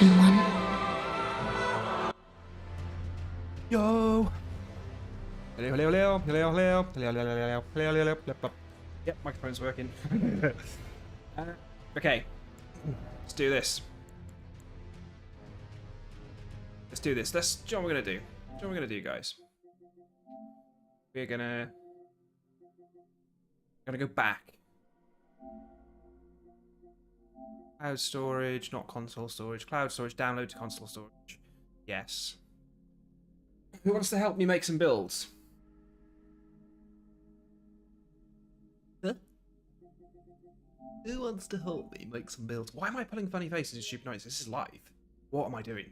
chosen one. Yo! Hello, hello, hello, hello, hello, hello, hello, hello, hello, hello, hello. Yep, microphone's working. Okay, let's do this. Let's do this. Let's. Do you know what we're gonna do? Do you know what we're gonna do, guys? We're gonna go back. Cloud storage, not console storage. Cloud storage, download to console storage. Yes. Who wants to help me make some builds? Huh? Who wants to help me make some builds? Why am I putting funny faces and stupid noises? This is live. What am I doing?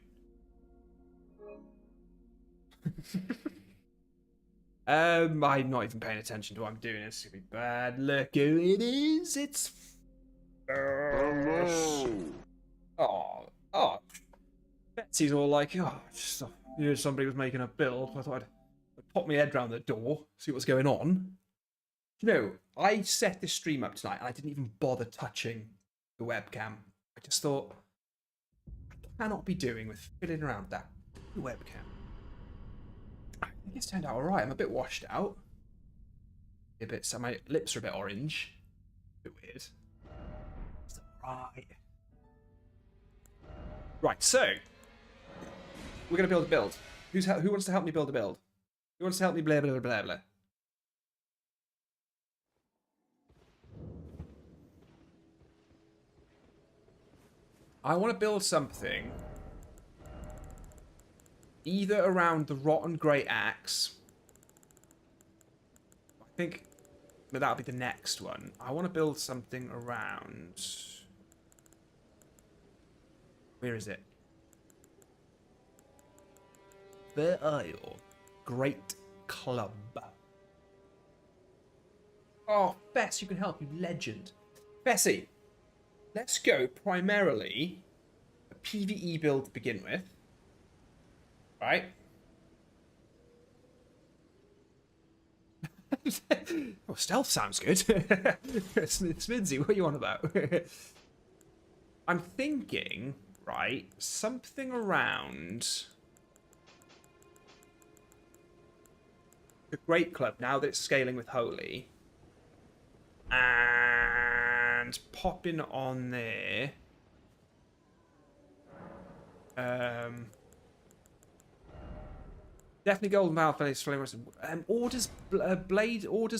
I'm not even paying attention to what I'm doing. It's gonna be bad. Look who it is. It's. Oh. Betsy's all like, just knew somebody was making a build. I thought I'd pop my head round the door, see what's going on. You know, I set this stream up tonight and I didn't even bother touching the webcam. I just thought, I cannot be doing with fiddling around that webcam. I think it's turned out alright. I'm a bit washed out. So my lips are a bit orange. A bit weird. It's alright. Right, so we're gonna build a build. Who wants to help me build a build? Who wants to help me blah blah blah blah? I want to build something either around the rotten great axe. I think that'll be the next one. I want to build something around. Where is it? Where are you? Great club. Oh, Bess, you can help, you legend. Bessie, let's go primarily a PvE build to begin with. Right? Oh, stealth sounds good. Smidsy, what are you on about? I'm thinking, right, something around the Great Club, now that it's scaling with Holy. And popping on there. Definitely Golden Mouth. Orders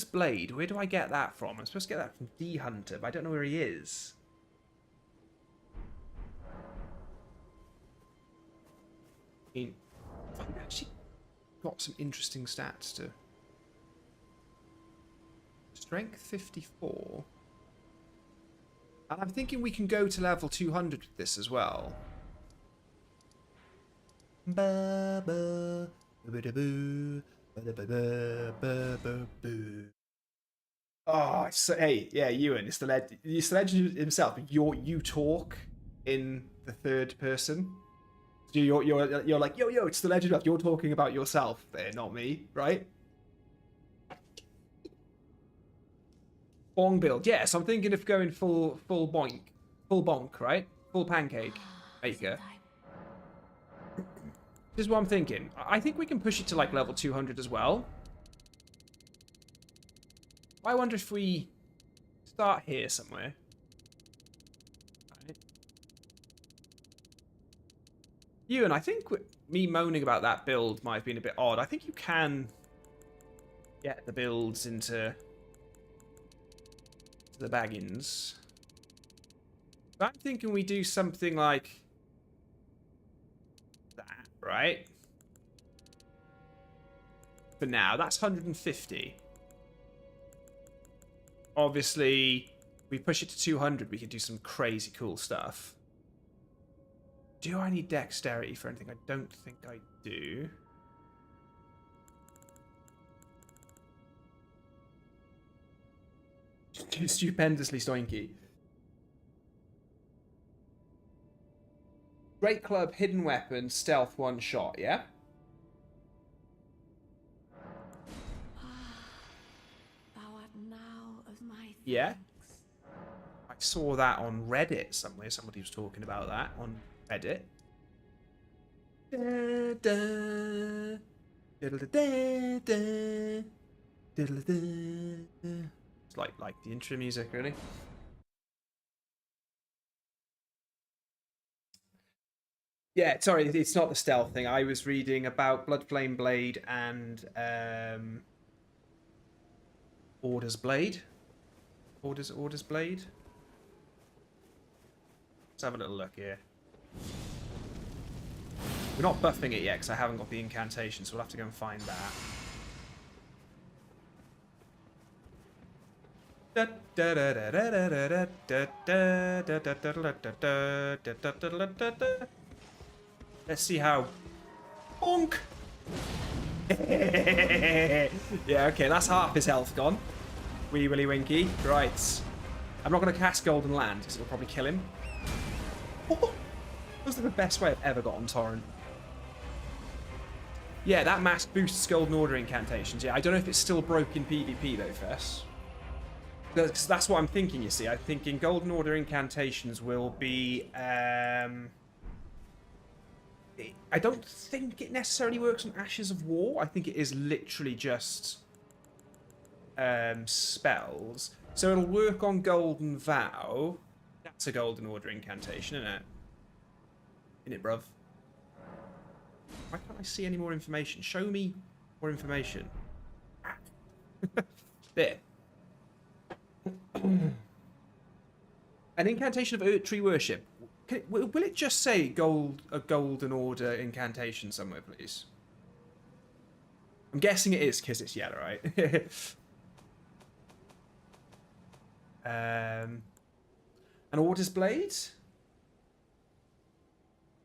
Blade. Where do I get that from? I'm supposed to get that from D Hunter, but I don't know where he is. I mean, I've actually got some interesting stats to. Strength 54. And I'm thinking we can go to level 200 with this as well. Oh, so, hey, yeah, Ewan, it's the legend himself. You talk in the third person. You're like, yo, it's the legend of. You're talking about yourself there, not me, right? Bong build, yes. Yeah, so I'm thinking of going full bonk, right? Full pancake maker. This is what I'm thinking. I think we can push it to like level 200 as well. I wonder if we start here somewhere. Right. Ewan, I think me moaning about that build might have been a bit odd. I think you can get the builds into the baggins. But I'm thinking we do something like that, right? For now, that's 150. Obviously, we push it to 200, we can do some crazy cool stuff. Do I need dexterity for anything? I don't think I do. Stupendously stoinky. Great Club, hidden weapon, stealth, one shot, yeah? Yeah? I saw that on Reddit somewhere. Somebody was talking about that on Reddit. Da, da, diddle, da, da, diddle, da. It's like the intro music, really. Yeah, sorry, it's not the stealth thing. I was reading about Bloodflame Blade and Order's Blade. Order's Blade. Let's have a little look here. We're not buffing it yet because I haven't got the incantation, so we'll have to go and find that. Let's see how. Bonk! Yeah, okay, that's half his health gone. Wee Willy Winky. Right. I'm not going to cast Golden Land because it'll probably kill him. Oh, that was the best way I've ever got on Torrent. Yeah, that mask boosts Golden Order incantations. Yeah, I don't know if it's still broke in PvP though, Fess. That's what I'm thinking, you see. I'm thinking Golden Order incantations will be... I don't think it necessarily works on Ashes of War. I think it is literally just spells. So it'll work on Golden Vow. That's a Golden Order incantation, isn't it? Isn't it, bruv? Why can't I see any more information? Show me more information. There. An incantation of Earth Tree Worship. Will it just say a Golden Order incantation somewhere, please? I'm guessing it is because it's yellow, right? An Order's Blade?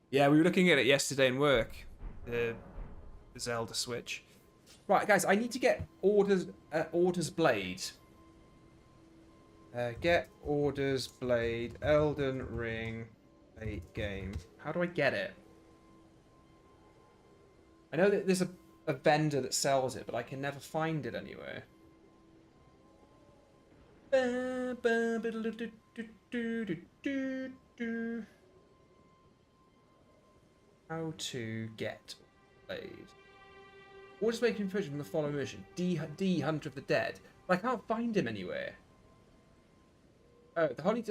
Yeah, we were looking at it yesterday in work. The Zelda Switch. Right, guys, I need to get Order's Blade. Get Order's Blade, Elden Ring, late game. How do I get it? I know that there's a vendor that sells it, but I can never find it anywhere. How to get Blade. Order's Blade conversion from the following mission. D Hunter of the Dead. But I can't find him anywhere. Oh, the Holy...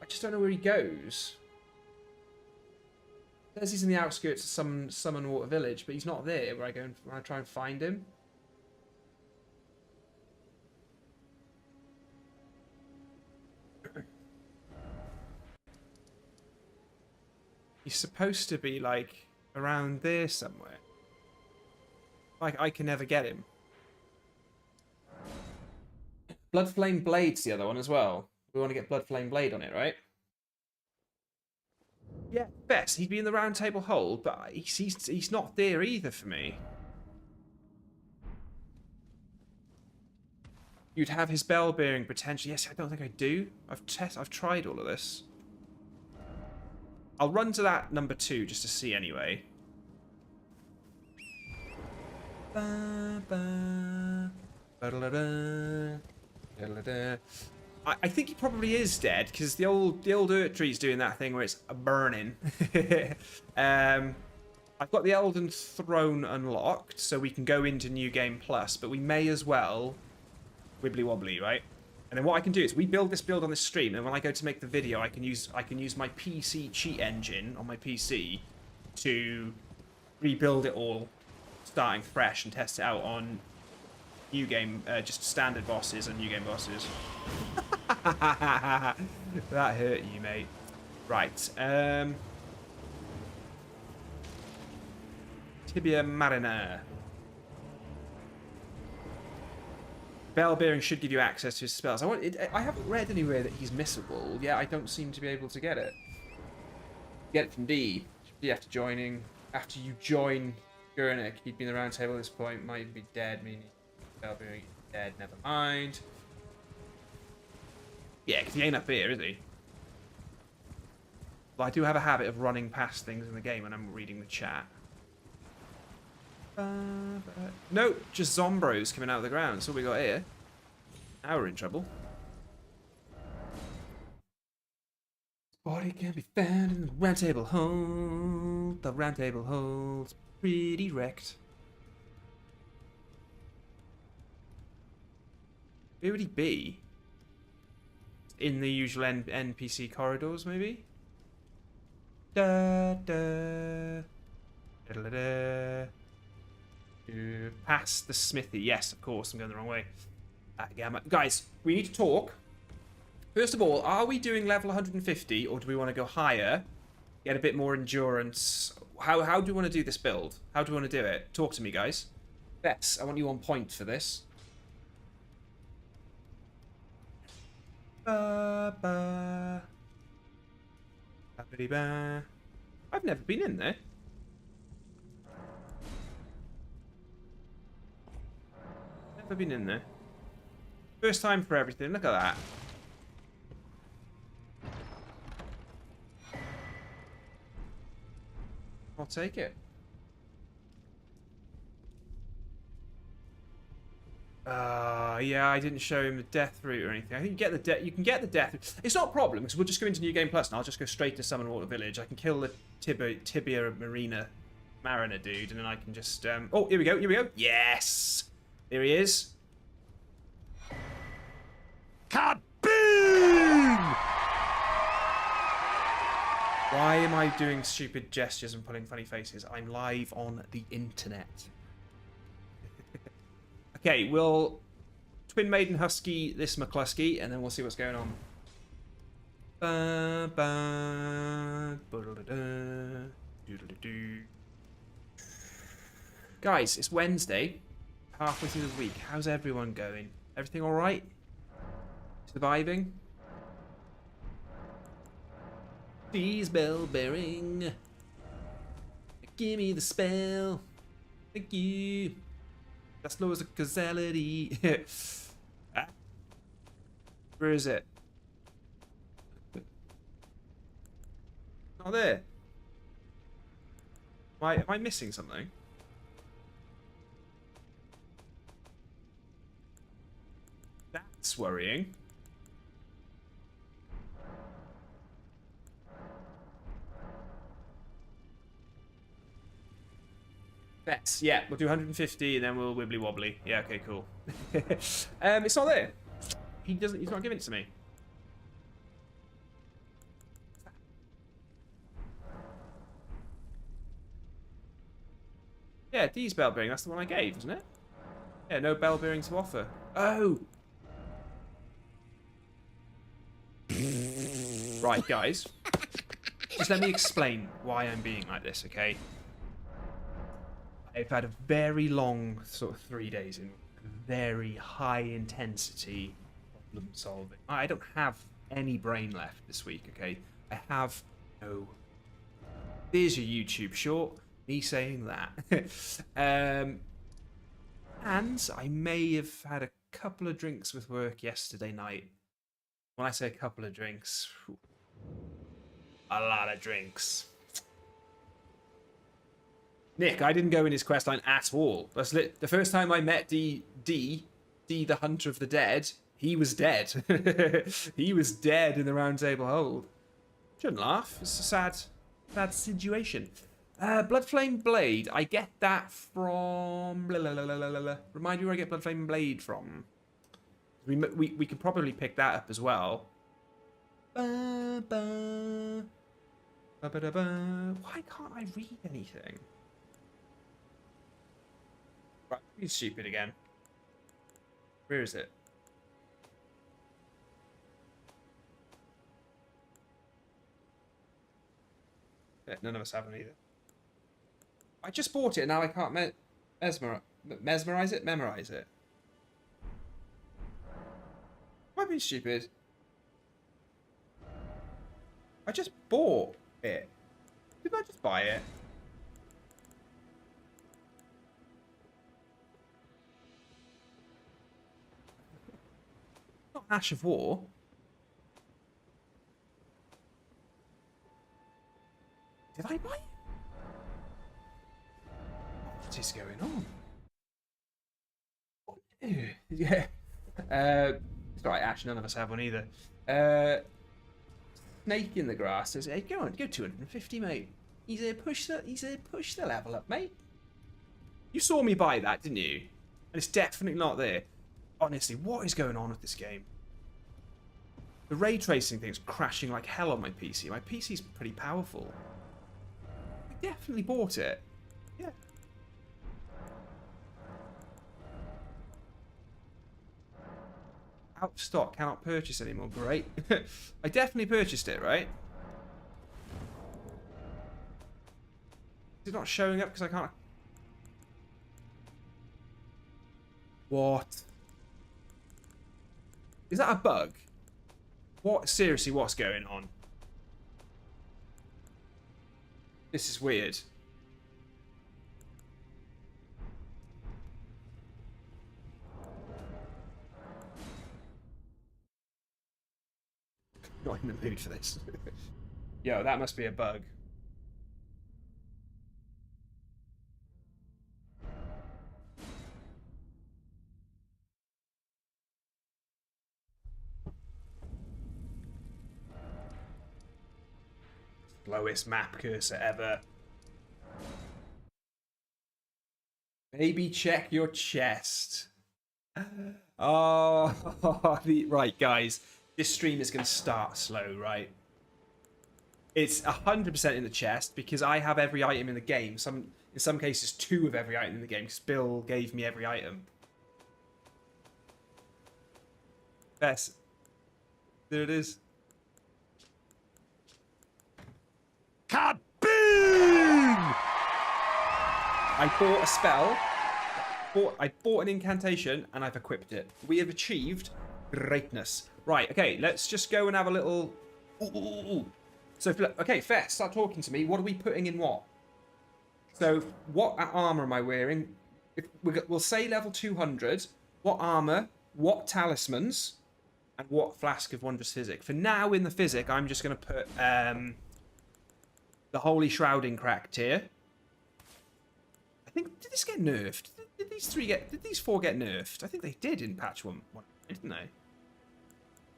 I just don't know where he goes. It says he's in the outskirts of some Summon Water Village, but he's not there where I try and find him. He's supposed to be, like, around there somewhere. Like, I can never get him. Bloodflame Blade's the other one as well. We want to get Bloodflame Blade on it, right? Yeah, best. He'd be in the round table hold, but he's not there either for me. You'd have his bell bearing potentially. Yes, I don't think I do. I've tried all of this. I'll run to that number 2 just to see anyway. I think he probably is dead because the old Earth Tree's doing that thing where it's burning. I've got the Elden Throne unlocked, so we can go into New Game Plus, but we may as well wibbly wobbly, right? And then what I can do is we build this build on this stream, and when I go to make the video, I can use my PC cheat engine on my PC to rebuild it all, starting fresh, and test it out on new game, just standard bosses and new game bosses. That hurt you, mate. Right. Tibia Marina. Bell bearing should give you access to his spells. I haven't read anywhere that he's missable. Yeah, I don't seem to be able to get it. Get it from D. After you join Gurnik, he'd be in the round table at this point. Might be dead, meaning bell bearing dead. Never mind. Yeah, because he ain't up here, is he? But I do have a habit of running past things in the game when I'm reading the chat. No, just Zombros coming out of the ground. That's all we got here. Now we're in trouble. Body can be found in the round table hole. The round table hole's pretty wrecked. Where would he be? In the usual NPC corridors, maybe? Da da. Da da da. Past the smithy. Yes, of course, I'm going the wrong way. Guys, we need to talk. First of all, are we doing level 150 or do we want to go higher? Get a bit more endurance. How do we want to do this build? How do we want to do it? Talk to me, guys. Bets, I want you on point for this. Ba-ba. Ba-ba-dee-ba. I've never been in there. Never been in there. First time for everything. Look at that. I'll take it. Yeah, I didn't show him the death route or anything. I think you can get the death route. It's not a problem because we'll just go into New Game Plus and I'll just go straight to Summon Water Village. I can kill the Tibia Mariner dude, and then I can just oh, here we go. Yes! There he is. Kaboom! Why am I doing stupid gestures and pulling funny faces? I'm live on the internet. Okay, we'll Twin Maiden Husky this McCluskey, and then we'll see what's going on. Guys, it's Wednesday, halfway through the week. How's everyone going? Everything all right? Surviving? Please, bell bearing. Give me the spell. Thank you. That slows the causality. Where is it? Not there. Am I missing something? That's worrying. Bets. Yeah, we'll do 150 and then we'll wibbly wobbly. Yeah, okay, cool. It's not there. He's not giving it to me. Yeah, D's bell bearing. That's the one I gave, isn't it? Yeah, no bell bearing to offer. Oh. Right, guys. Just let me explain why I'm being like this, okay? I've had a very long sort of 3 days in very high intensity problem solving. I don't have any brain left this week, okay? I have no. There's your YouTube short, me saying that. And I may have had a couple of drinks with work yesterday night. When I say a couple of drinks, a lot of drinks. Nick, I didn't go in his questline at all. That's the first time I met D, the Hunter of the Dead, he was dead. He was dead in the Round Table Hold. Shouldn't laugh. It's a sad situation. Bloodflame Blade. I get that from. Remind me where I get Bloodflame Blade from. We could probably pick that up as well. Why can't I read anything? Right, he's stupid again. Where is it? Yeah, none of us have them either. I just bought it and now I can't memorize it? Am I being stupid? I just bought it. Didn't I just buy it? Not Ash of War. Did I buy it? What is going on? Yeah. It's alright, Ash, none of us have one either. snake in the grass says, "Hey, go on, go 250, mate. He's a push the level up, mate." You saw me buy that, didn't you? And it's definitely not there. Honestly, what is going on with this game? The ray tracing thing's crashing like hell on my PC. My PC's pretty powerful. I definitely bought it. Yeah. Out of stock, cannot purchase anymore. Great. I definitely purchased it, right? Is it not showing up because I can't... What? Is that a bug? What? Seriously, what's going on? This is weird. Not in the mood for this. Yo, that must be a bug. Slowest map cursor ever. Maybe check your chest. Oh, right, guys. This stream is going to start slow, right? It's 100% in the chest because I have every item in the game. In some cases, 2 of every item in the game because Bill gave me every item. Yes. There it is. Kaboom! I bought a spell. I bought an incantation and I've equipped it. We have achieved greatness. Right, okay, let's just go and have a little... Ooh. So, okay, Fess, start talking to me. What are we putting in what? So, what armor am I wearing? We'll say level 200. What armor? What talismans? And what flask of wondrous physic? For now, in the physic, I'm just going to put the Holy Shrouding cracked here. I think, did this get nerfed? Did these 4 get nerfed? I think they did in patch 1, didn't they?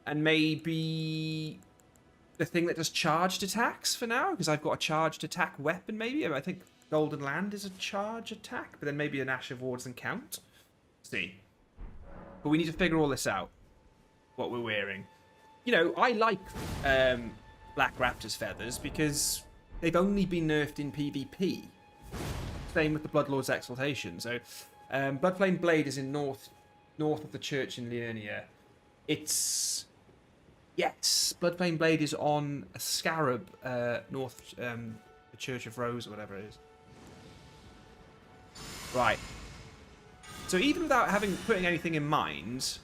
And maybe the thing that does charged attacks for now, because I've got a charged attack weapon, maybe. I think Golden Land is a charge attack, but then maybe an Ash of Wards and count. See. But we need to figure all this out, what we're wearing. You know, I like Black Raptor's feathers because they've only been nerfed in PvP. Same with the Bloodlord's Exaltation. So, Bloodflame Blade is in north of the church in Liurnia. It's... Yes, Bloodflame Blade is on a scarab north the Church of Rose or whatever it is. Right. So even without putting anything in mind,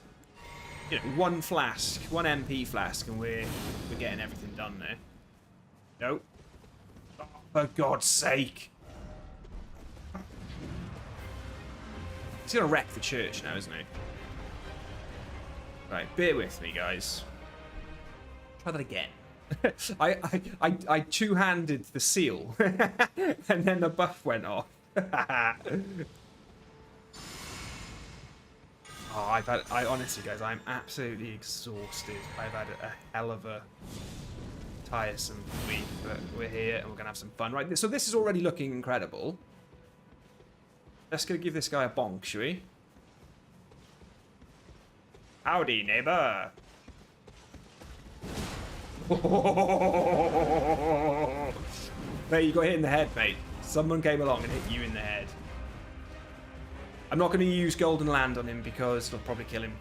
you know, 1 flask, 1 MP flask, and we're getting everything done there. No. Oh, for God's sake. He's gonna wreck the church now, isn't he? Right, bear with me, guys. Try that again. I two-handed the seal, and then the buff went off. I honestly, guys, I'm absolutely exhausted. I've had a hell of a tiresome week, but we're here and we're gonna have some fun. Right, so this is already looking incredible. Let's go give this guy a bonk, shall we? Howdy, neighbor. Mate, you got hit in the head, mate. Someone came along and hit you in the head. I'm not going to use Golden Land on him because it'll probably kill him.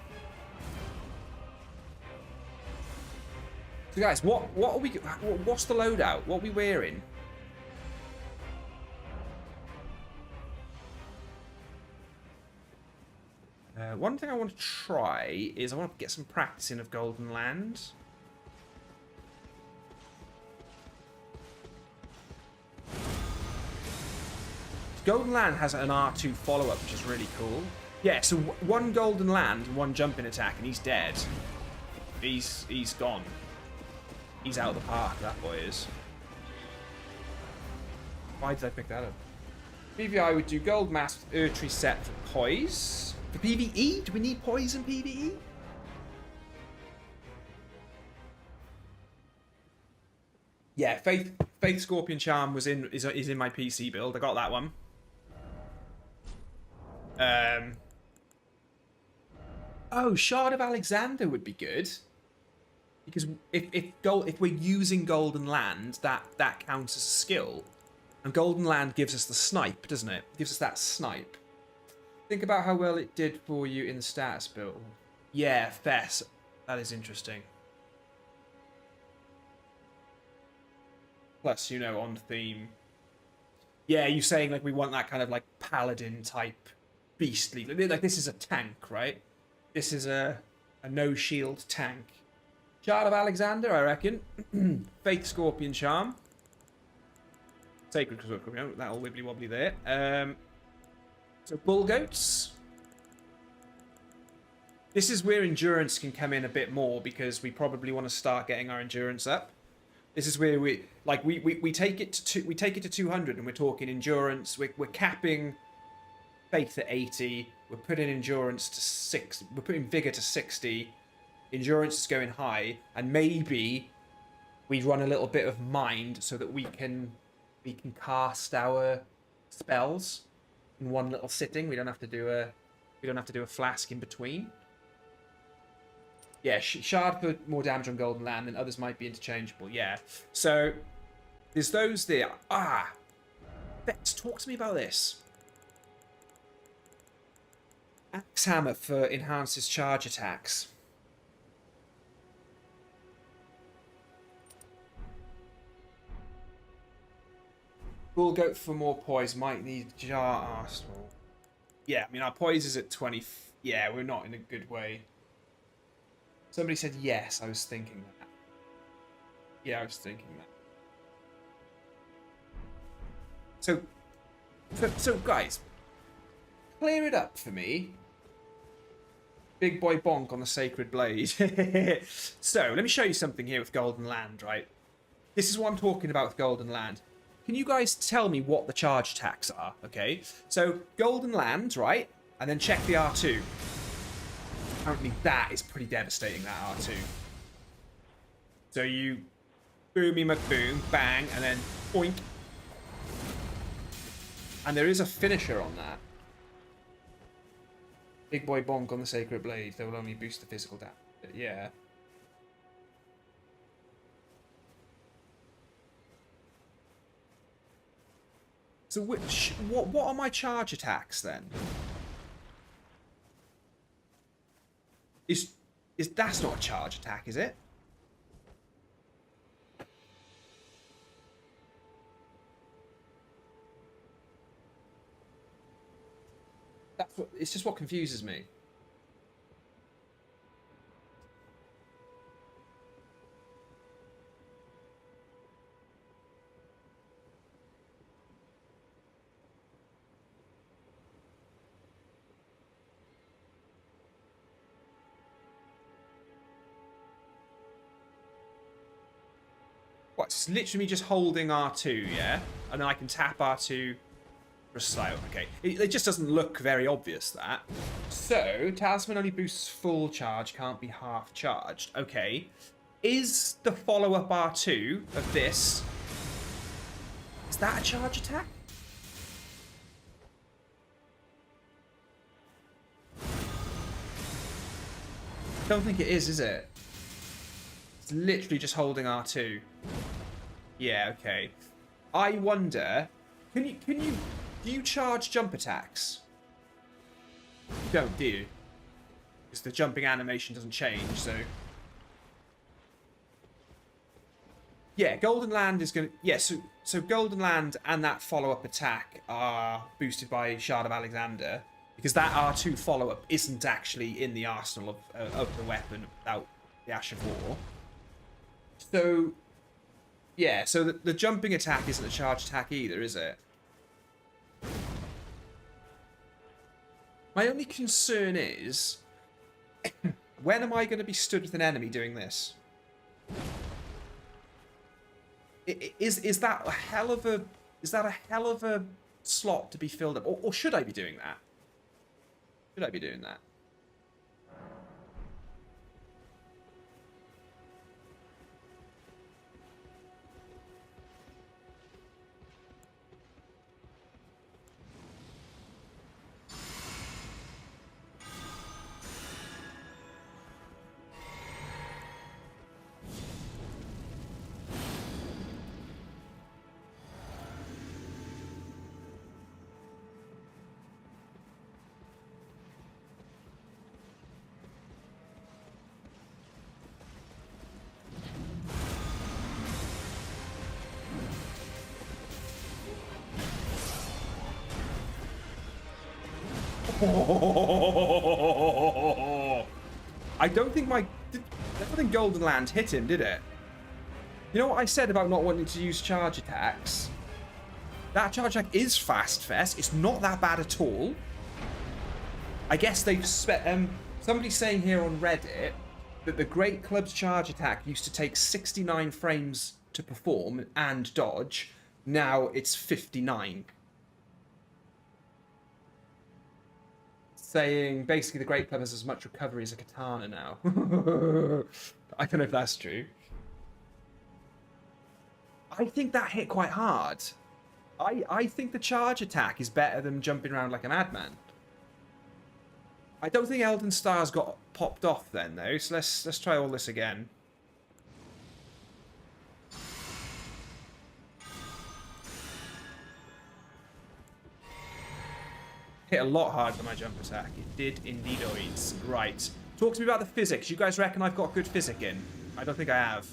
So guys, what's the loadout? What are we wearing? One thing I want to try is I want to get some practice in of Golden Land. Golden Land has an R2 follow-up, which is really cool. Yeah, so 1 Golden Land, 1 jumping attack, and he's dead. He's gone. He's out of the park, that boy is. Why did I pick that up? PvE, I would do Gold Mask with Erdtree set for Poise. For PvE? Do we need Poise in PvE? Yeah, Faith Scorpion Charm is in my PC build. I got that one. Oh, Shard of Alexander would be good. Because if we're using Golden Land, that counts as a skill. And Golden Land gives us the snipe, doesn't it? Gives us that snipe. Think about how well it did for you in the status build. Yeah, Fess. That is interesting. Plus, you know, on theme. Yeah, you're saying like we want that kind of like paladin type beastly. Like this is a tank, right? This is a no shield tank. Shard of Alexander, I reckon. Faith Scorpion Charm. Sacred Scorpion, that all wibbly wobbly there. So Bull Goats. This is where endurance can come in a bit more because we probably want to start getting our endurance up. This is where we take it to 200 and we're talking endurance. We're capping faith at 80. We're putting endurance to 6. We're putting vigor to 60. Endurance is going high, and maybe we run a little bit of mind so that we can cast our spells in one little sitting. We don't have to do a flask in between. Yeah, Shard put more damage on Golden Land, and others might be interchangeable. Yeah, so there's those there. Bex, talk to me about this. Axe Hammer for enhances charge attacks. Bull Goat for more poise. Might need Jar Arsenal. Yeah, I mean, our poise is at 20. Yeah, we're not in a good way. Somebody said yes. I was thinking that. Yeah, I was thinking that. So guys, clear it up for me. Big boy bonk on the Sacred Blade. So, let me show you something here with Golden Land, right? This is what I'm talking about with Golden Land. Can you guys tell me what the charge attacks are, okay? So, Golden Land, right? And then check the R2. Apparently that is pretty devastating, that R2. So you boomy McBoom, bang, and then boink. And there is a finisher on that. Big boy bonk on the Sacred Blade. That will only boost the physical damage. But yeah. So what are my charge attacks then? Is that's not a charge attack, is it? It's just what confuses me. What, it's literally just holding R2, yeah? And then I can tap R2 for a slide. Okay. It just doesn't look very obvious, that. So, Talisman only boosts full charge, can't be half charged. Okay. Is the follow-up R2 of this... Is that a charge attack? I don't think it is it? It's literally just holding R2. Yeah, okay. I wonder, do you charge jump attacks? You don't, do you? Because the jumping animation doesn't change, so... Yeah, Golden Land is going to... Yeah, so Golden Land and that follow-up attack are boosted by Shard of Alexander, because that R2 follow-up isn't actually in the arsenal of the weapon without the Ash of War. So... Yeah, so the jumping attack isn't a charge attack either, is it? My only concern is... when am I going to be stood with an enemy doing this? Is that a hell of a... Is that a hell of a slot to be filled up? Or should I be doing that? Should I be doing that? I don't think Golden Land hit him, did it? You know what I said about not wanting to use charge attacks? That charge attack is fast, Fest. It's not that bad at all. I guess they've somebody's saying here on Reddit that the Great Club's charge attack used to take 69 frames to perform and dodge. Now it's 59. Saying basically the Great Club has as much recovery as a katana now. I don't know if that's true. I think that hit quite hard. I think the charge attack is better than jumping around like a madman. I don't think Elden Stars got popped off then though, so let's try all this again. Hit a lot harder than my jump attack. It did indeedoids. Right. Talk to me about the physics. You guys reckon I've got good physic in? I don't think I have.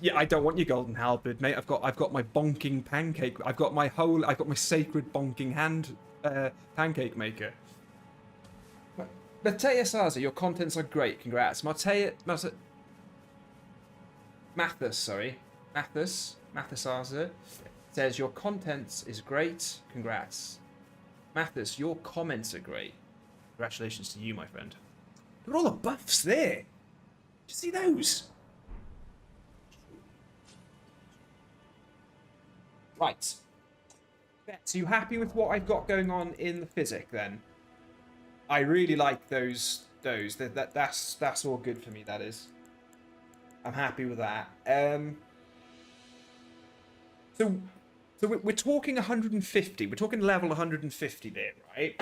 Yeah, I don't want your golden halberd, mate. I've got my bonking pancake. I've got my sacred bonking hand pancake maker. Matthias Salazar, your contents are great. Congrats. Mathis Salazar says your contents is great. Congrats. Mathis, your comments are great. Congratulations to you, my friend. Look at all the buffs there. Did you see those? Right. So you happy with what I've got going on in the physic then? I really like those. That's all good for me, that is. I'm happy with that. So we're talking 150. We're talking level 150 there, right?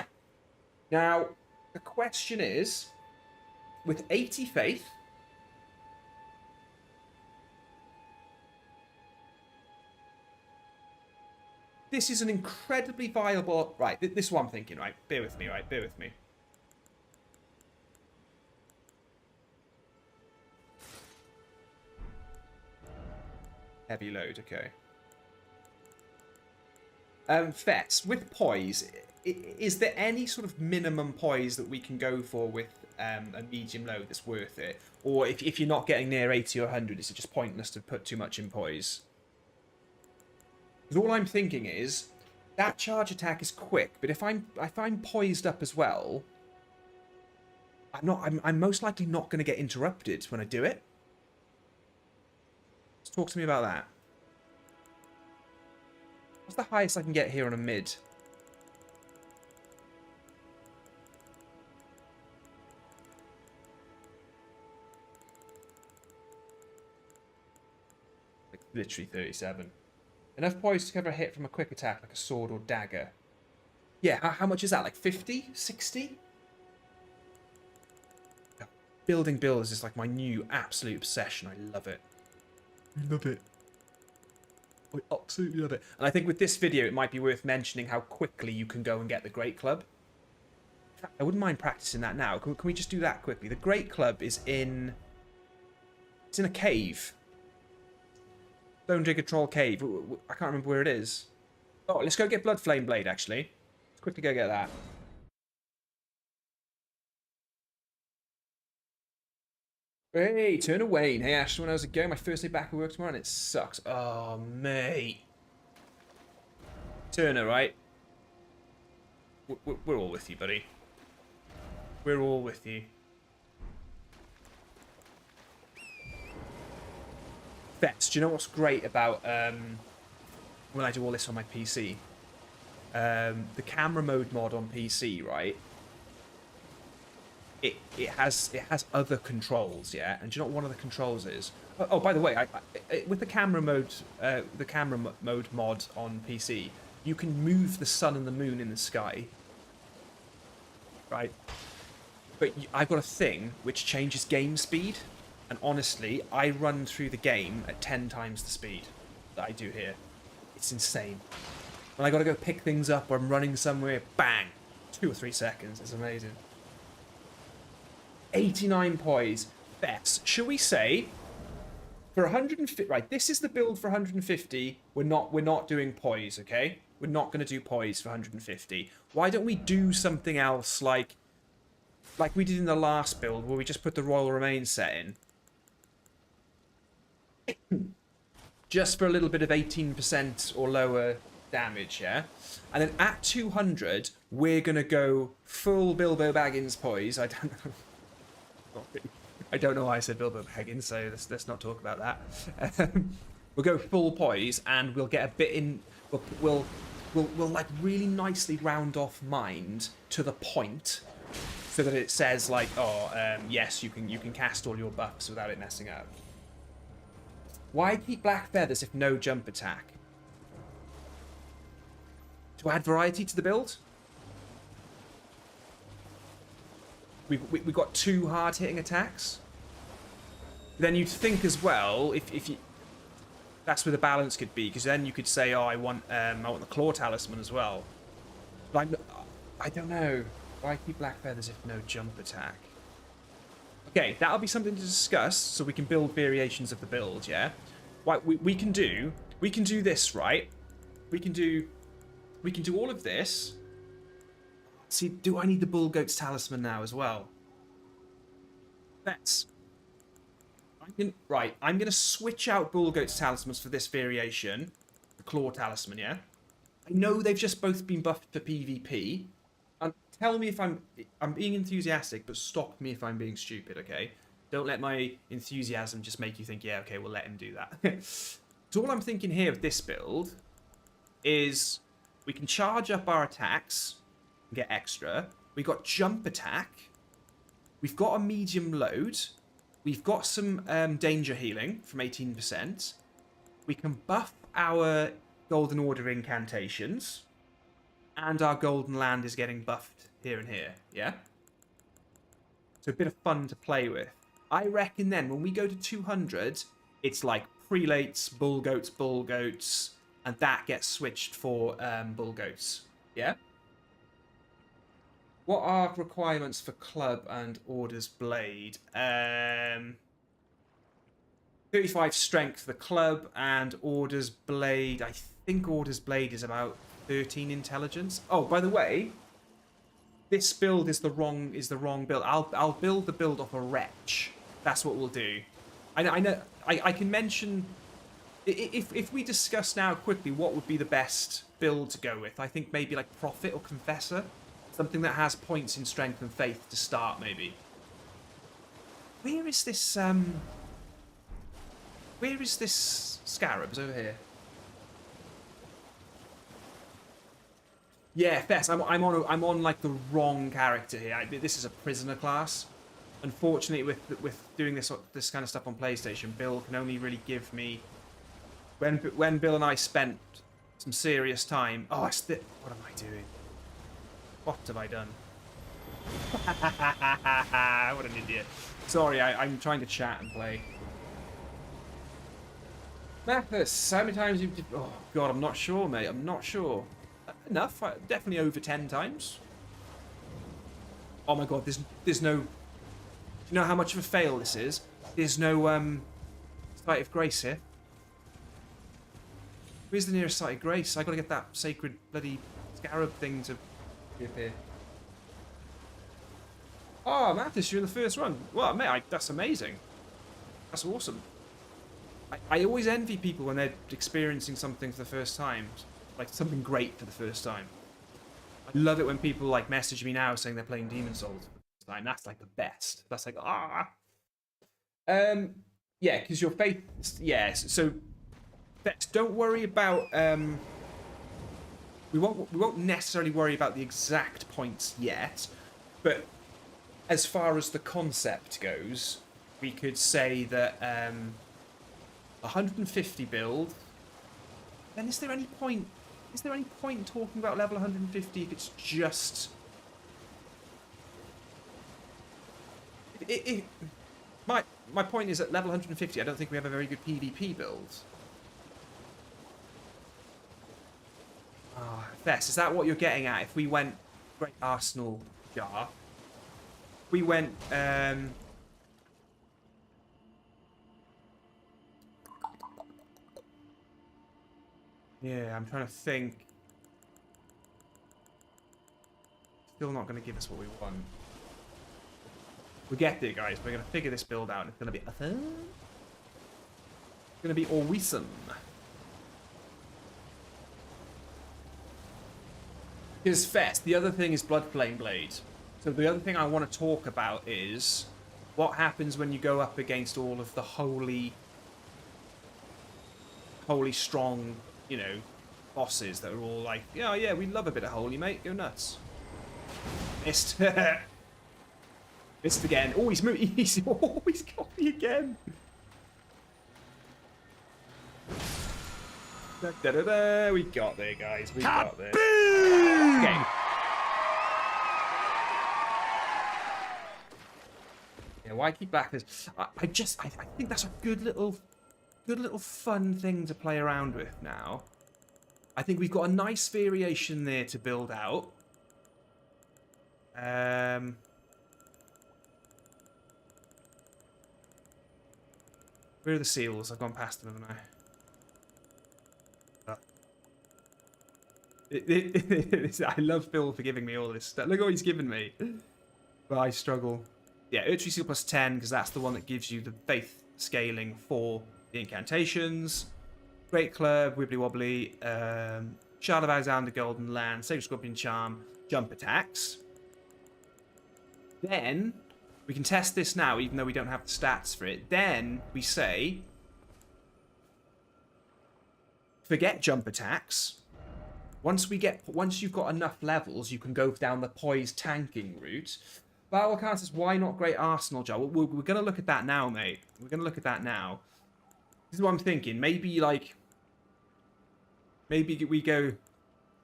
Now, the question is, with 80 faith, this is an incredibly viable... Right, this is what I'm thinking, right? Bear with me, right? Bear with me. Heavy load, okay. Fets, with Poise, is there any sort of minimum Poise that we can go for with a medium load that's worth it? Or if you're not getting near 80 or 100, is it just pointless to put too much in Poise? Because all I'm thinking is, that charge attack is quick, but if I'm poised up as well, I'm most likely not going to get interrupted when I do it. Let's talk to me about that. What's the highest I can get here on a mid? Like literally 37. Enough poise to cover a hit from a quick attack like a sword or dagger. Yeah, how much is that? Like 50? 60? Building builders is like my new absolute obsession. I love it. I love it. I absolutely love it. And I think with this video, it might be worth mentioning how quickly you can go and get the Great Club. I wouldn't mind practicing that now. Can we just do that quickly? The Great Club is in... It's in a cave. Stone Digger Troll Cave. I can't remember where it is. Oh, let's go get Blood Flame Blade, actually. Let's quickly go get that. Hey, Turner Wayne. Hey, Ashton, how's it going? My first day back at work tomorrow and it sucks. Oh, mate. Turner, right? We're all with you, buddy. We're all with you. Vets, do you know what's great about when I do all this on my PC? The camera mode mod on PC, right? It has other controls, yeah. And do you know what one of the controls is? Oh, by the way, with the camera mode mod on PC, you can move the sun and the moon in the sky, right? But I've got a thing which changes game speed, and honestly, I run through the game at 10 times the speed that I do here. It's insane. When I got to go pick things up or I'm running somewhere, bang, 2 or 3 seconds. It's amazing. 89 poise. Bets. Shall we say for 150? Right, this is the build for 150. We're not doing poise, okay? We're not going to do poise for 150. Why don't we do something else like we did in the last build where we just put the Royal Remains set in? Just for a little bit of 18% or lower damage, yeah? And then at 200, we're going to go full Bilbo Baggins poise. I don't know why I said Bilbo Baggins, so let's not talk about that. We'll go full poise, and we'll get a bit in... We'll like really nicely round off mind to the point so that it says like, yes, you can cast all your buffs without it messing up. Why keep black feathers if no jump attack? To add variety to the build? We've got 2 hard-hitting attacks. Then you'd think as well, if you... That's where the balance could be, because then you could say, oh, I want the Claw Talisman as well. But I don't know. Why keep black feathers if no jump attack? Okay, that'll be something to discuss, so we can build variations of the build, yeah? Right, we can do this, right? We can do all of this. See, do I need the Bull Goat's Talisman now as well? Let's. I'm going to switch out Bull Goat's Talismans for this variation. The Claw Talisman, yeah? I know they've just both been buffed for PvP. And tell me if I'm being enthusiastic, but stop me if I'm being stupid, okay? Don't let my enthusiasm just make you think, yeah, okay, we'll let him do that. So all I'm thinking here with this build is we can charge up our attacks and get extra. We've got jump attack. We've got a medium load. We've got some danger healing from 18%. We can buff our Golden Order incantations. And our Golden Land is getting buffed here and here, yeah? So a bit of fun to play with. I reckon then, when we go to 200, it's like prelates, bull goats, and that gets switched for bull goats, yeah? What are requirements for Club and Order's Blade? 35 strength for the Club and Order's Blade. I think Order's Blade is about 13 intelligence. Oh, by the way, this build is the wrong build. I'll build the build off a wretch. That's what we'll do. I know. I can mention if we discuss now quickly what would be the best build to go with. I think maybe like Prophet or Confessor. Something that has points in strength and faith to start, maybe. Where is this scarab? It's over here. Yeah, Fess. I'm on like the wrong character here. This is a prisoner class. Unfortunately, with doing this kind of stuff on PlayStation, Bill can only really give me when Bill and I spent some serious time. Oh, what am I doing? What have I done? What an idiot. Sorry, I'm trying to chat and play. Mathis, how many times you've... Oh, God, I'm not sure, mate. I'm not sure. Enough. Definitely over 10 times. Oh, my God, there's no... Do you know how much of a fail this is? There's no, Site of Grace here. Where's the nearest Site of Grace? I gotta get that sacred bloody scarab thing to... Here. Oh, Mathis, you're in the first run. Well, mate, that's amazing. That's awesome. I always envy people when they're experiencing something for the first time. Like, something great for the first time. I love it when people, like, message me now saying they're playing Demon's Souls for the first time. That's, like, the best. That's like, ah. Yeah, because your faith... Yeah, so... Don't worry about... We won't necessarily worry about the exact points yet, but as far as the concept goes, we could say that 150 build. Then is there any point is there any point in talking about level 150 if it's just... My point is, at level 150, I don't think we have a very good PvP build. Ah, Fess, is that what you're getting at? If we went Great Arsenal Jar, we went yeah, I'm trying to think. Still not going to give us what we want. We'll get there, guys. We're going to figure this build out, and it's going to be awesome. It's going to be awesome. Because Fest, the other thing is Bloodflame Blade. So the other thing I want to talk about is what happens when you go up against all of the holy strong, you know, bosses that are all like, yeah, yeah, we love a bit of holy, mate. Go nuts. Missed. Missed again. Oh, he's moved. He's always got me again. Da, da, da, da. We got there, guys. We got there. Okay. Yeah, why keep back this? I think that's a good little fun thing to play around with now. I think we've got a nice variation there to build out. Where are the seals? I've gone past them, haven't I? I love Phil for giving me all this stuff. Look what he's given me. But I struggle. Yeah, Urtry Seal plus 10, because that's the one that gives you the faith scaling for the incantations. Great Club, Wibbly Wobbly, Shard of Alexander, Golden Land, Sacred Scorpion Charm, Jump Attacks. Then, we can test this now, even though we don't have the stats for it. Then, we say, forget Jump Attacks. Once you've got enough levels, you can go down the Poise tanking route. Battle Cast says, why not Great Arsenal Jar? We're going to look at that now, mate. We're going to look at that now. This is what I'm thinking. Maybe, like... Maybe we go...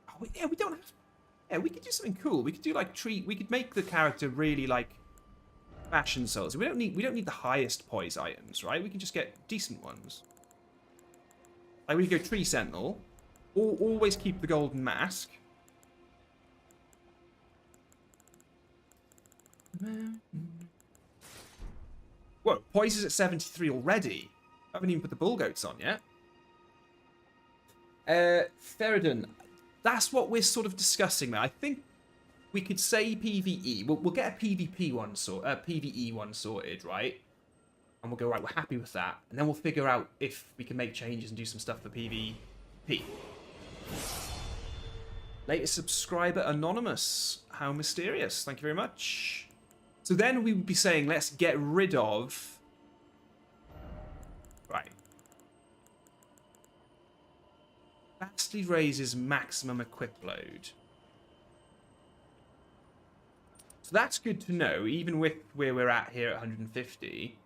Oh, yeah, we don't have... Yeah, we could do something cool. We could do, like, We could make the character really, like... Fashion souls. We don't need the highest Poise items, right? We can just get decent ones. Like, we could go Tree Sentinel. Always keep the golden mask. Whoa, Poise is at 73 already. I haven't even put the bull goats on yet. Ferrodon, that's what we're sort of discussing now. I think we could say PvE. We'll get a PvP one PvE one sorted, right? And we'll go, right, we're happy with that. And then we'll figure out if we can make changes and do some stuff for PvP. Latest subscriber, Anonymous. How mysterious. Thank you very much. So then we would be saying, let's get rid of... Right. Vastly raises maximum equip load. So that's good to know, even with where we're at here at 150.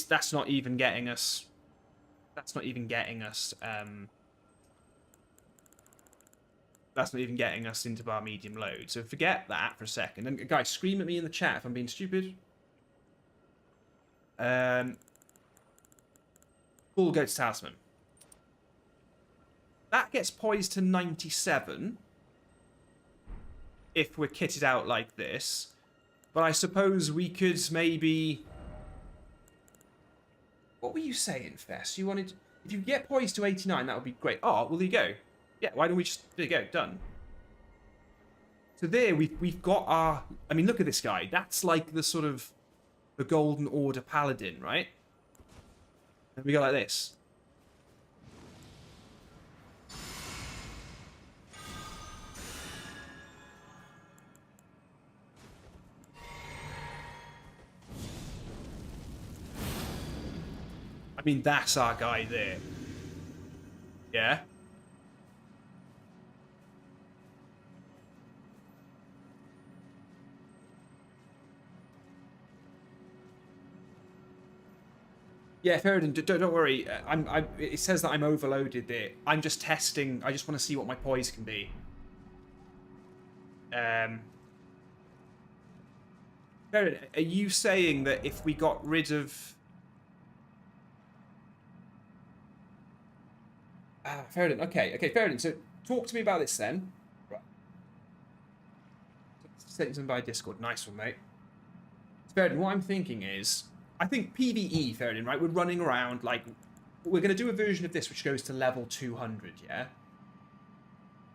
That's not even getting us... That's not even getting us into our medium load. So forget that for a second. And guys, scream at me in the chat if I'm being stupid. Bull Goat's Talisman. That gets Poised to 97. If we're kitted out like this. But I suppose we could maybe... What were you saying, Fess? You wanted... If you get Poised to 89, that would be great. Oh, well, there you go. Yeah, why don't we just... There you go, done. So there, we've got our... I mean, look at this guy. That's like the sort of... The Golden Order Paladin, right? And we go like this. I mean, that's our guy there. Yeah? Yeah, Ferdinand, don't worry. It says that I'm overloaded there. I'm just testing. I just want to see what my poise can be. Ferdinand, are you saying that if we got rid of... Ferdinand, okay, Ferdinand, so talk to me about this then. Right. Send them by Discord. Nice one, mate. Ferdinand, what I'm thinking is... I think PvE, Ferdinand, right? We're running around, like... We're going to do a version of this which goes to level 200, yeah?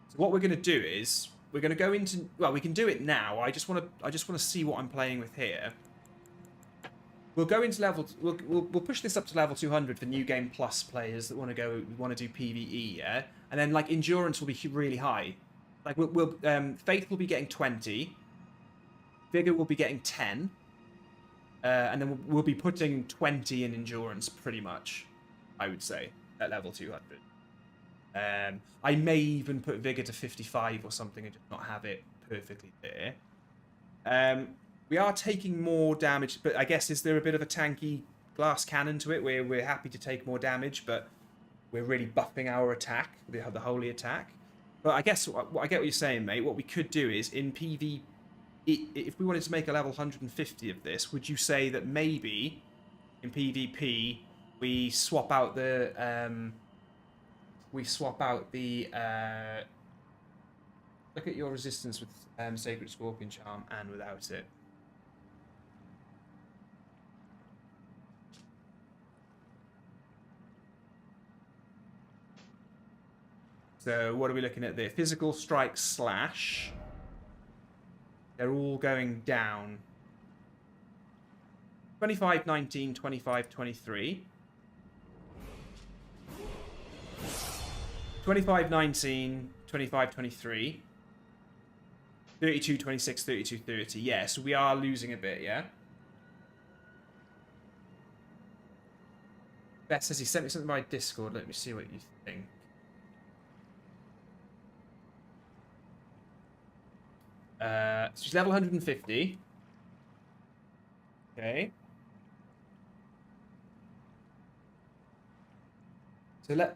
So what we're going to do is... We're going to go into... Well, we can do it now. I just want to see what I'm playing with here. We'll go into level... We'll push this up to level 200 for New Game Plus players that want to do PvE, yeah? And then, like, Endurance will be really high. Like, Faith will be getting 20. Vigor will be getting 10. And then we'll be putting 20 in Endurance, pretty much, I would say, at level 200. I may even put Vigor to 55 or something and just not have it perfectly there. We are taking more damage, but I guess is there a bit of a tanky glass cannon to it where we're happy to take more damage, but we're really buffing our attack, the holy attack? But I guess, I get what you're saying, mate. What we could do is, in PvP, if we wanted to make a level 150 of this, would you say that maybe in PvP we swap out the look at your resistance with Sacred Scorpion Charm and without it. So what are we looking at there? Physical strike slash. They're all going down. 25, 19, 25, 23. 25, 19, 25, 23. 32, 26, 32, 30. Yeah, so we are losing a bit, yeah? Beth says he sent me something by Discord. Let me see what you think. So she's level 150. Okay.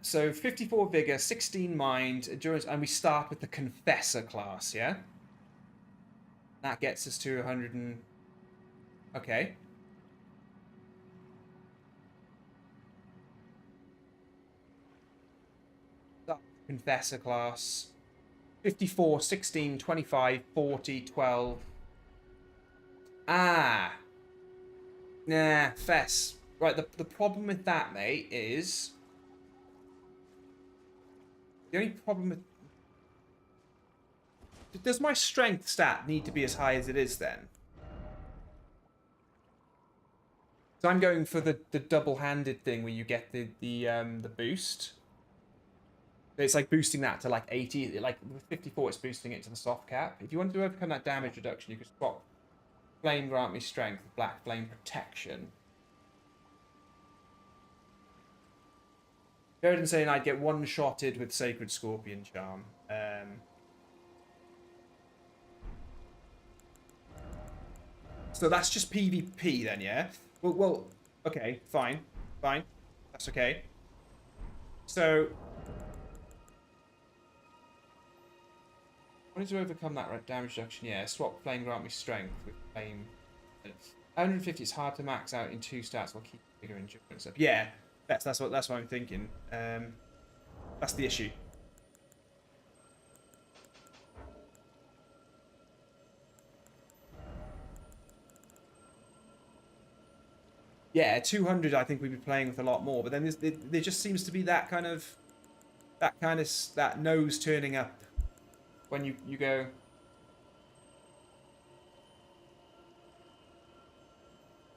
So 54 vigor, 16 mind, endurance, and we start with the confessor class, yeah? That gets us to 100 and... Okay. Confessor class. 54, 16, 25, 40, 12. Ah. Nah, Fess. Right, the problem with that, mate, is... The only problem with... Does my strength stat need to be as high as it is, then? So I'm going for the double-handed thing where you get the boost. It's like boosting that to like 80, like with 54 it's boosting it to the soft cap. If you want to overcome that damage reduction, you could swap Flame Grant Me Strength with Black Flame Protection. Sheridan saying I'd get one-shotted with Sacred Scorpion Charm. So that's just PvP then, yeah? Well, okay, fine. That's okay. So... I wanted to overcome that damage reduction, yeah. Swap Flame Grant Me Strength with Flame. 150 is hard to max out in 2 stats while keeping bigger endurance up. Yeah, that's what I'm thinking. That's the issue. Yeah, 200 I think we'd be playing with a lot more, but then there just seems to be that nose turning up when you go...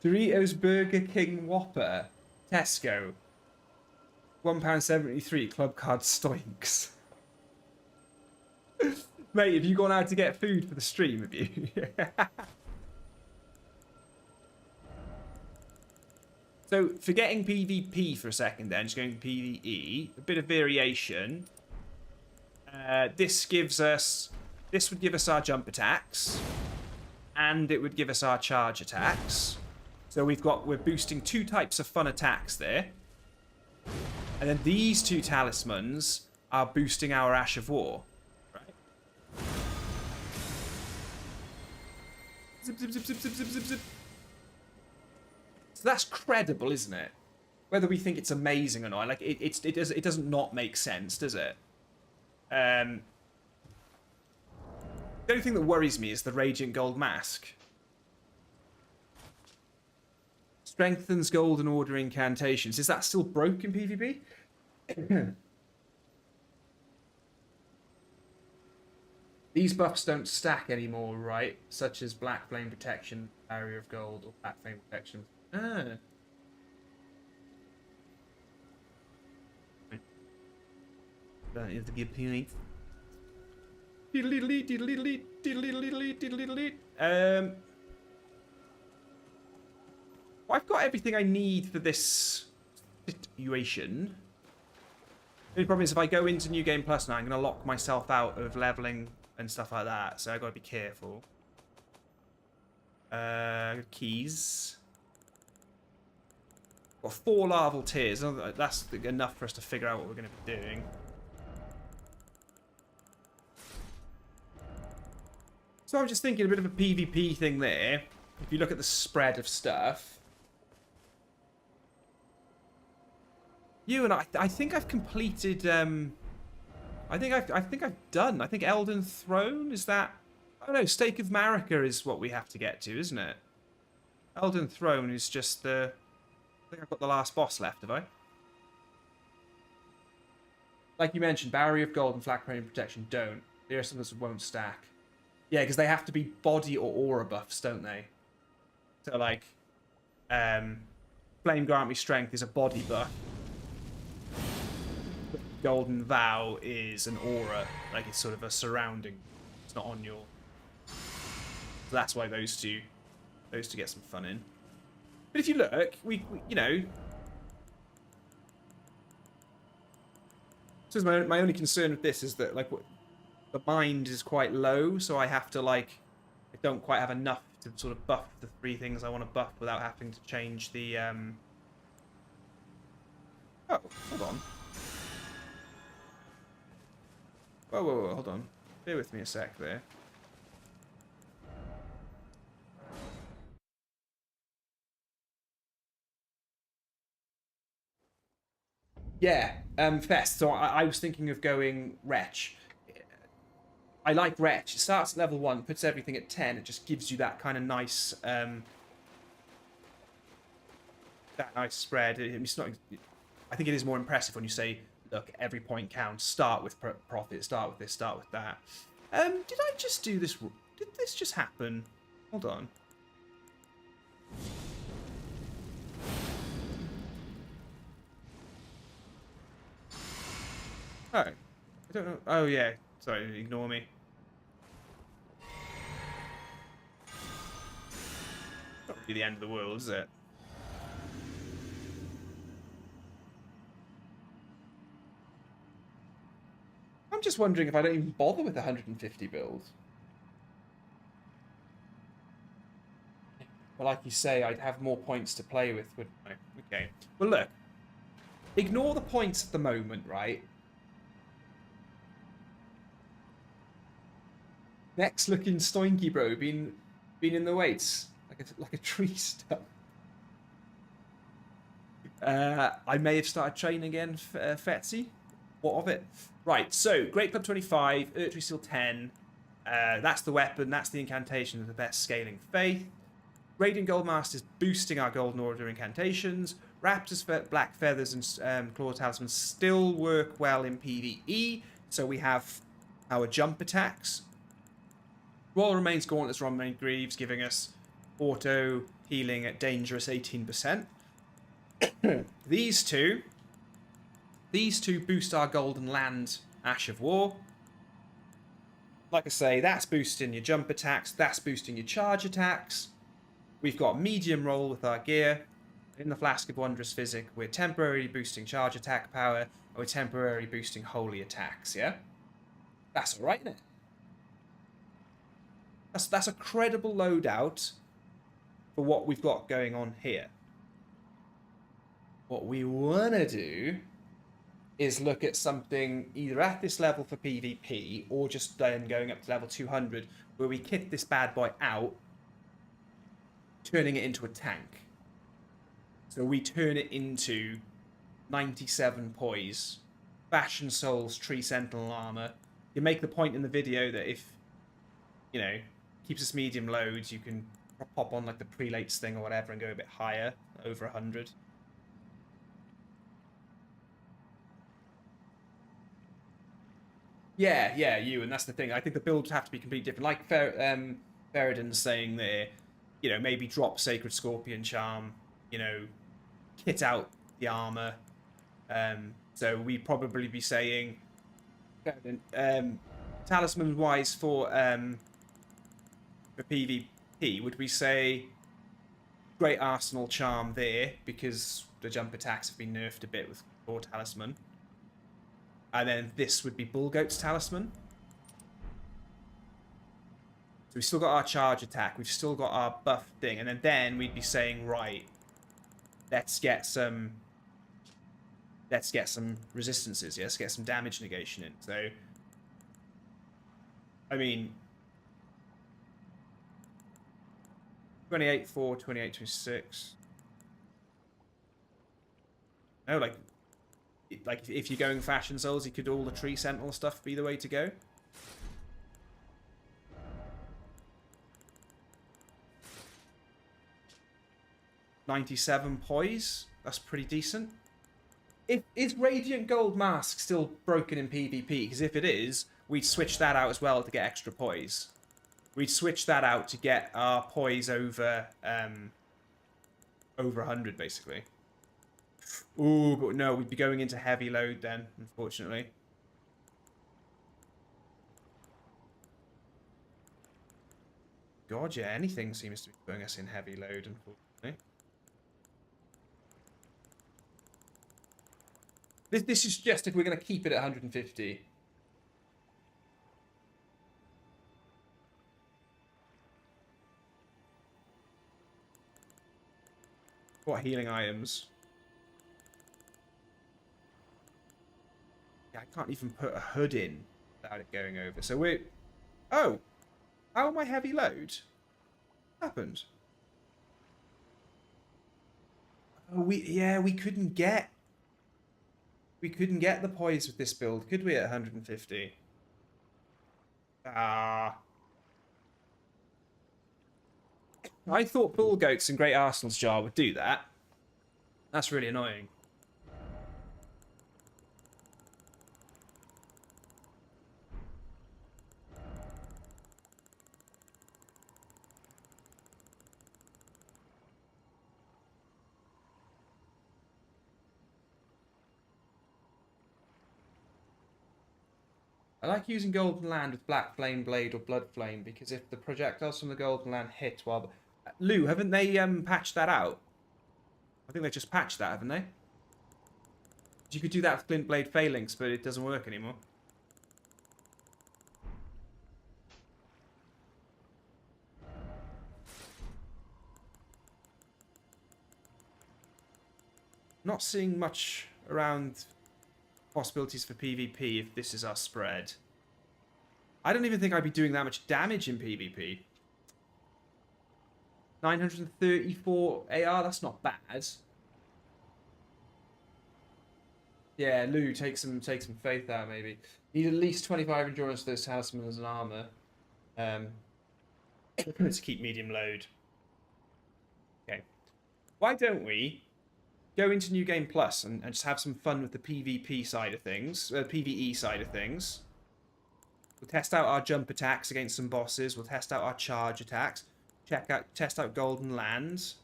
Doritos Burger King Whopper, Tesco, £1.73, club card Stoinks. Mate, have you gone out to get food for the stream, have you? So, forgetting PvP for a second then, just going to PvE, a bit of variation. This would give us our jump attacks, and it would give us our charge attacks. So we're boosting 2 types of fun attacks there. And then these 2 talismans are boosting our Ash of War. Right? Zip, zip, zip, zip, zip, zip, zip, zip. So that's credible, isn't it? Whether we think it's amazing or not, like it doesn't not make sense, does it? The only thing that worries me is the Radiant Gold Mask. Strengthens Golden Order incantations. Is that still broken PvP? These buffs don't stack anymore, right? Such as Black Flame Protection, Barrier of Gold, or Black Flame Protection. Ah. That is the good point. I've got everything I need for this situation. The only problem is if I go into New Game Plus now, I'm going to lock myself out of leveling and stuff like that. So I've got to be careful. Keys. Got 4 larval tiers. That's enough for us to figure out what we're going to be doing. So I'm just thinking a bit of a PvP thing there. If you look at the spread of stuff. You and I think I've completed. I think I've done. I think Elden Throne is that. Oh no, Stake of Marika is what we have to get to, isn't it? Elden Throne is just the. I think I've got the last boss left, have I? Like you mentioned, Barrier of Gold and Black Flame Protection don't. There are some that won't stack. Yeah, because they have to be body or aura buffs, don't they? So like, Flame Grant Me Strength is a body buff. Golden Vow is an aura, like it's sort of a surrounding. It's not on your. So that's why those two get some fun in. But if you look, we you know. So my only concern with this is that like the mind is quite low, so I have to like I don't quite have enough to sort of buff the 3 things I want to buff without having to change the. Oh, hold on. Whoa, hold on. Bear with me a sec there. Yeah, Fest. So I was thinking of going Wretch. I like Wretch. It starts at level 1, puts everything at 10. It just gives you that kind of nice, that nice spread. It's not. I think it is more impressive when you say, "Look, every point counts. Start with profit. Start with this. Start with that." Did I just do this? Did this just happen? Hold on. Oh, I don't know. Oh yeah. Sorry, ignore me. Not really the end of the world, is it? I'm just wondering if I don't even bother with 150 build. But like you say, I'd have more points to play with, wouldn't I? Okay. Well, look. Ignore the points at the moment, right? Next looking stoinky bro, been in the weights like a tree stump. I may have started training again, Fetsy. What of it? Right, so Great Club 25, Urtry Seal 10. That's the weapon, that's the incantation of the best scaling faith. Radiant Gold Masters boosting our Golden Order incantations. Raptor's Black Feathers and Claw Talismans still work well in PvE. So we have our jump attacks. Royal Remains Gauntlets Romain Greaves giving us auto healing at dangerous 18%. These two boost our Golden Land Ash of War. Like I say, that's boosting your jump attacks, that's boosting your charge attacks. We've got medium roll with our gear. In the Flask of Wondrous Physic, we're temporarily boosting charge attack power, and we're temporarily boosting holy attacks, yeah? That's alright, isn't it? That's a credible loadout for what we've got going on here. What we want to do is look at something either at this level for PvP or just then going up to level 200 where we kit this bad boy out, turning it into a tank. So we turn it into 97 Poise, Fashion Souls, Tree Sentinel armor. You make the point in the video that if, you know, keeps us medium loads, you can pop on like the prelates thing or whatever and go a bit higher, over 100. Yeah, you, and that's the thing. I think the builds have to be completely different. Like Feridun's saying there, you know, maybe drop Sacred Scorpion Charm, you know, kit out the armor. So we'd probably be saying, talisman-wise for PvP, would we say Great Arsenal Charm there, because the jump attacks have been nerfed a bit with Core Talisman. And then this would be Bullgoat's Talisman. So we've still got our charge attack. We've still got our buff thing. And then we'd be saying, right, let's get some resistances. Yeah? Let's get some damage negation in. So, I mean, 28, 4, 28, 26. No, like if you're going Fashion Souls, you could all the Tree Sentinel stuff be the way to go. $97 Poise. That's pretty decent. Is Radiant Gold Mask still broken in PvP? Because if it is, we'd switch that out as well to get extra Poise. We'd switch that out to get our Poise over 100, basically. Ooh, but no, we'd be going into heavy load then, unfortunately. God, yeah, anything seems to be putting us in heavy load, unfortunately. This is just if we're going to keep it at 150. What healing items? Yeah, I can't even put a hood in without it going over. So we're... Oh! How am I heavy load? What happened? Oh, we couldn't get... We couldn't get the Poise with this build, could we, at 150? Ah. I thought Bull Goats and Great Arsenal's Jar would do that. That's really annoying. I like using Golden Land with Black Flame Blade or Blood Flame because if the projectiles from the Golden Land hit while... Lou, haven't they patched that out? I think they just patched that, haven't they? You could do that with Glint Blade Phalanx, but it doesn't work anymore. Not seeing much around possibilities for PvP if this is our spread. I don't even think I'd be doing that much damage in PvP. 934 AR, that's not bad. Yeah, Lou, take some faith out maybe. Need at least 25 endurance for those talismans and armor. To keep medium load. Okay. Why don't we go into New Game Plus and just have some fun with the PvP side of things, PvE side of things. We'll test out our jump attacks against some bosses. We'll test out our charge attacks. Test out Golden Lands.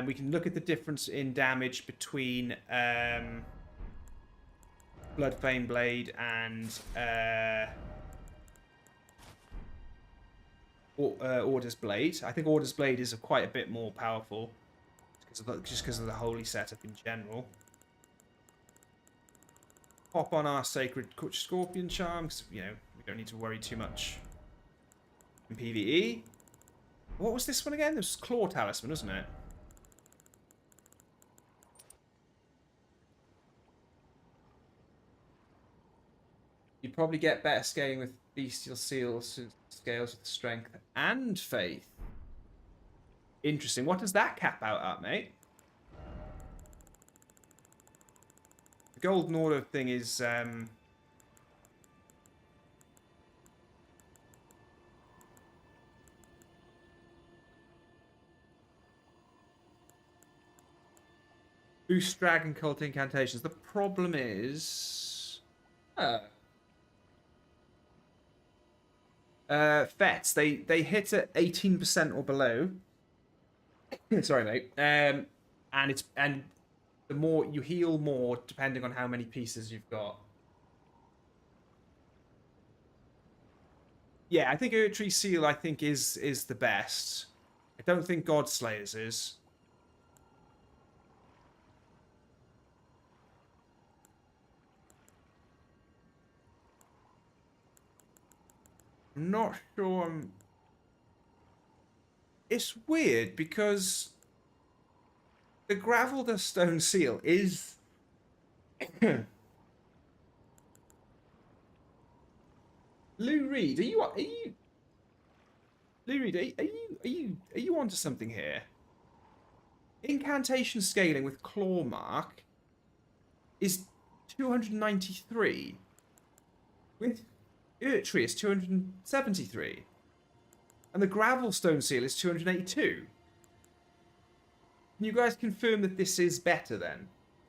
We can look at the difference in damage between Blood Flame Blade and Order's Blade. I think Order's Blade is quite a bit more powerful. Just because of the holy setup in general. Pop on our Sacred Scorpion Charm, because, you know, we don't need to worry too much in PvE. What was this one again? This was Claw Talisman, wasn't it? You'd probably get better scaling with Bestial Seals, scales with strength and faith. Interesting. What does that cap out at, mate? The Golden Order thing is... boost Dragon Cult incantations. The problem is... Fets, they hit at 18% or below. Sorry, mate. And the more you heal more depending on how many pieces you've got. Yeah, I think Tree Seal is the best. I don't think Godslayer's is. I'm not sure. It's weird because the Gravel the Stone Seal is Lou Reed. Are you Lou Reed? Are you onto something here? Incantation scaling with Claw Mark is 293. With Urtree is 273. And the Gravelstone Seal is 282. Can you guys confirm that this is better then?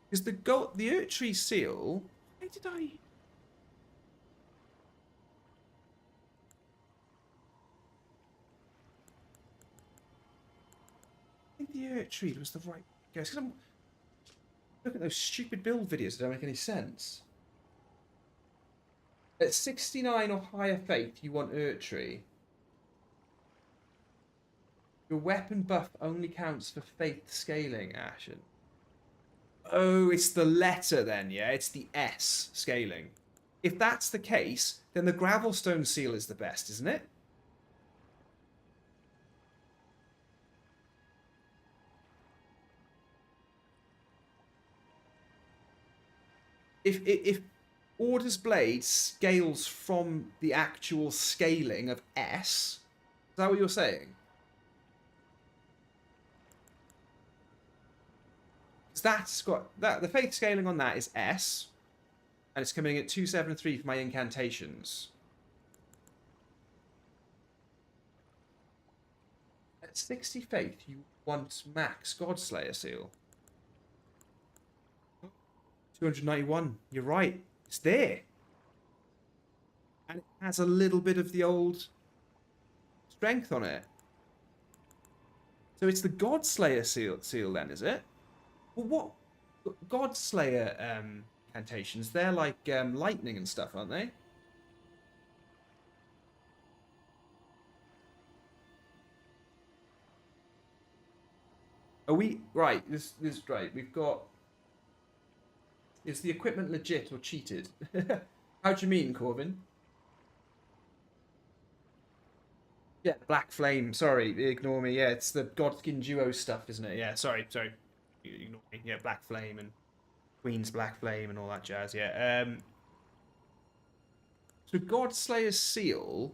Because the Urtree Seal... Why did I... I think the Urtree was the right... Guys, because I'm... Look at those stupid build videos that don't make any sense. At 69 or higher faith, you want Urtree. Your weapon buff only counts for faith scaling, Ashen. Oh, it's the letter then, yeah? It's the S scaling. If that's the case, then the Gravelstone Seal is the best, isn't it? If Order's Blade scales from the actual scaling of S, is that what you're saying? That's got that the faith scaling on that is S, and it's coming in at 273 for my incantations. At 60 faith, you want max Godslayer Seal. 291. You're right. It's there, and it has a little bit of the old strength on it. So it's the Godslayer seal then, is it? Well, what Godslayer incantations? They're like lightning and stuff, aren't they? Are we right? This is right. We've got. Is the equipment legit or cheated? How do you mean, Corvin? Yeah, Black Flame. Sorry, ignore me. Yeah, it's the Godskin Duo stuff, isn't it? Yeah, sorry. Ignore me. Yeah, Black Flame and Queen's Black Flame and all that jazz. Yeah. So Godslayer's Seal,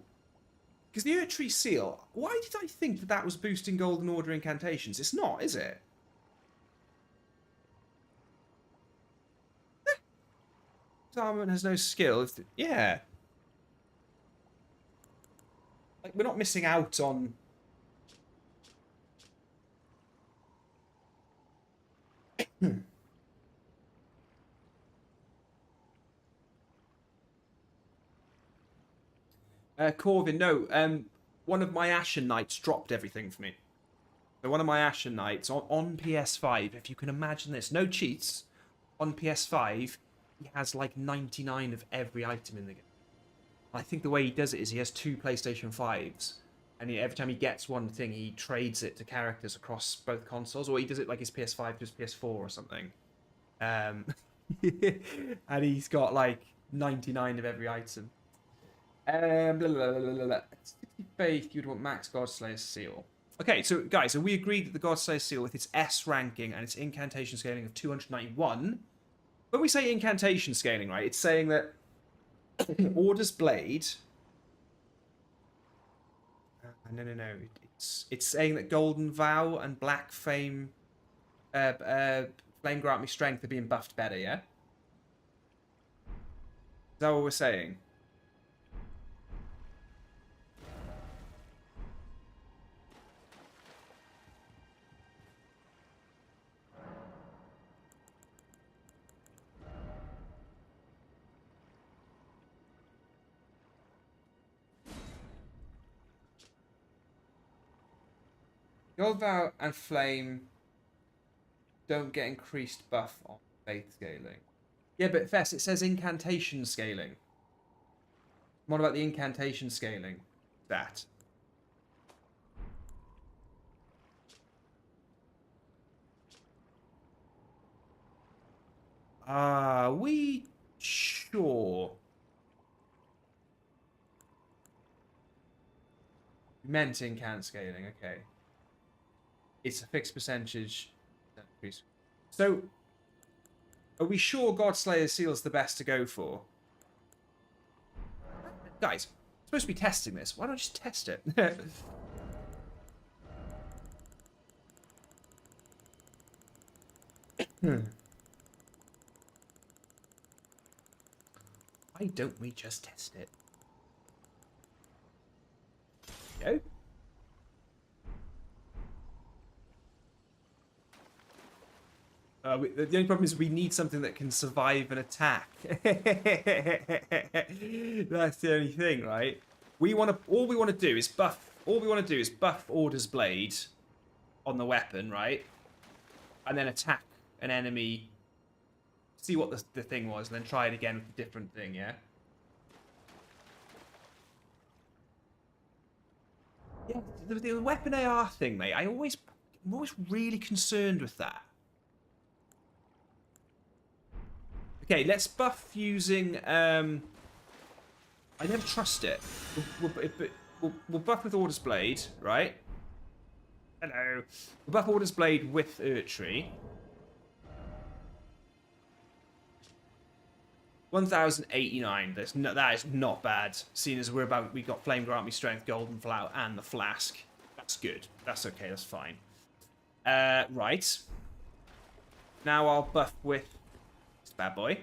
because the Urtree Seal. Why did I think that was boosting Golden Order incantations? It's not, is it? Armament has no skill. Yeah. Like, we're not missing out on... Corvin, no. One of my Ashen Knights dropped everything for me. So one of my Ashen Knights on PS5, if you can imagine this, no cheats, on PS5, he has like 99 of every item in the game. I think the way he does it is he has 2 PlayStation 5s, and every time he gets one thing, he trades it to characters across both consoles, or he does it like his PS5 to his PS4 or something. And he's got like 99 of every item. 60 faith, you'd want max Godslayer Seal. Okay, so guys, so we agreed that the Godslayer seal with its S ranking and its incantation scaling of 291. When we say incantation scaling, right, it's saying that Order's Blade. No. It's saying that Golden Vow and Black Flame, Flame Grant Me Strength are being buffed better. Yeah, is that what we're saying? Gold Vow and Flame don't get increased buff on faith scaling. Yeah, but Fess, it says incantation scaling. What about the incantation scaling? That. Are we sure? You meant incant scaling, okay. It's a fixed percentage. So, are we sure Godslayer Seal's the best to go for? Guys, I'm supposed to be testing this. Why don't I just test it? Why don't we just test it? Go. The only problem is we need something that can survive an attack. That's the only thing, right? All we want to do is buff Order's Blade on the weapon, right? And then attack an enemy. See what the thing was, and then try it again with a different thing, yeah? Yeah, the weapon AR thing, mate. I'm always really concerned with that. Okay, let's buff using. I never trust it. We'll buff with Order's Blade, right? Hello. We'll buff Order's Blade with Urtry. 1089. That is not bad. Seeing as we got Flame Grant Me Strength, Golden Flower, and the Flask. That's good. That's okay. That's fine. Right. Now I'll buff with this bad boy.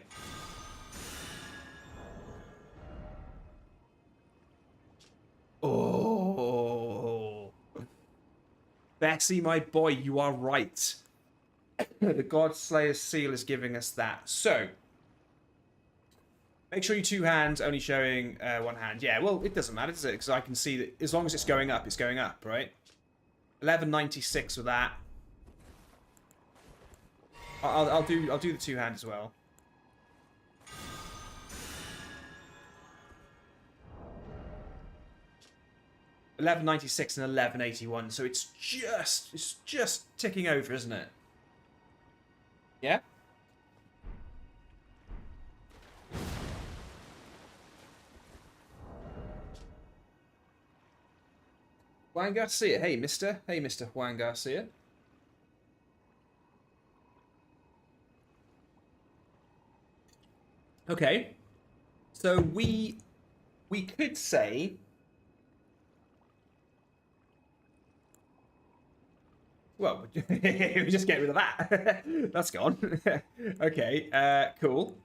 Oh, Bessie, my boy, you are right. The Godslayer's seal is giving us that. So. Make sure you two hands, only showing one hand. Yeah, well, it doesn't matter, does it? Because I can see that as long as it's going up, right? 1196 with that. I'll do the two hand as well. $11.96 and $11.81, so it's just ticking over, isn't it? Yeah. Juan Garcia. Hey, mister. Hey, Mr. Juan Garcia. Okay. So we could say... Well, we just get rid of that. That's gone. Okay, cool.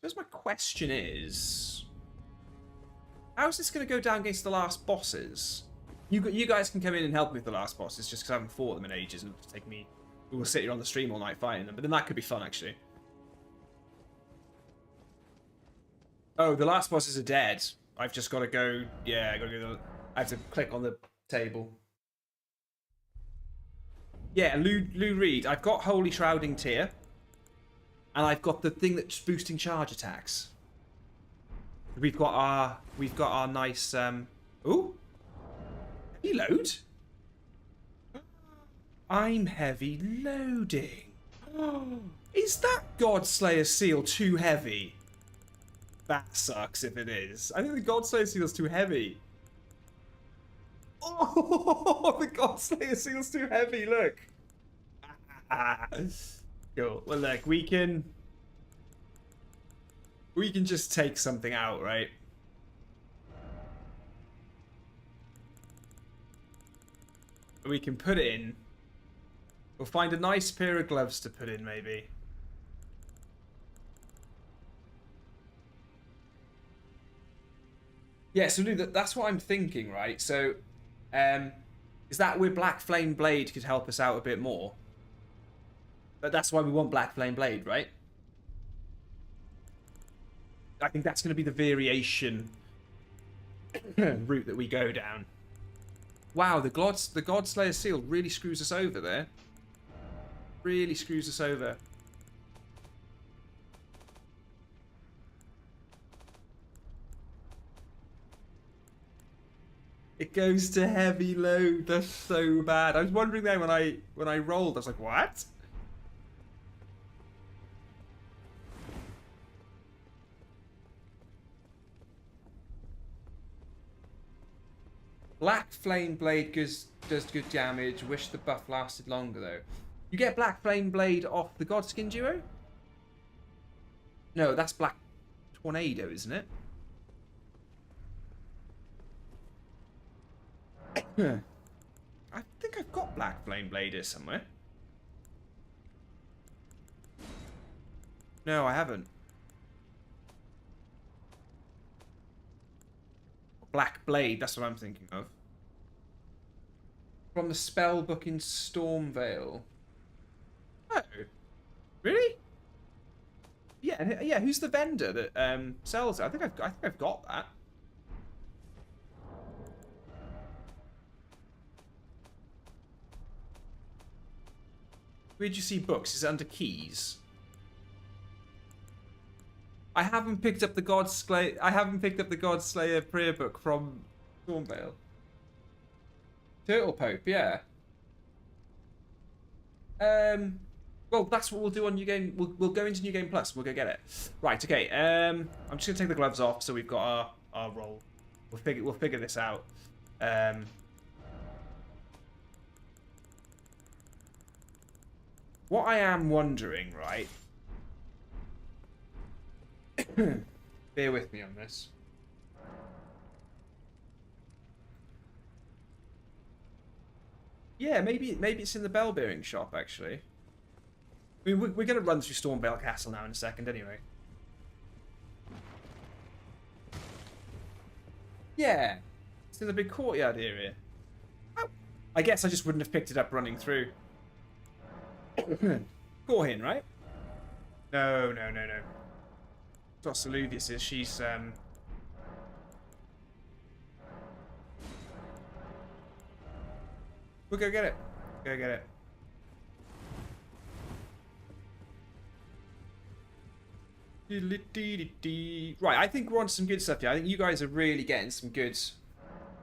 Because my question is, how is this going to go down against the last bosses? You guys can come in and help me with the last bosses, just because I haven't fought them in ages, and it'll take me. We will sit here on the stream all night fighting them, but then that could be fun, actually. Oh, the last bosses are dead. I've just got to go. Yeah, I have to click on the table. Yeah, Lou Reed. I've got Holy Shrouding Tear. And I've got the thing that's boosting charge attacks. We've got our nice ooh. Heavy load? I'm heavy loading. Is that Godslayer seal too heavy? That sucks if it is. I think the Godslayer seal is too heavy. Oh, the Godslayer seal is too heavy, look. Cool. Well, look, we can just take something out, right? We can put it in. We'll find a nice pair of gloves to put in, maybe. Yeah, so Lou, that's what I'm thinking, right? So, is that where Black Flame Blade could help us out a bit more? But that's why we want Black Flame Blade, right? I think that's going to be the variation route that we go down. Wow, the Godslayer seal really screws us over there. Really screws us over. It goes to heavy load. That's so bad. I was wondering then when I rolled, I was like, what? Black Flame Blade does good damage. Wish the buff lasted longer, though. You get Black Flame Blade off the Godskin duo? No, that's Black Tornado, isn't it? I think I've got Black Flame Blade here somewhere. No, I haven't. Black Blade, that's what I'm thinking of. From the spell book in Stormvale. Oh. Really? Yeah, yeah, who's the vendor that sells it? I think I've got that. Where'd you see books? Is it under keys? I haven't picked up the Godslayer prayer book from Stormvale. Turtle Pope, yeah. Well, that's what we'll do on New Game. We'll go into New Game Plus. We'll go get it. Right. Okay. I'm just gonna take the gloves off so we've got our roll. We'll figure this out. What I am wondering, right? Bear with me on this. Yeah, maybe it's in the bell bearing shop actually. I mean, we're gonna run through Stormvale Castle now in a second, anyway. Yeah, it's in the big courtyard area. Oh, I guess I just wouldn't have picked it up running through. Gorhin, right? No. Dossaluvius is. She's We'll go get it. Go get it. Right, I think we're on some good stuff here. I think you guys are really getting some good,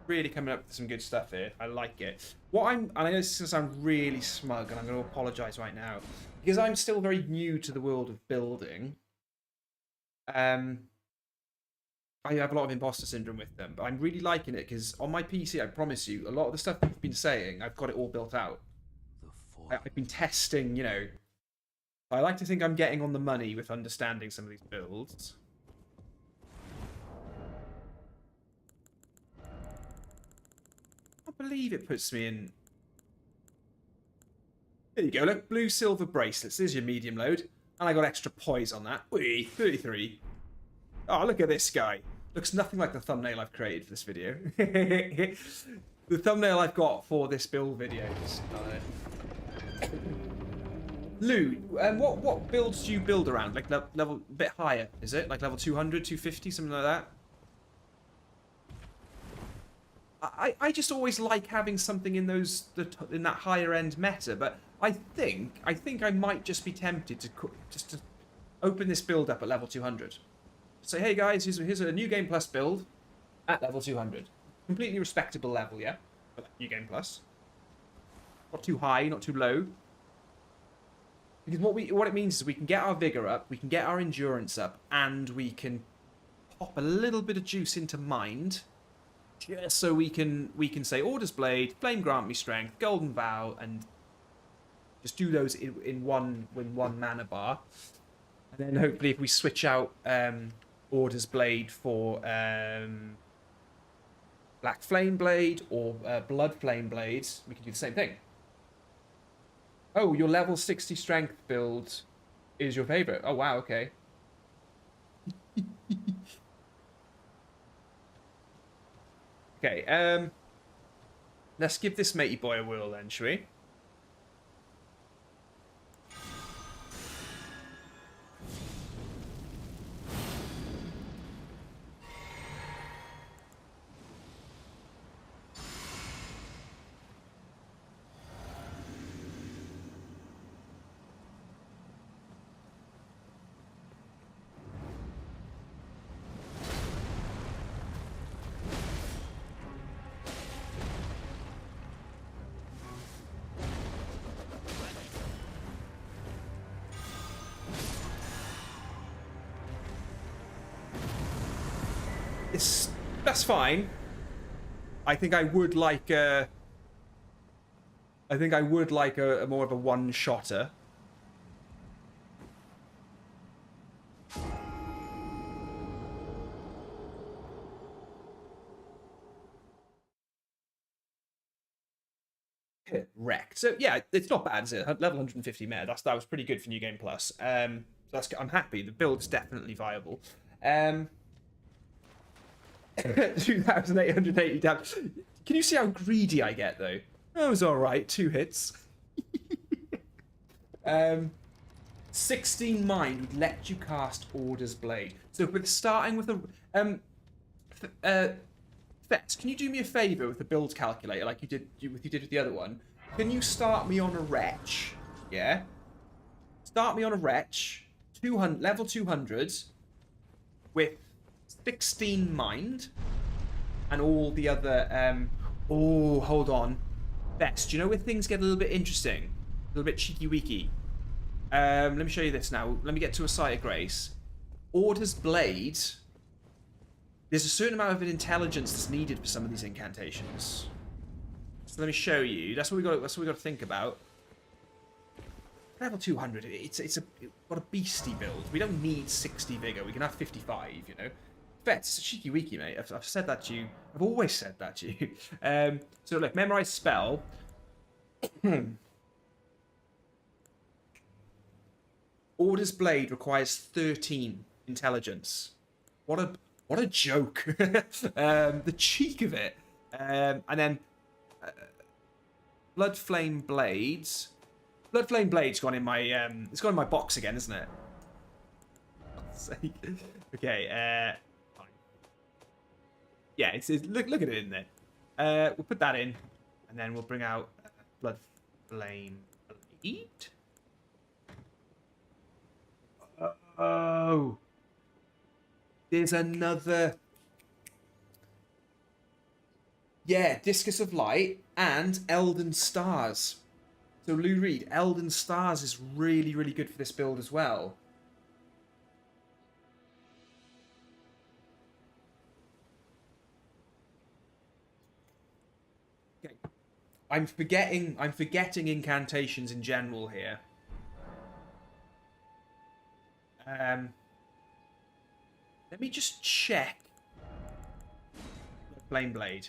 really coming up with some good stuff here. I like it. And I know this is going to sound really smug, and I'm going to apologise right now, because I'm still very new to the world of building. I have a lot of imposter syndrome with them, but I'm really liking it because on my PC, I promise you, a lot of the stuff you've been saying, I've got it all built out. I've been testing, you know. I like to think I'm getting on the money with understanding some of these builds. I believe it puts me in. There you go, look, blue silver bracelets. There's your medium load. And I got extra poise on that. Whee, 33. Oh, look at this guy. Looks nothing like the thumbnail I've created for this video. The thumbnail I've got for this build video is Lou, what builds do you build around? Like level a bit higher, is it? Like level 200, 250, something like that? I just always like having something in in that higher end meta, but I think I might just be tempted to just open this build up at level 200. Say, hey guys, here's a New Game Plus build at level 200. Completely respectable level, yeah? But New Game Plus. Not too high, not too low. Because what it means is we can get our vigor up, we can get our endurance up, and we can pop a little bit of juice into mind, just so we can say Orders Blade, Flame Grant Me Strength, Golden Vow, and just do those in one mana bar. And then hopefully if we switch out Orders Blade for Black Flame Blade or Blood Flame Blade, we can do the same thing. Oh, your level 60 strength build is your favorite. Oh, wow, okay. Okay, let's give this matey boy a whirl then, shall we? That's fine. I think I would like a more of a one-shotter. Wrecked. So yeah, it's not bad, is it? Level 150 meh. That was pretty good for New Game Plus. I'm happy. The build's definitely viable. 2,880 damage. Can you see how greedy I get though? That was all right. 2 hits. 16 mind would let you cast Orders Blade. So with starting with a Fetz, can you do me a favour with the build calculator like you did with the other one? Can you start me on a wretch? Yeah. Start me on a wretch, 200 level 200 with 16 mind and all the other oh, hold on. Fetz, do you know where things get a little bit interesting? A little bit cheeky weaky. Let me show you this now. Let me get to a Site of Grace. Orders Blade. There's a certain amount of intelligence that's needed for some of these incantations. So let me show you. That's what we got. That's what we got to think about. Level 200. What a beastie build. We don't need 60 vigor. We can have 55. You know. Fetz, cheeky weaky, mate. I've said that to you. I've always said that to you. So look, memorize spell. Orders Blade requires 13 intelligence. What a joke. The cheek of it. And then Blood Flame Blades. Blood Flame Blade's gone in my it's gone in my box again, isn't it? Okay, fine. Yeah, it's look at it in there. We'll put that in, and then we'll bring out Blood Flame Blade. Oh, there's another. Yeah, Discus of Light and Elden Stars. So Lou Reed, Elden Stars is really, really good for this build as well. Okay. I'm forgetting incantations in general here. Let me just check. Flame Blade.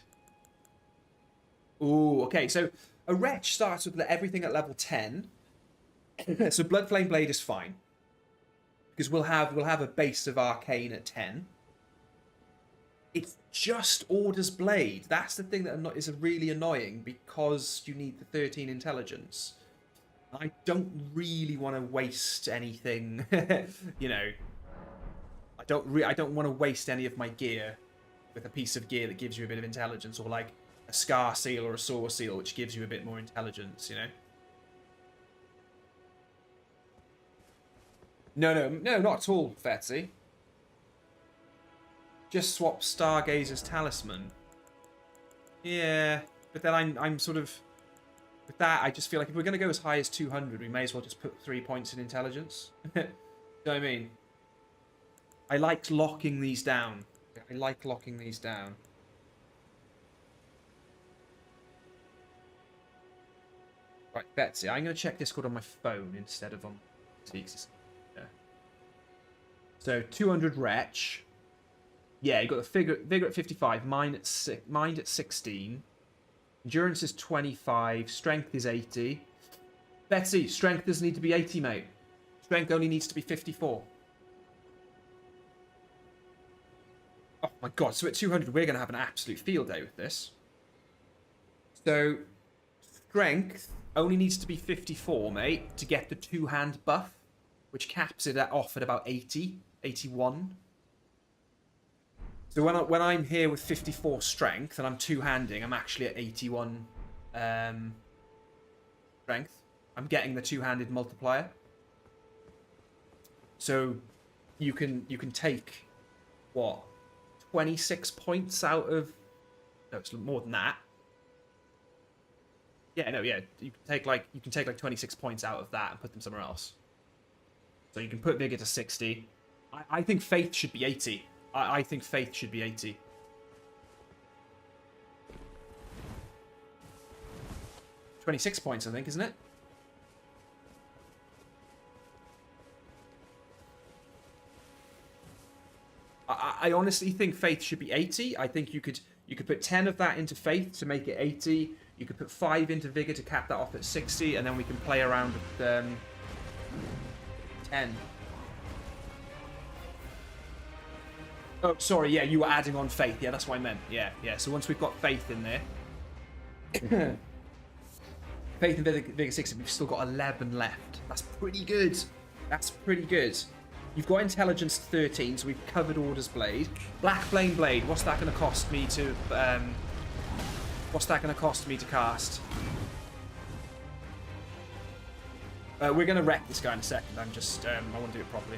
Ooh, okay. So a Wretch starts with everything at level 10. So Blood Flame Blade is fine. Because we'll have a base of Arcane at 10. It's just Orders Blade. That's the thing that is really annoying because you need the 13 intelligence. I don't really want to waste anything, you know. I don't want to waste any of my gear with a piece of gear that gives you a bit of intelligence, or like a Scar Seal or a Saw Seal, which gives you a bit more intelligence, you know. No, not at all, Fetsy. Just swap Stargazer's Talisman. Yeah, but then I'm sort of with that, I just feel like if we're going to go as high as 200, we may as well just put 3 points in intelligence. You know what I mean? I like locking these down. I like locking these down. Right, Betsy, I'm going to check Discord on my phone instead of on Speaks. Yeah. So 200 Wretch. Yeah, you got the Vigor at 55, Mind at 16. Endurance is 25, Strength is 80. Betsy, Strength doesn't need to be 80, mate. Strength only needs to be 54. Oh my god, so at 200 we're going to have an absolute field day with this. So, Strength only needs to be 54, mate, to get the two-hand buff, which caps it off at about 80, 81. So when I'm here with 54 strength and I'm two-handing, I'm actually at 81 strength. I'm getting the two-handed multiplier. So you can take what, 26 points out of, no, it's more than that. Yeah, no, yeah, you can take like 26 points out of that and put them somewhere else. So you can put Vigor to 60. I think Faith should be 80. I think Faith should be 80. $26 points, I think, isn't it? I honestly think Faith should be 80. I think you could put 10 of that into Faith to make it 80. You could put 5 into Vigor to cap that off at 60, and then we can play around with 10. Oh, sorry, yeah, you were adding on Faith. Yeah, that's what I meant. Yeah, yeah. So once we've got Faith in there, Faith and Vigor 60, we've still got 11 left. That's pretty good. That's pretty good. You've got Intelligence 13, so we've covered Order's Blade. Black Flame Blade, what's that going to cost me to... what's that going to cost me to cast? We're going to wreck this guy in a second. I'm just... I want to do it properly.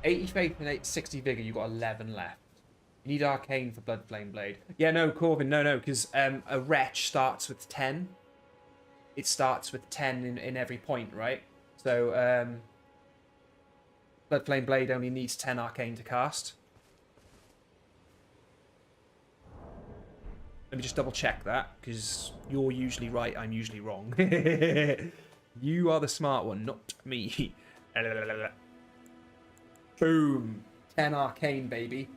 $80 Faith and 60 Vigor, you've got 11 left. You need Arcane for Blood Flame Blade. Yeah, no, Corvin, no, because a Wretch starts with 10. It starts with 10 in every point, right? So, Blood Flame Blade only needs 10 Arcane to cast. Let me just double check that, because you're usually right, I'm usually wrong. You are the smart one, not me. Boom. 10 Arcane, baby.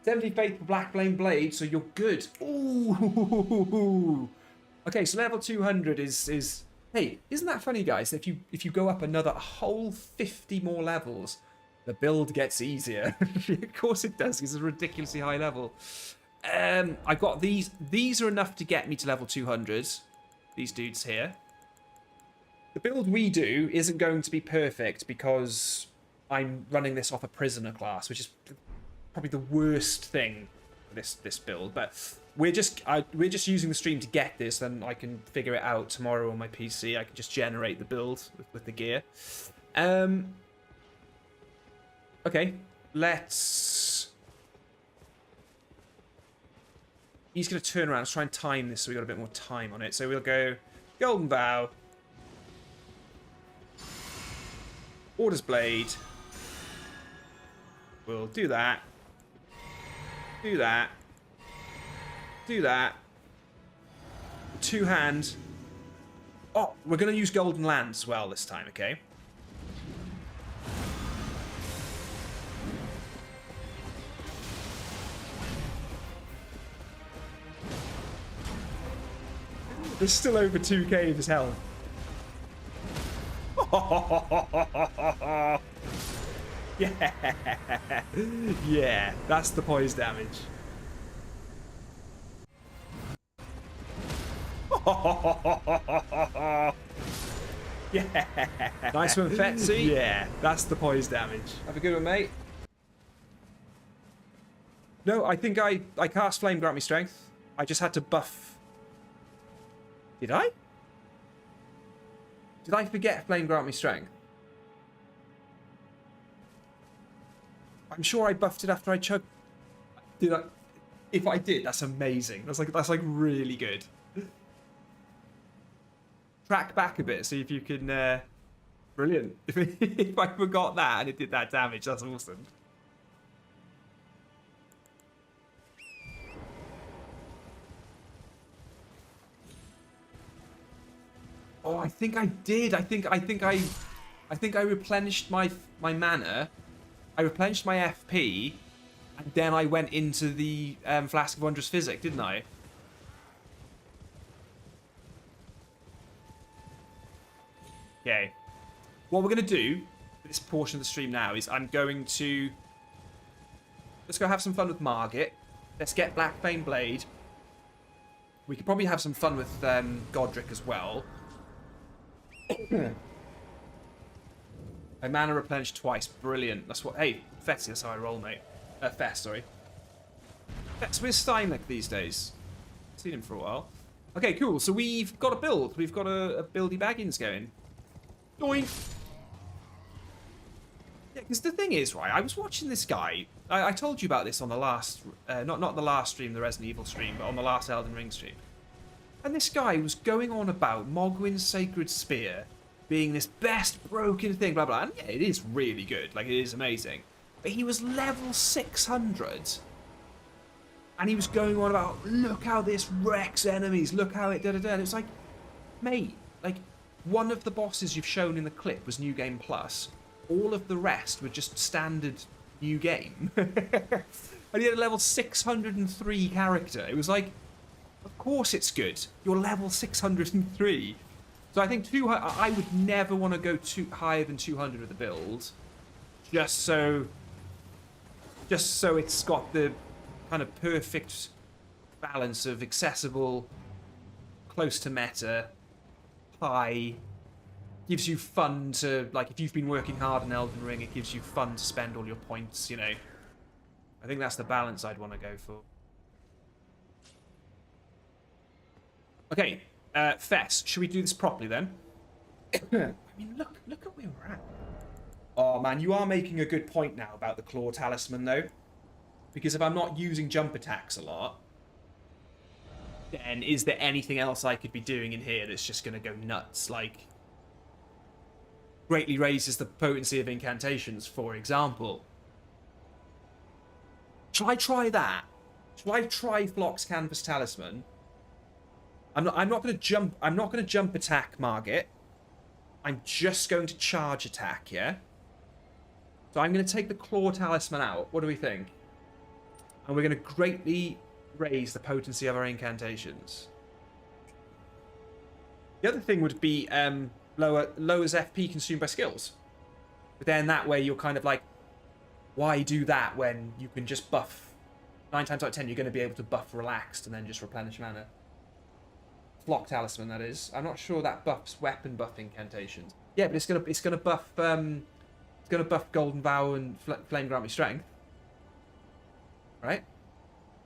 70 Faith for Black Flame Blade, so you're good. Ooh. Okay, so level 200 is... Hey, isn't that funny, guys? If you go up another whole 50 more levels, the build gets easier. Of course it does, because it's a ridiculously high level. I've got these. These are enough to get me to level 200. These dudes here. The build we do isn't going to be perfect because I'm running this off a prisoner class, which is probably the worst thing for this build. But we're just using the stream to get this, then I can figure it out tomorrow on my PC. I can just generate the build with the gear. Okay, let's... He's going to turn around. Let's try and time this so we got a bit more time on it. So we'll go Golden Vow, Order's Blade. We'll do that. Do that. Do that. Two hand. Oh, we're going to use Golden Lands as well this time, okay? There's still over 2k of his health. Yeah. Yeah, that's the poise damage. Yeah. Nice one, Fetsy. Yeah, that's the poise damage. Have a good one, mate. No, I think I cast Flame Grant Me Strength. I just had to buff. Did I? Did I forget Flame Grant Me Strength? I'm sure I buffed it after I chugged. Did I? If I did, that's amazing. That's like really good. Track back a bit, see if you can. Brilliant. If I forgot that and it did that damage, that's awesome. Oh, I think I did. I think I replenished my mana. I replenished my FP, and then I went into the Flask of Wondrous Physic, didn't I? Okay. What we're going to do for this portion of the stream now is I'm going to... Let's go have some fun with Margit. Let's get Blackbane Blade. We could probably have some fun with Godric as well. My mana replenished twice. Brilliant. That's what... Hey, Fetzy, that's how I roll, mate. Fess, sorry. Fess, where's Steinleck these days? Seen him for a while. Okay, cool. So we've got a build. We've got a buildy baggins going. Doink! Yeah, because the thing is, right, I was watching this guy. I told you about this on the last... not the last stream, the Resident Evil stream, but on the last Elden Ring stream. And this guy was going on about Mogwin's Sacred Spear being this best broken thing, blah, blah. And yeah, it is really good. Like, it is amazing. But he was level 600. And he was going on about, look how this wrecks enemies. Look how it da-da-da. And it's like, mate, like, one of the bosses you've shown in the clip was New Game Plus. All of the rest were just standard New Game. And he had a level 603 character. It was like, of course it's good. You're level 603. So I think I would never want to go higher than 200 with the build. Just so it's got the kind of perfect balance of accessible, close to meta, high, gives you fun to, like, if you've been working hard in Elden Ring, it gives you fun to spend all your points, you know. I think that's the balance I'd want to go for. Okay, Fess, should we do this properly then? I mean, look at where we're at. Oh man, you are making a good point now about the Claw Talisman though. Because if I'm not using jump attacks a lot, then is there anything else I could be doing in here that's just going to go nuts? Like, greatly raises the potency of incantations, for example. Shall I try that? Shall I try Flock's Canvas Talisman? I'm not going to jump attack Margit. I'm just going to charge attack, yeah? So I'm going to take the Claw Talisman out. What do we think? And we're going to greatly raise the potency of our incantations. The other thing would be lowers FP consumed by skills. But then that way you're kind of like, why do that when you can just buff? 9 times out of 10 you're going to be able to buff Relaxed and then just replenish mana. Flock Talisman, that is. I'm not sure that buffs weapon buff incantations. Yeah, but it's gonna buff Golden Vow and Flame Grant Me Strength, right?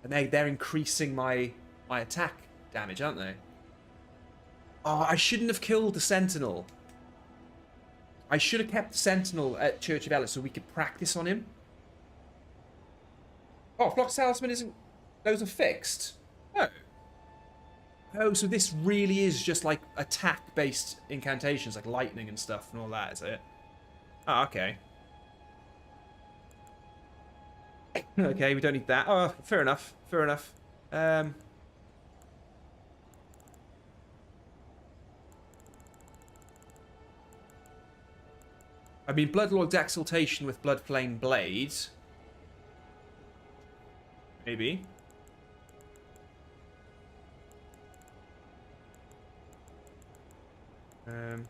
And they're increasing my attack damage, aren't they? Oh, I shouldn't have killed the Sentinel. I should have kept the Sentinel at Church of Ella so we could practice on him. Oh, Flock's Talisman isn't... Those are fixed. Oh. Oh, so this really is just like attack-based incantations, like lightning and stuff and all that, is it? Oh, okay. Okay, we don't need that. Oh, fair enough. Fair enough. I mean, Bloodlord's Exaltation with Bloodflame Blade. Maybe. The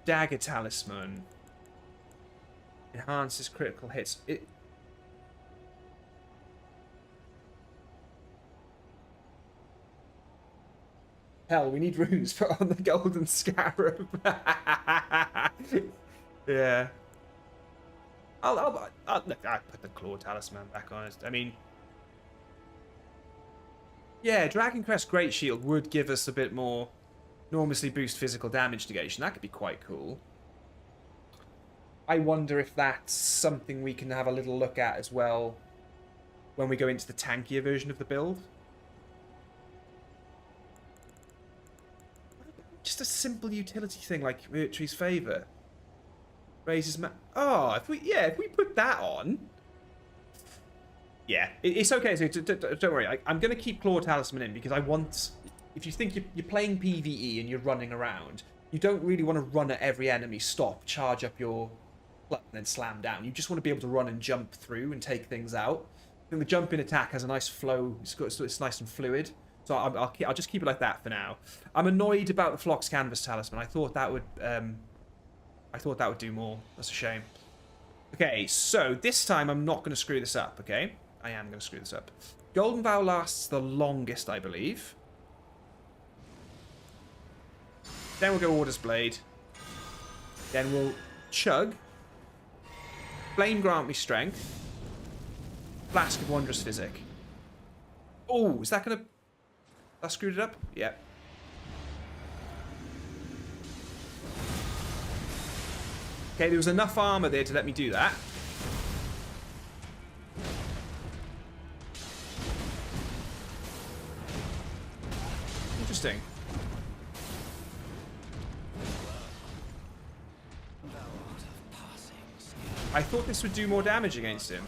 Dagger Talisman enhances critical hits. Hell, we need runes for on the Golden Scarab. Yeah. Look, I put the Claw Talisman back on it. I mean, yeah, Dragon Crest Great Shield would give us a bit more enormously boost physical damage negation. That could be quite cool. I wonder if that's something we can have a little look at as well when we go into the tankier version of the build. Just a simple utility thing like Virtue's Favor. Raises oh, if we put that on. Yeah, it's okay. So don't worry. I'm going to keep Claw Talisman in because I want... If you think you're playing PvE and you're running around, you don't really want to run at every enemy, stop, charge up your button, and then slam down. You just want to be able to run and jump through and take things out. I think the jumping attack has a nice flow. It's nice and fluid. So I'll just keep it like that for now. I'm annoyed about the Phlox Canvas Talisman. I thought that would do more. That's a shame. Okay, so this time I'm not going to screw this up, okay? I am going to screw this up. Golden Vow lasts the longest, I believe. Then we'll go Order's Blade. Then we'll Chug. Flame Grant Me Strength. Flask of Wondrous Physic. Oh, is that going to... That screwed it up? Yeah. Okay, there was enough armor there to let me do that. Interesting. I thought this would do more damage against him.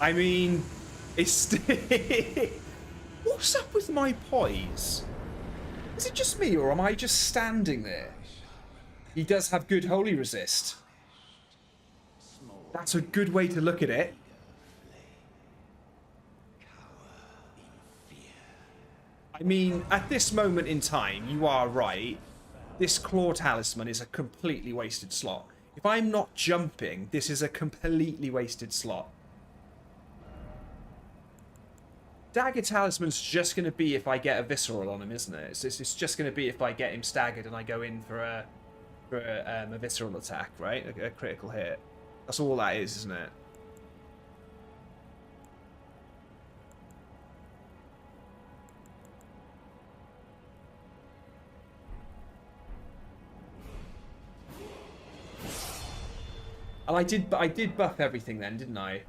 I mean, it's... What's up with my poise? Is it just me, or am I just standing there? He does have good holy resist. That's a good way to look at it. I mean, at this moment in time, you are right. This Claw Talisman is a completely wasted slot. If I'm not jumping, this is a completely wasted slot. Dagger Talisman's just going to be if I get a Visceral on him, isn't it? It's just going to be if I get him staggered and I go in for a Visceral attack, right? A critical hit. That's all that is, isn't it? And I did buff everything then, didn't I?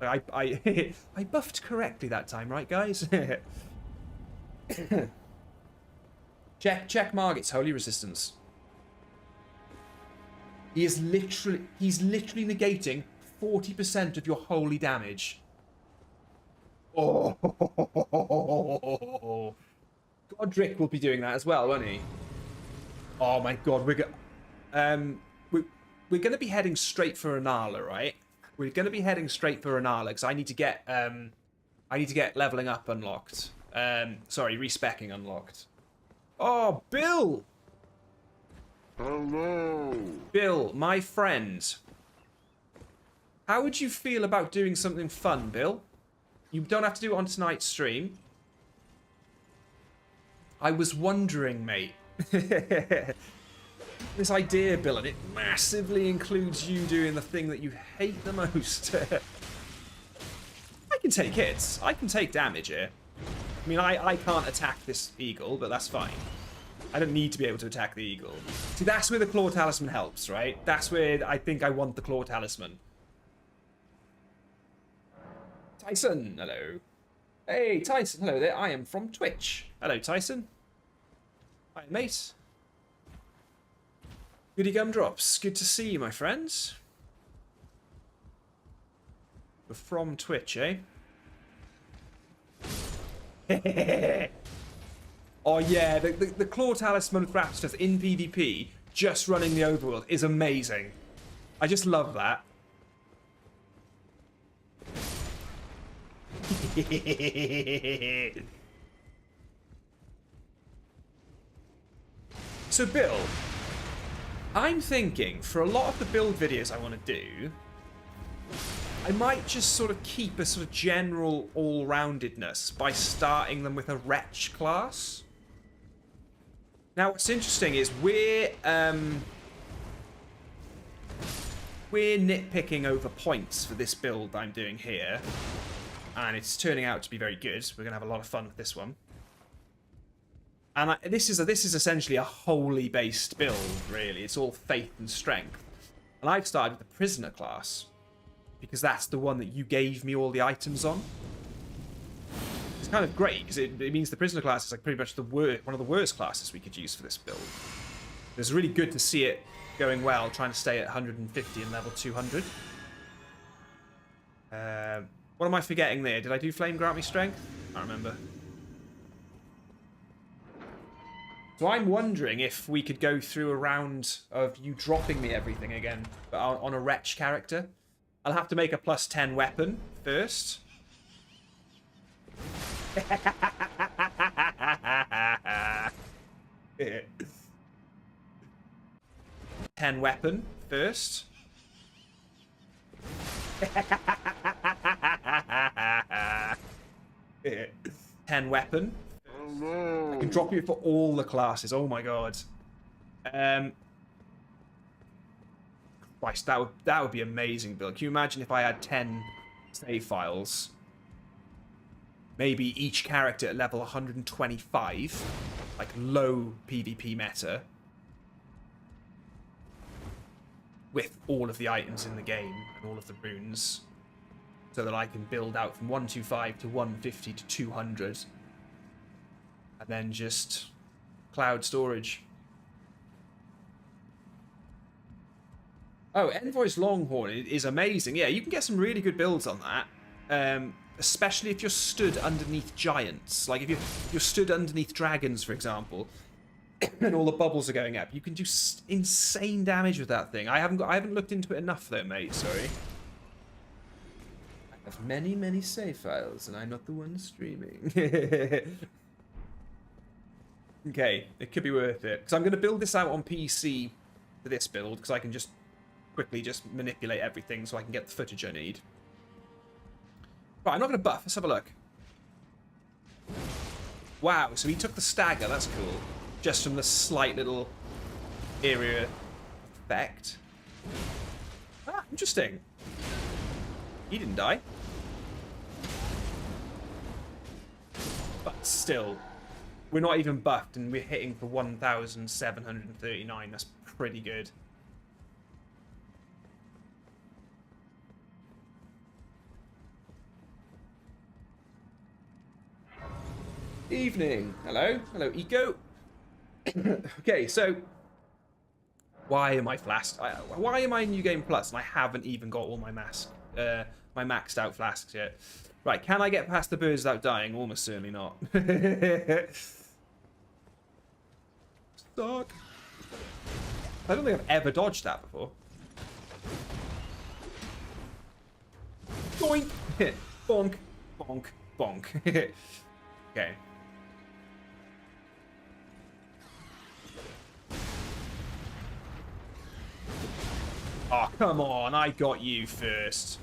I buffed correctly that time, right, guys? check Margit's holy resistance. He's literally negating 40% of your holy damage. Oh, Godric will be doing that as well, won't he? Oh my God, we're going to be heading straight for Rennala, right? We're going to be heading straight for Rennala because I need to get leveling up unlocked. Sorry, respecking unlocked. Oh, Bill! Hello! Bill, my friend. How would you feel about doing something fun, Bill? You don't have to do it on tonight's stream. I was wondering, mate. This idea, Bill, and it massively includes you doing the thing that you hate the most. I can take hits. I can take damage here. I mean, I can't attack this eagle, but that's fine. I don't need to be able to attack the eagle. See, that's where the Claw Talisman helps, right? That's where I think I want the Claw Talisman. Tyson, hello. Hey, Tyson, hello there. I am from Twitch. Hello, Tyson. Hi, mate. Goody Gumdrops. Good to see you, my friends. We're from Twitch, eh? Oh yeah, the Claw Talisman Raptors in PvP, just running the overworld, is amazing. I just love that. So Bill, I'm thinking for a lot of the build videos I want to do, I might just sort of keep a sort of general all-roundedness by starting them with a Wretch class. Now, what's interesting is we're we're nitpicking over points for this build I'm doing here, and it's turning out to be very good. We're going to have a lot of fun with this one. And this is essentially a holy based build, really. It's all faith and strength. And I've started with the prisoner class because that's the one that you gave me all the items on. It's kind of great because it means the prisoner class is like pretty much one of the worst classes we could use for this build. It's really good to see it going well, trying to stay at 150 and level 200. What am I forgetting there? Did I do flame grant me strength? I can't remember. So I'm wondering if we could go through a round of you dropping me everything again, but on a wretch character. I'll have to make a +10 weapon first. 10 weapon first. 10 weapon. I can drop you for all the classes. Oh my god. Christ, that would be amazing build. Can you imagine if I had 10 save files? Maybe each character at level 125, like low PvP meta, with all of the items in the game and all of the runes, so that I can build out from 125 to 150 to 200. And then just cloud storage. Oh, Envoy's Longhorn is amazing. Yeah, you can get some really good builds on that. Especially if you're stood underneath giants. Like if you're stood underneath dragons, for example, and all the bubbles are going up. You can do insane damage with that thing. I haven't looked into it enough though, mate. Sorry. I have many save files, and I'm not the one streaming. Okay, it could be worth it. Because I'm going to build this out on PC for this build, because I can just quickly manipulate everything so I can get the footage I need. Right, I'm not going to buff. Let's have a look. Wow, so he took the stagger. That's cool. Just from the slight little area effect. Ah, interesting. He didn't die. But still... We're not even buffed, and we're hitting for 1,739. That's pretty good. Evening. Hello. Hello, Eco. Okay, so... Why am I flasked? Why am I in New Game Plus, and I haven't even got all my my maxed out flasks yet? Right, can I get past the birds without dying? Almost certainly not. Suck. I don't think I've ever dodged that before. Boink! Bonk! Bonk! Bonk! Okay. Oh, come on. I got you first.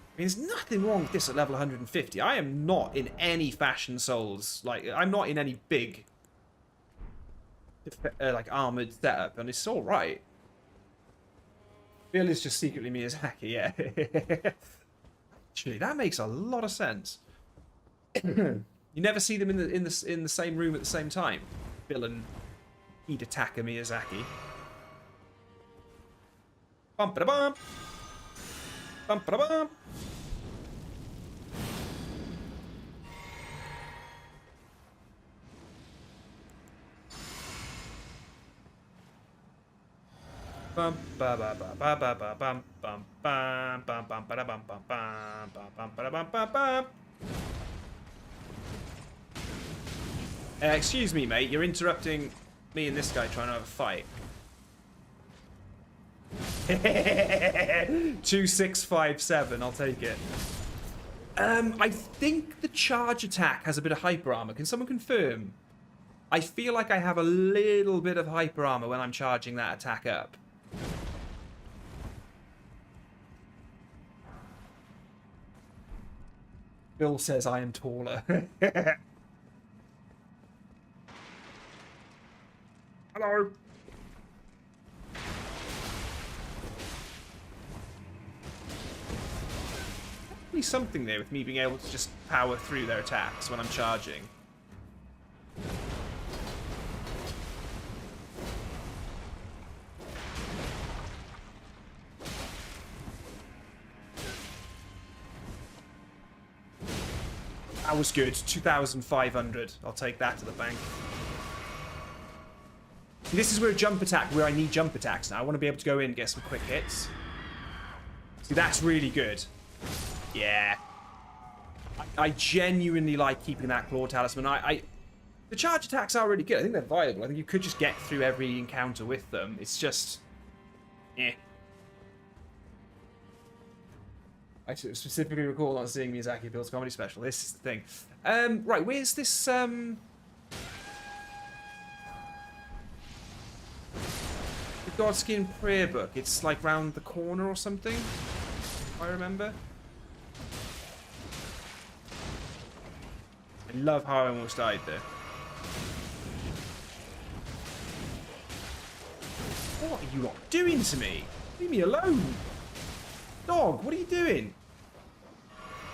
I mean, there's nothing wrong with this at level 150. I am not in any fashion souls. Like, I'm not in any big, like, armored setup, and it's all right. Bill is just secretly Miyazaki, yeah. Actually, that makes a lot of sense. You never see them in the same room at the same time. Bill and Hidetaka Miyazaki. Bum ba da bum. Bum ba da bum. Bum ba ba ba ba ba ba bum bum bum bum bum ba da bum bum bum bum bum ba da bum bum bum. Excuse me, mate. You're interrupting me and this guy trying to have a fight. 2657. I'll take it. I think the charge attack has a bit of hyper armor. Can someone confirm? I feel like I have a little bit of hyper armor when I'm charging that attack up. Bill says I am taller. no. Definitely something there with me being able to just power through their attacks when I'm charging. That was good. 2,500. I'll take that to the bank. This is where I need jump attacks now. I want to be able to go in and get some quick hits. See, that's really good. Yeah. I genuinely like keeping that claw talisman. The charge attacks are really good. I think they're viable. I think you could just get through every encounter with them. It's just... eh. I specifically recall not seeing Miyazaki Bill's comedy special. This is the thing. Right, where's this... The Godskin prayer book. It's like round the corner or something, if I remember. I love how I almost died there. What are you lot doing to me? Leave me alone. Dog, what are you doing?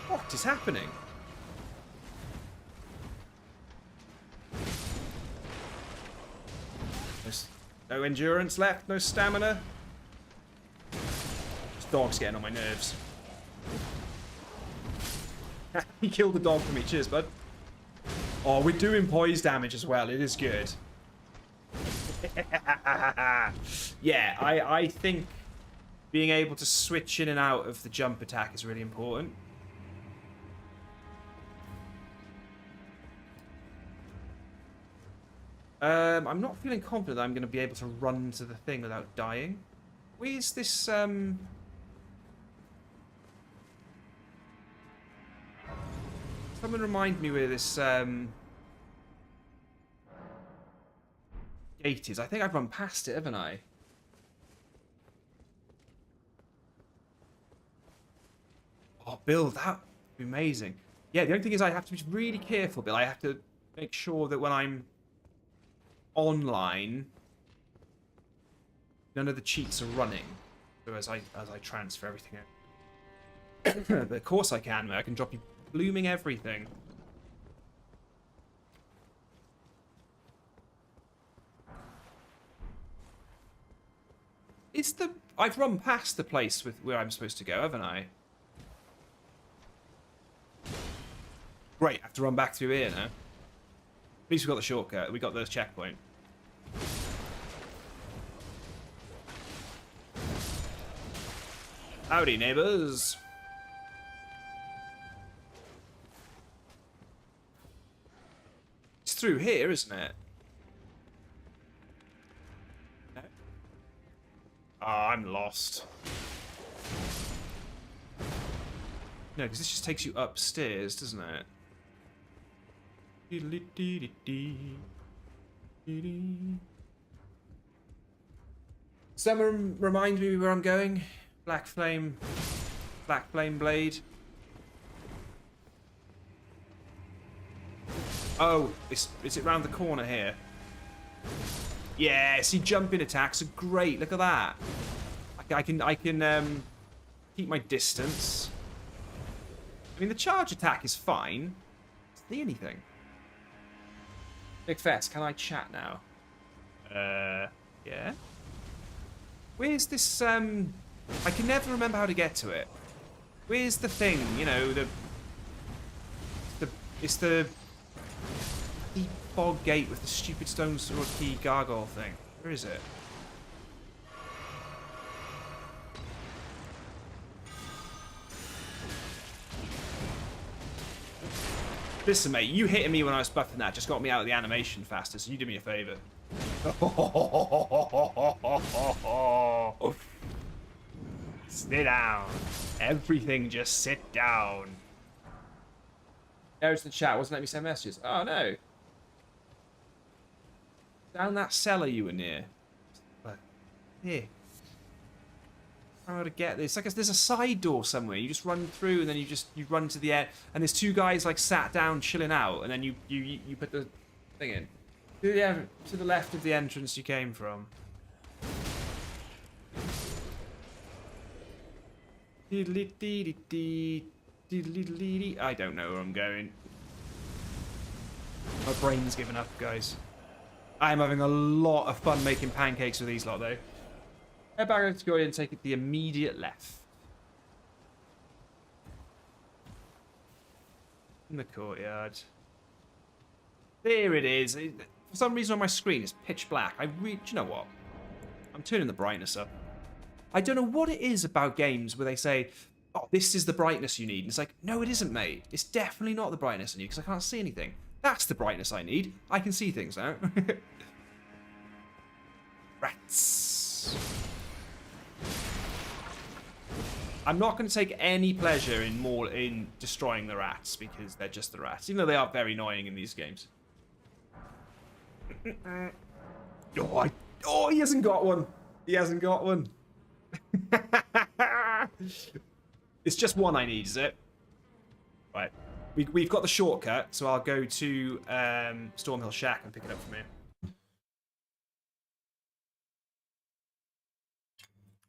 What is happening? There's no endurance left, no stamina. This dog's getting on my nerves. He killed the dog for me. Cheers, bud. Oh, we're doing poise damage as well. It is good. Yeah, I think being able to switch in and out of the jump attack is really important. I'm not feeling confident that I'm going to be able to run to the thing without dying. Where's this, Someone remind me where this, gate is. I think I've run past it, haven't I? Oh, Bill, that would be amazing. Yeah, the only thing is I have to be really careful, Bill. I have to make sure that when I'm online, none of the cheats are running. So as I transfer everything out. But of course I can, man. I can drop you blooming everything. I've run past the place where I'm supposed to go, haven't I? Great, I have to run back through here now. At least we got the shortcut. We got the checkpoint. Howdy, neighbors. It's through here, isn't it? No. Oh, I'm lost. No, because this just takes you upstairs, doesn't it? Someone remind me where I'm going. Black flame blade. Oh, is it round the corner here? Yeah, see, jumping attacks are great. Look at that. I can keep my distance. I mean, the charge attack is fine. See anything? Big Fest, can I chat now? Yeah. Where's this? I can never remember how to get to it. Where's the thing? You know, it's the deep fog gate with the stupid stone sword key gargoyle thing. Where is it? Listen, mate, you hitting me when I was buffing that just got me out of the animation faster, so you do me a favour. Sit down. Everything just sit down. There's the chat. Wasn't letting me send messages. Oh, no. Down that cellar you were near. Here. I don't know how to get this. Like there's a side door somewhere. You just run through, and then you run to the end. And there's two guys like sat down, chilling out, and then you put the thing in. To the left of the entrance you came from. I don't know where I'm going. My brain's given up, guys. I'm having a lot of fun making pancakes with these lot, though. Head back over to go and take it the immediate left. In the courtyard. There it is. For some reason on my screen it's pitch black. Do you know what? I'm turning the brightness up. I don't know what it is about games where they say, oh, this is the brightness you need. And it's like, no, it isn't, mate. It's definitely not the brightness I need because I can't see anything. That's the brightness I need. I can see things now. Rats. I'm not going to take any pleasure in destroying the rats because they're just the rats, even though they are very annoying in these games. Oh, he hasn't got one. He hasn't got one. It's just one I need, is it? Right. We've got the shortcut, so I'll go to Stormhill Shack and pick it up from here.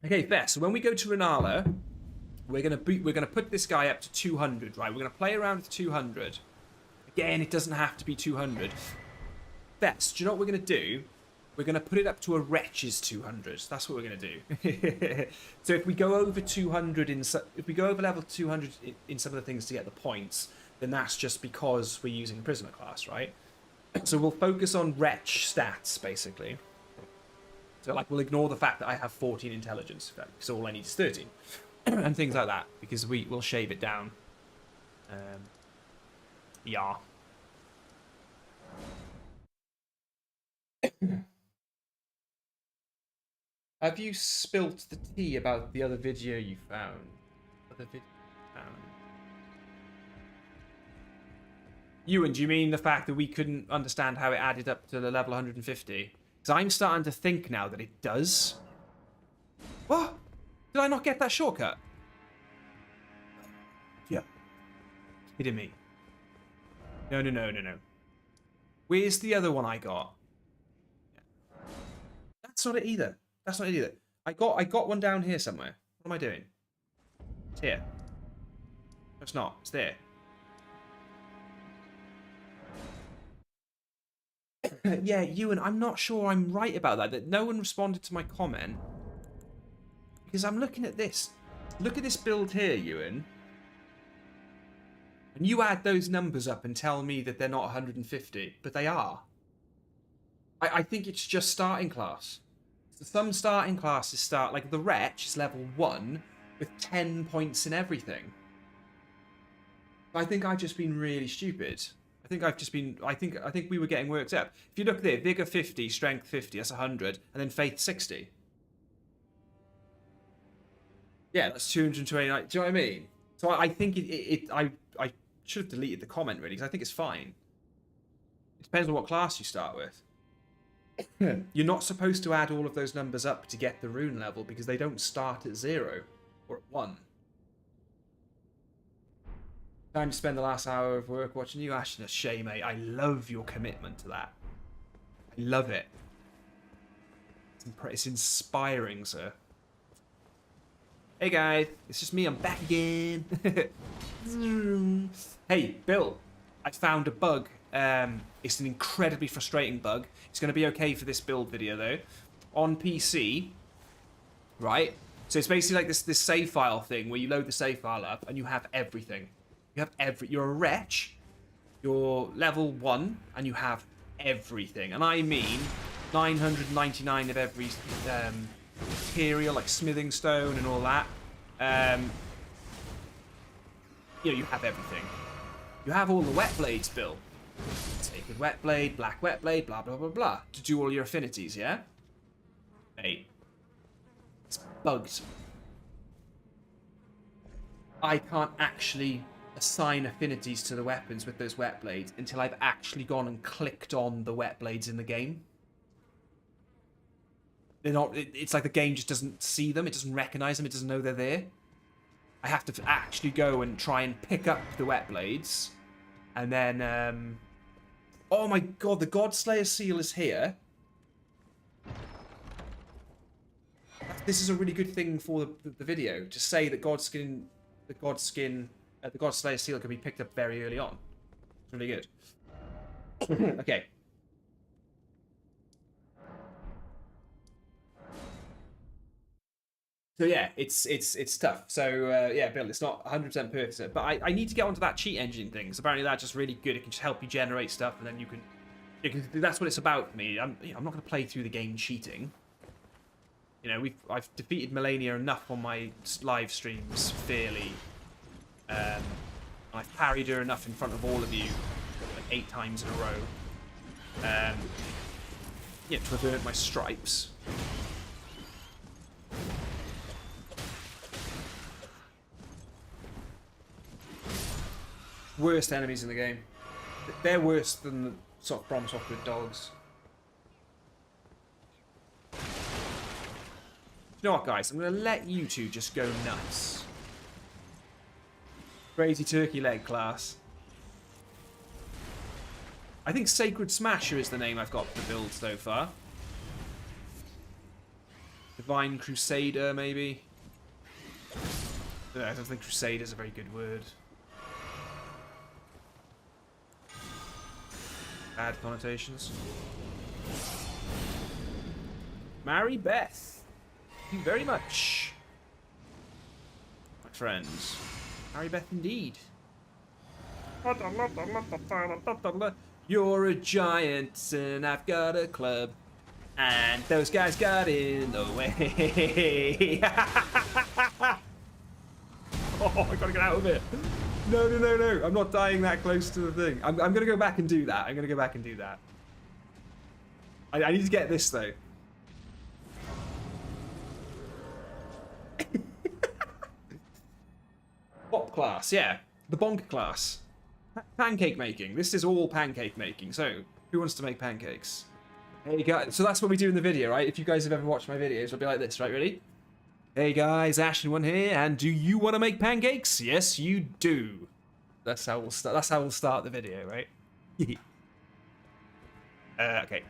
Okay, fair. So when we go to Rennala, we're gonna put this guy up to 200, right? We're gonna play around with 200. Again, it doesn't have to be 200. Best. Do you know what we're gonna do? We're gonna put it up to a wretch's 200. That's what we're gonna do. So if we go over 200 if we go over level 200 in some of the things to get the points, then that's just because we're using a prisoner class, right? So we'll focus on wretch stats basically. So like we'll ignore the fact that I have 14 intelligence, because all I need is 13, and things like that, because we'll shave it down. Yeah. Have you spilt the tea about the other video you found? Ewan, do you mean the fact that we couldn't understand how it added up to the level 150? Because I'm starting to think now that it does. What? Did I not get that shortcut? Yeah. Kidding me. No. Where's the other one I got? That's not it either. That's not it either. I got one down here somewhere. What am I doing? It's here. No, it's not. It's there. Yeah, Ewan, I'm not sure I'm right about that. That no one responded to my comment. Because I'm looking at this. Look at this build here, Ewan. And you add those numbers up and tell me that they're not 150. But they are. I think it's just starting class. So some starting classes start, like the Wretch is level 1 with 10 points in everything. I think I've just been really stupid. I think we were getting worked up. If you look there, Vigor 50, Strength 50, that's 100, and then Faith 60. Yeah, that's 229. Do you know what I mean? So I think I should have deleted the comment really, because I think it's fine. It depends on what class you start with. You're not supposed to add all of those numbers up to get the rune level because they don't start at 0 or at 1. Time to spend the last hour of work watching you, Ashen. A shame, mate. I love your commitment to that. I love it. It's inspiring, sir. Hey guys, it's just me. I'm back again. Hey, Bill. I found a bug. It's an incredibly frustrating bug. It's going to be okay for this build video though. On PC, right? So it's basically like this save file thing where you load the save file up and you have everything. You're a wretch. You're level 1 and you have everything. And I mean 999 of every material, like smithing stone and all that. You have everything. You have all the wet blades, Bill. Sacred wet blade, black wet blade, blah blah blah blah. To do all your affinities, yeah? Hey. It's bugged. I can't actually assign affinities to the weapons with those wet blades until I've actually gone and clicked on the wet blades in the game. They're not. It's like the game just doesn't see them. It doesn't recognize them. It doesn't know they're there. I have to actually go and try and pick up the wet blades, and then. Oh my god, the Godslayer seal is here. This is a really good thing for the video, to say that the Godslayer seal can be picked up very early on. It's really good. Okay. So yeah, it's tough. So yeah, Bill, it's not 100% perfect, but I need to get onto that cheat engine thing. Because apparently that's just really good. It can just help you generate stuff, and then you can. That's what it's about for me. I'm not going to play through the game cheating. You know, I've defeated Melania enough on my live streams fairly. I've parried her enough in front of all of you, like 8 times in a row. Yeah, to have earned my stripes. Worst enemies in the game. They're worse than the sort of From Software dogs. You know what, guys? I'm going to let you two just go nuts. Crazy turkey leg class. I think Sacred Smasher is the name I've got for the build so far. Divine Crusader, maybe. I don't think Crusader is a very good word. Bad connotations. Mary Beth. Thank you very much, my friends. Mary Beth indeed. You're a giant and I've got a club. And those guys got in the way. Oh, I gotta get out of it. No, no, no, no. I'm not dying that close to the thing. I'm gonna go back and do that. I'm gonna go back and do that. I need to get this, though. Pop class, yeah. The bonk class. Pancake making. This is all pancake making. So, who wants to make pancakes? Hey guys, so that's what we do in the video, right? If you guys have ever watched my videos, it'll be like this, right? Ready? Hey guys, Ashen one here, and do you want to make pancakes? Yes, you do. That's how we'll start. That's how we'll start the video, right? Okay.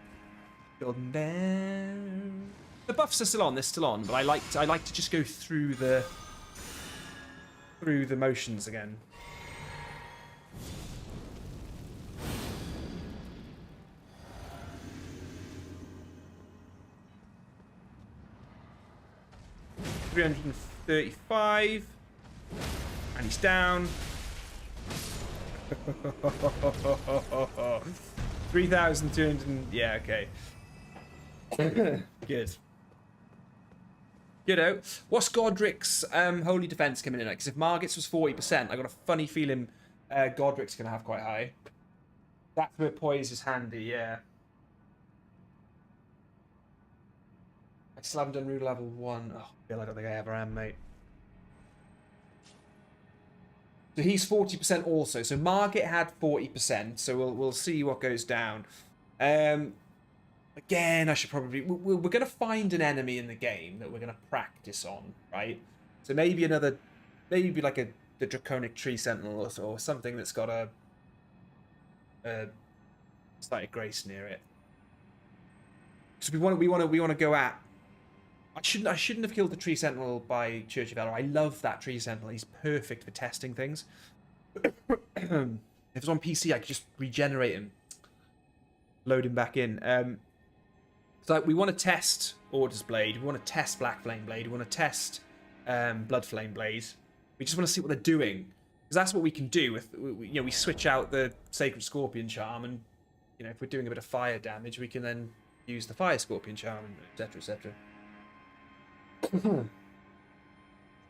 Golden down. The buffs are still on. They're still on, but I like to just go through the motions again. $335, and he's down. 3,200. Yeah, okay. Good. Good. What's Godric's holy defense coming in at? Because if Margit's was 40%, I got a funny feeling Godric's gonna have quite high. That's where Poise is handy. Yeah. I still haven't done rule level 1. Oh, Bill, I don't think I ever am, mate. So he's 40% also. So Margit had 40%. So we'll see what goes down. Again, I should probably... We're going to find an enemy in the game that we're going to practice on, right? So maybe another... Maybe like the Draconic Tree Sentinel or something that's got a Static Grace near it. So we want to go at... I shouldn't have killed the Tree Sentinel by Church of Valor. I love that Tree Sentinel. He's perfect for testing things. If it's on PC, I could just regenerate him. Load him back in. So we want to test Order's Blade. We want to test Black Flame Blade. We want to test Blood Flame Blade. We just want to see what they're doing. Because that's what we can do. With we switch out the Sacred Scorpion Charm, and if we're doing a bit of fire damage, we can then use the Fire Scorpion Charm, etc., etc.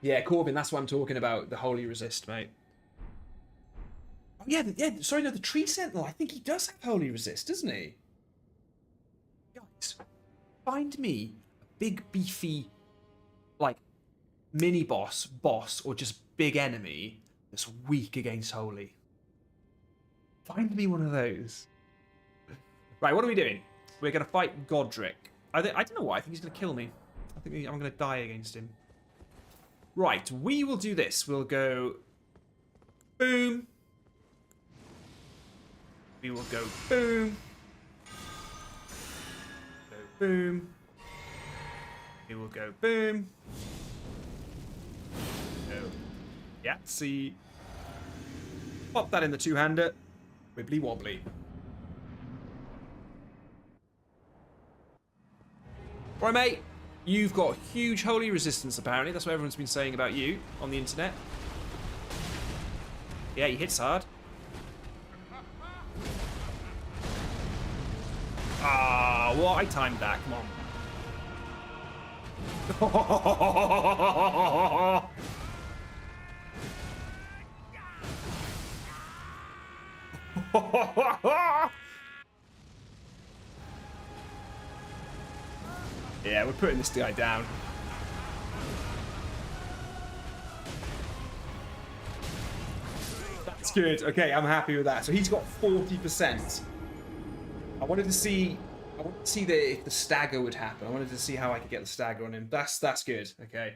Yeah, Corbin, that's what I'm talking about. The Holy Resist, mate. Oh, yeah, sorry, no, the Tree Sentinel. I think he does have Holy Resist, doesn't he? Guys, find me a big, beefy, like, mini-boss, or just big enemy that's weak against Holy. Find me one of those. Right, what are we doing? We're going to fight Godric. I don't know why. I think he's going to kill me. I think I'm going to die against him. Right, we will do this. We'll go... Boom. We will go boom. Go boom. We will go boom. Go. Yeah, see. Pop that in the two-hander. Wibbly wobbly. Right, mate. You've got huge holy resistance, apparently. That's what everyone's been saying about you on the internet. Yeah, he hits hard. Ah, what? I timed that. Come on. Yeah, we're putting this guy down. That's good. Okay, I'm happy with that. So he's got 40%. I wanted to see if the stagger would happen. I wanted to see how I could get the stagger on him. That's good. Okay.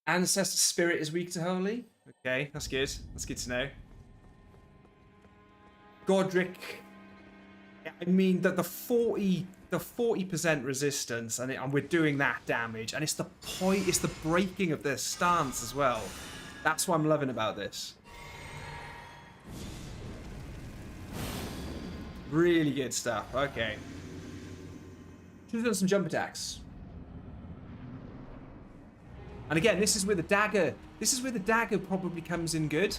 Ancestor Spirit is weak to holy. Okay, that's good. That's good to know. Godric. I mean that the 40% resistance, and we're doing that damage, and it's the breaking of their stance as well. That's what I'm loving about this. Really good stuff. Okay. Should have done some jump attacks. And again, this is where the dagger. This is where the dagger probably comes in good.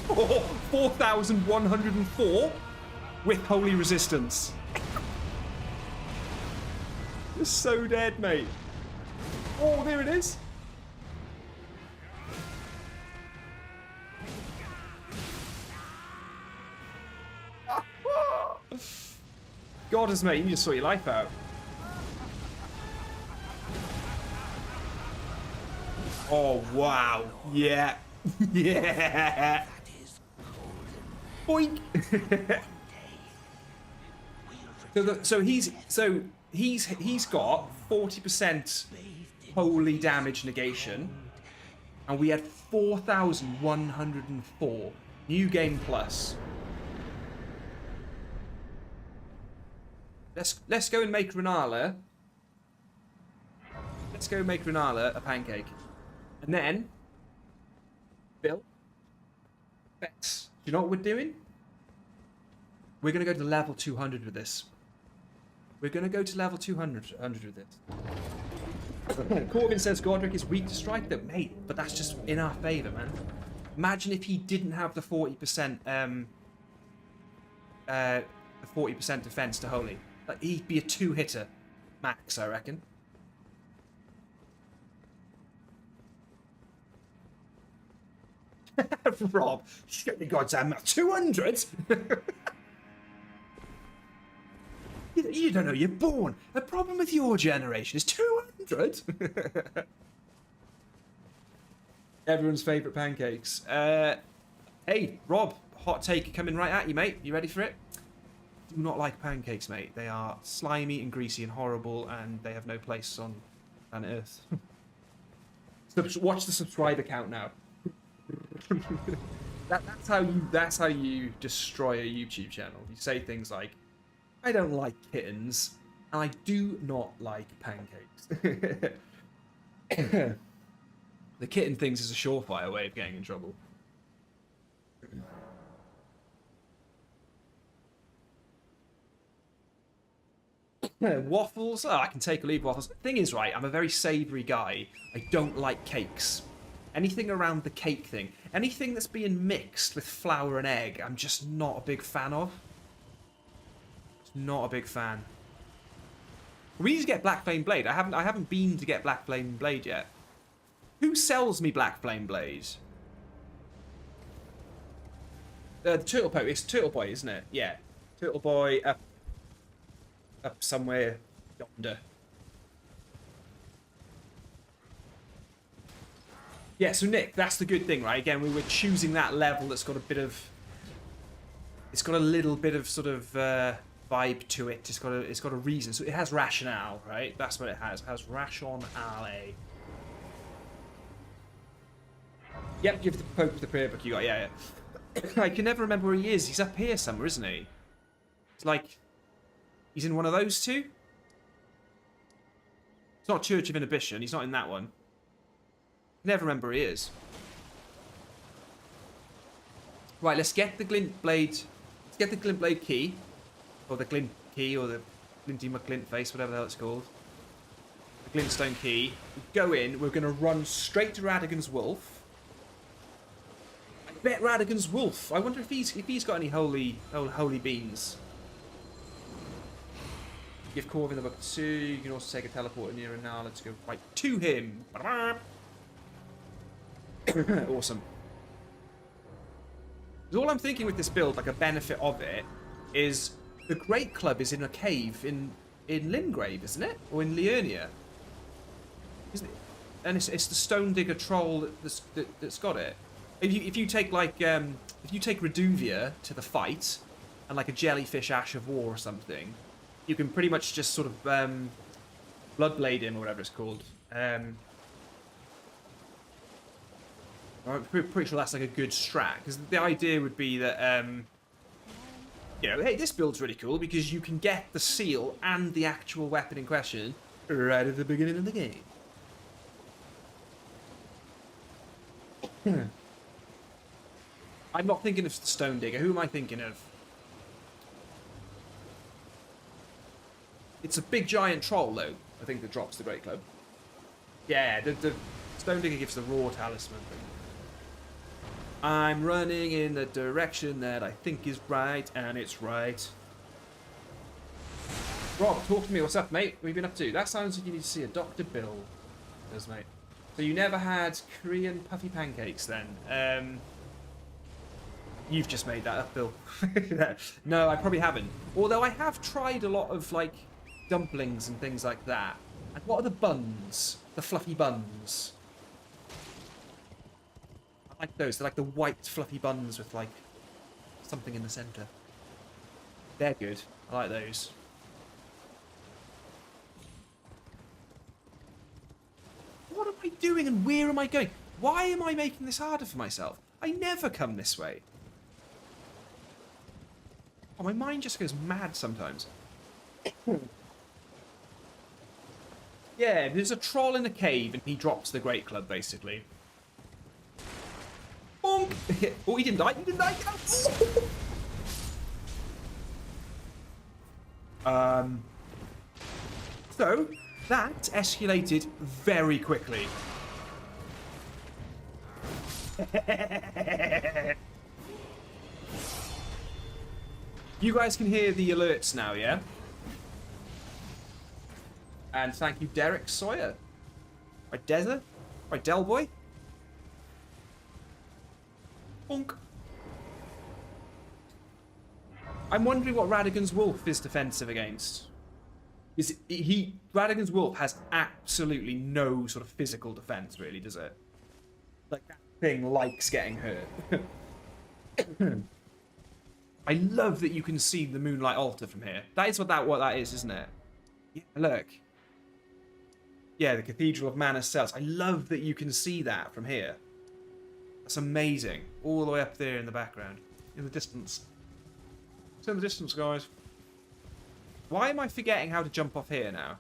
Oh, 4,104 with holy resistance. You're so dead, mate. Oh, there it is. Goddess, mate, you just saw your life out. Oh, wow. Yeah. Yeah. Boink. so he's got 40% holy damage negation, and we had 4,104 new game plus. Let's go and make Rennala. Let's go make Rennala a pancake, and then Bill. Bex. Do you know what we're doing? We're going to go to level 200 with this. We're going to go to level 200 with this. Corbin says Godric is weak to strike though. Mate, but that's just in our favour, man. Imagine if he didn't have the 40% defense to holy. Like, he'd be a two-hitter max, I reckon. Rob, shut your goddamn mouth. 200? You don't know you're born. The problem with your generation is 200. Everyone's favourite pancakes. Hey, Rob, hot take coming right at you, mate. You ready for it? Do not like pancakes, mate. They are slimy and greasy and horrible, and they have no place on planet Earth. Watch the subscriber count now. That's how you destroy a YouTube channel. You say things like, I don't like kittens, and I do not like pancakes. The kitten things is a surefire way of getting in trouble. Waffles? Oh, I can take or leave waffles. Thing is, right, I'm a very savoury guy. I don't like cakes. Anything around the cake thing, anything that's being mixed with flour and egg, I'm just not a big fan of. Not a big fan. We need to get Black Flame Blade. I haven't been to get Black Flame Blade yet. Who sells me Black Flame Blade? The Turtle Boy. It's Turtle Boy, isn't it? Yeah. Turtle Boy up somewhere yonder. Yeah, so Nick, that's the good thing, right? Again, we were choosing that level that's got a bit of... It's got a little bit of sort of vibe to it. It's got a reason. So it has rationale, right? That's what it has. It has rationale. Yep, give the Pope the prayer book you got. Yeah, yeah. I can never remember where he is. He's up here somewhere, isn't he? It's like he's in one of those two. It's not Church of Inhibition. He's not in that one. Never remember where he is. Right, let's get the glint blade. Let's get the glint blade key, or the glint key, or the Glinty McGlint face, whatever the hell it's called. The glintstone key. We go in. We're going to run straight to Radagon's wolf. I bet Radagon's wolf. I wonder if he's got any holy beans. Give Corvin the book 2. You can also take a teleport near and now. Let's go right to him. Awesome. All I'm thinking with this build, like a benefit of it, is the Great Club is in a cave in Limgrave, isn't it? Or in Liurnia. Isn't it? And it's the Stone Digger troll that's got it. If you take like if you take Reduvia to the fight and like a jellyfish Ash of War or something, you can pretty much just sort of Bloodblade him or whatever it's called. I'm pretty sure that's like a good strat, because the idea would be that you know, hey, this build's really cool because you can get the seal and the actual weapon in question right at the beginning of the game. I'm not thinking of the Stone Digger. Who am I thinking of? It's a big giant troll, though, I think, that drops the Great Club. Yeah, the Stone Digger gives the raw talisman. I'm running in the direction that I think is right, and it's right. Rob, talk to me. What's up, mate? What have you been up to? That sounds like you need to see a Dr. Bill. Does, mate. So you never had Korean puffy pancakes, then? You've just made that up, Bill. No, I probably haven't. Although I have tried a lot of, like, dumplings and things like that. And what are the buns? The fluffy buns. I like those. They're like the white fluffy buns with like something in the centre. They're good. I like those. What am I doing and where am I going? Why am I making this harder for myself? I never come this way. Oh, my mind just goes mad sometimes. Yeah, there's a troll in a cave and he drops the Great Club, basically. Bonk! Oh, he didn't die. He didn't die. So, that escalated very quickly. You guys can hear the alerts now, yeah? And thank you, Derek Sawyer. Right, Desert? Right, Delboy? Bonk. I'm wondering what Radagon's Wolf is defensive against. Radagon's Wolf has absolutely no sort of physical defense, really, does it? Like, that thing likes getting hurt. I love that you can see the Moonlight Altar from here. That is what that is, isn't it? Yeah, look. Yeah, the Cathedral of Manor Cells. I love that you can see that from here. That's amazing. All the way up there in the background. In the distance. It's in the distance, guys. Why am I forgetting how to jump off here now?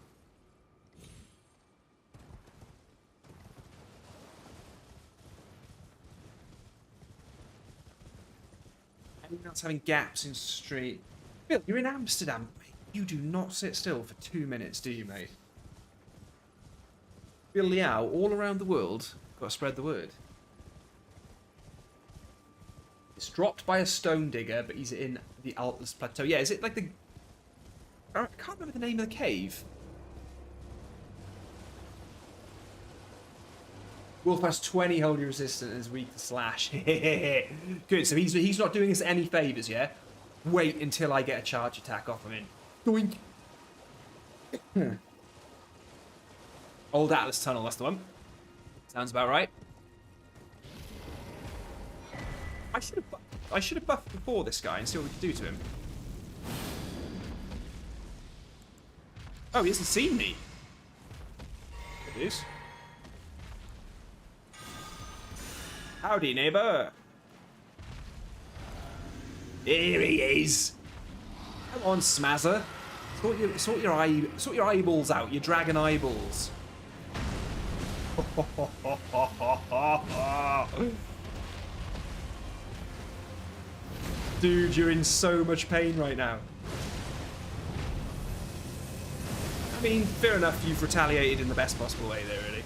Everyone else having gaps in street. Bill, you're in Amsterdam. You do not sit still for 2 minutes, do you, mate? Bill Liao, all around the world, got to spread the word. It's dropped by a Stone Digger, but he's in the Atlas Plateau. Yeah, is it like the... I can't remember the name of the cave. Wolf has 20 holy resistance and is weak to slash. Good, so he's not doing us any favours, yeah? Wait until I get a charge attack off him in. Doink. Old Atlas Tunnel, that's the one. Sounds about right. I should have buffed before this guy and see what we could do to him. Oh, he hasn't seen me. It is. Howdy, neighbor. Here he is. Come on, Smazzer. Sort your eyeballs out. Your dragon eyeballs. Dude, you're in so much pain right now. I mean, fair enough, you've retaliated in the best possible way there, really.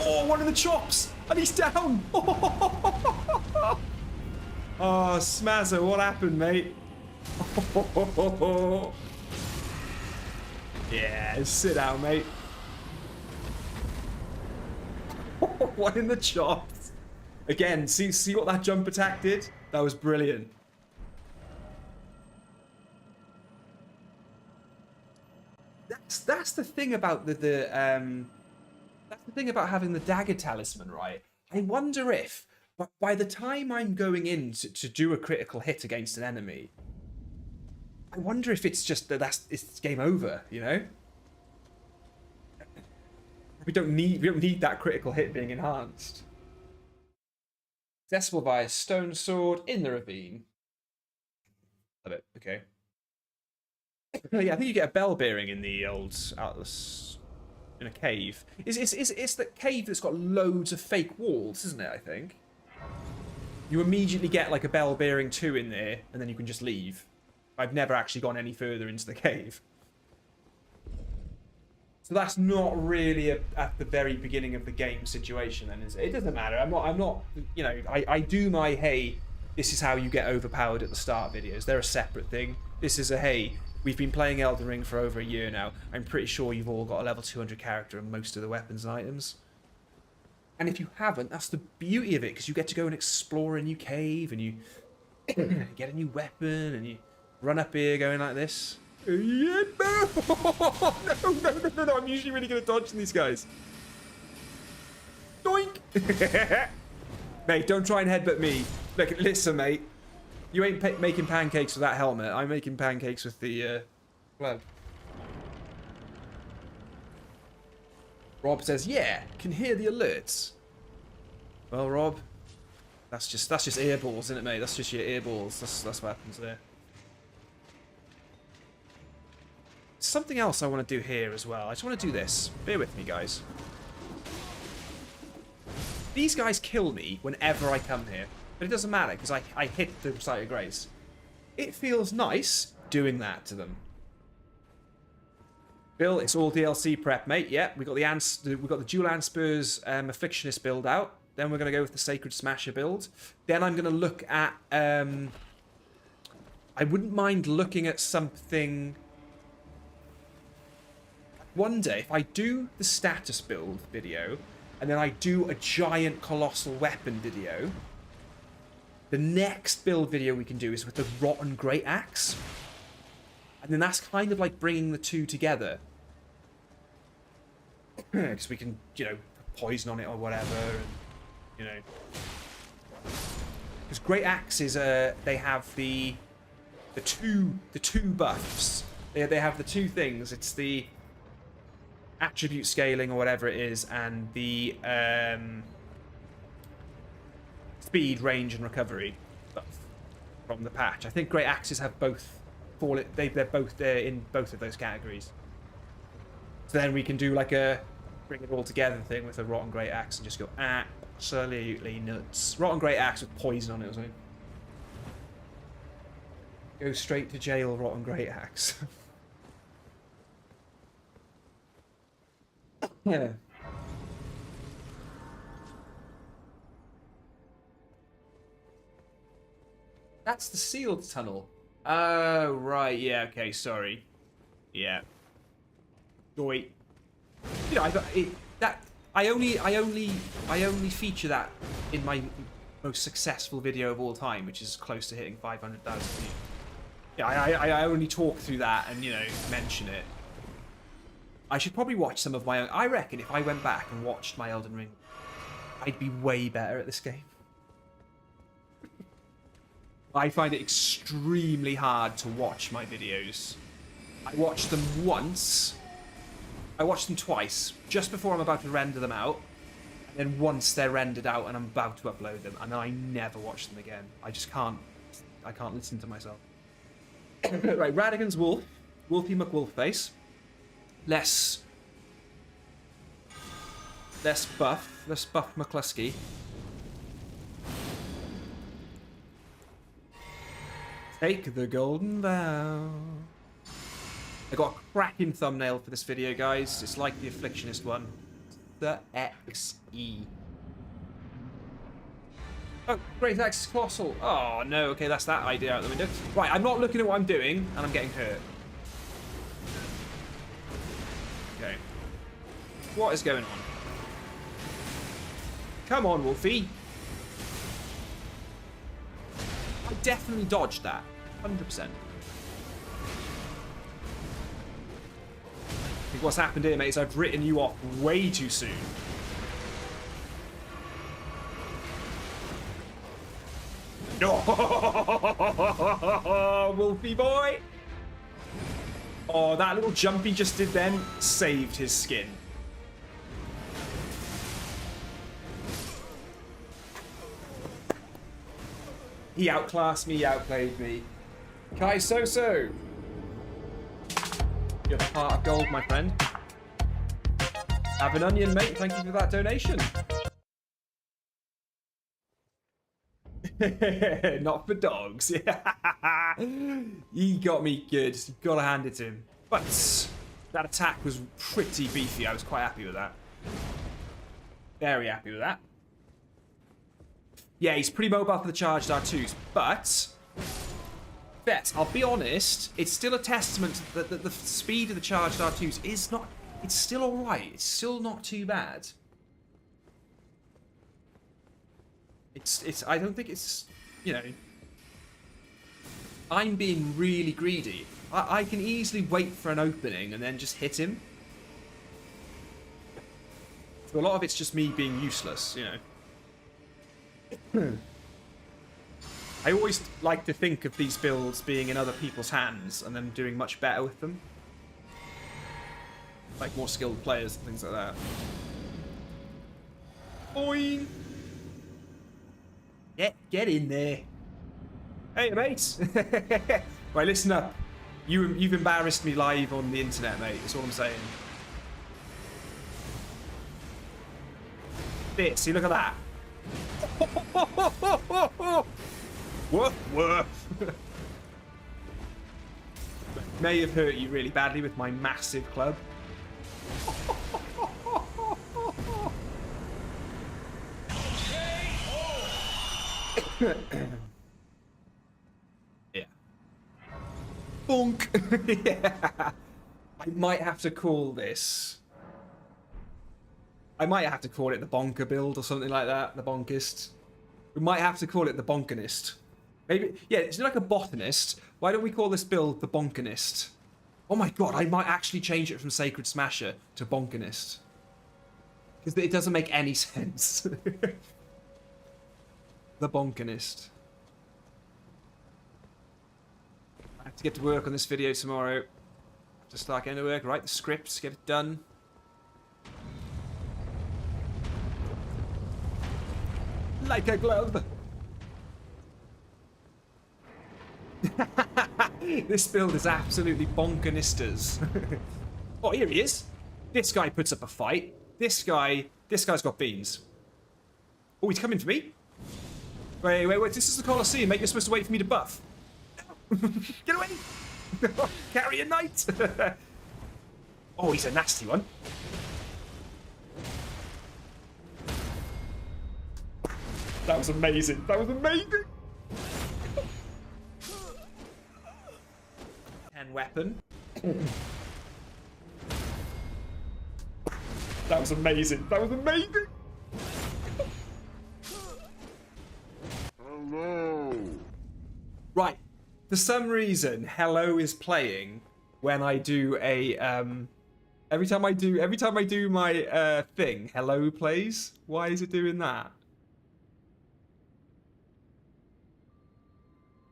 Oh, one of the chops! And he's down! Oh, Smazzer, what happened, mate? Yeah, sit down, mate. One in the chops. Again, see what that jump attack did? That was brilliant. That's the thing about that's the thing about having the dagger talisman, right? I wonder if, but by the time I'm going in to do a critical hit against an enemy, I wonder if it's just that it's game over, you know? We don't need that critical hit being enhanced. Accessible via stone sword in the ravine. Love it. Okay. Yeah, I think you get a bell bearing in the old Atlas in a cave. It's the cave that's got loads of fake walls, isn't it? I think. You immediately get like a bell bearing 2 in there, and then you can just leave. I've never actually gone any further into the cave. So that's not really at the very beginning of the game situation, then, is it? It doesn't matter. I'm not. You know, I do my hey, this is how you get overpowered at the start videos. They're a separate thing. This is a hey, we've been playing Elden Ring for over a year now. I'm pretty sure you've all got a level 200 character and most of the weapons and items. And if you haven't, that's the beauty of it, because you get to go and explore a new cave, and you get a new weapon, and you run up here going like this. Yeah, no, I'm usually really good at dodging these guys. Doink! Mate, don't try and headbutt me. Look, listen, mate. You ain't making pancakes with that helmet. I'm making pancakes with the, glove. Rob says, yeah, can hear the alerts. Well, Rob, that's just earballs, isn't it, mate? That's just your earballs. That's what happens there. Something else I want to do here as well. I just want to do this. Bear with me, guys. These guys kill me whenever I come here. But it doesn't matter, because I hit the Site of Grace. It feels nice doing that to them. Bill, it's all DLC prep, mate. Yeah, we got the Dual Anspurs Afflictionist build out. Then we're going to go with the Sacred Smasher build. Then I'm going to look at... I wouldn't mind looking at something... One day, if I do the status build video, and then I do a giant colossal weapon video, the next build video we can do is with the Rotten Great Axe. And then that's kind of like bringing the two together. Because we can, you know, poison on it or whatever, and, you know. Because Great Axes, they have the two buffs. They have the two things. It's the attribute scaling or whatever it is, and the speed, range, and recovery buff from the patch. I think Great Axes have both. They're both there in both of those categories. So then we can do like a bring it all together thing with a Rotten Great Axe and just go absolutely nuts. Rotten Great Axe with poison on it or something. Go straight to jail, Rotten Great Axe. Yeah. That's the sealed tunnel. Oh, right. Yeah, okay, sorry. Yeah. Joy. You know, I only feature that in my most successful video of all time, which is close to hitting 500,000 views. Yeah, I only talk through that and, you know, mention it. I should probably watch some of my own. I reckon if I went back and watched my Elden Ring, I'd be way better at this game. I find it extremely hard to watch my videos. I watched them once. I watched them twice, just before I'm about to render them out. Then once they're rendered out and I'm about to upload them, and then I never watch them again. I just can't. I can't listen to myself. Right, Radigan's Wolf, Wolfie McWolfface. Less buff. Less buff McCluskey. Take the golden vow. I got a cracking thumbnail for this video, guys. It's like the Afflictionist one. The XE. Oh, Great Axe Colossal. Oh, no. Okay, that's that idea out the window. Right, I'm not looking at what I'm doing, and I'm getting hurt. Okay. What is going on? Come on, Wolfie. I definitely dodged that. 100%. I think what's happened here, mate, is I've written you off way too soon. No, Wolfie boy. Oh, that little jump he just did then saved his skin. He outclassed me, he outplayed me. Kai Soso. You're the heart of gold, my friend. Have an onion, mate. Thank you for that donation. Not for dogs. He got me good. Gotta hand it to him. But that attack was pretty beefy. I was quite happy with that. Very happy with that. Yeah, he's pretty mobile for the charged R2s, but I'll be honest, it's still a testament that the speed of the charged R2s is not, it's still alright. It's still not too bad. I don't think it's, you know, I'm being really greedy. I can easily wait for an opening and then just hit him. So a lot of it's just me being useless, you know. I always like to think of these builds being in other people's hands and them doing much better with them. Like more skilled players and things like that. Boing! Get in there. Hey, mate! Right, listen up. You've embarrassed me live on the internet, mate. That's all I'm saying. See, look at that. Woof, woof. May have hurt you really badly with my massive club. Yeah. Bonk. Yeah. I might have to call this. I might have to call it the bonker build or something like that. The bonkist. We might have to call it the bonkinist. Maybe, yeah, it's like a botanist. Why don't we call this build the bonkinist? Oh my god, I might actually change it from Sacred Smasher to bonkinist. Because it doesn't make any sense. The bonkinist. I have to get to work on this video tomorrow. Just start getting to work, write the scripts, get it done. Like a glove. This build is absolutely bonkinistas. Oh, here he is. This guy puts up a fight. This guy's got beans. Oh, he's coming for me. Wait, this is the Colosseum, mate. You're supposed to wait for me to buff. Get away! Carry a knight! Oh, he's a nasty one. That was amazing. That was amazing! 10 weapon. That was amazing. That was amazing! Hello. Right. For some reason, hello is playing when I do a every time I do my thing, hello plays. Why is it doing that?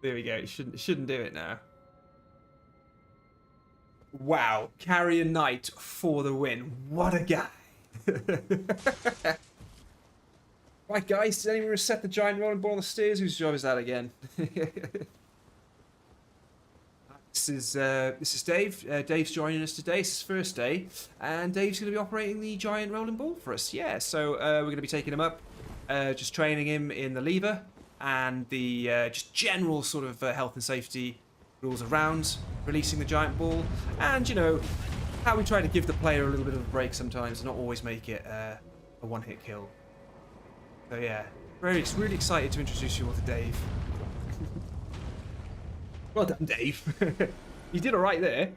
There we go. It shouldn't do it now. Wow, Carrion Knight for the win. What a guy. Right, guys, did anyone reset the giant rolling ball on the stairs? Whose job is that again? This is Dave. Dave's joining us today. It's his first day, and Dave's going to be operating the giant rolling ball for us. Yeah, so we're going to be taking him up, just training him in the lever and the just general sort of health and safety rules around releasing the giant ball, and you know how we try to give the player a little bit of a break sometimes, and not always make it a one-hit kill. So yeah, really excited to introduce you all to Dave. Well done, Dave. You did all right there.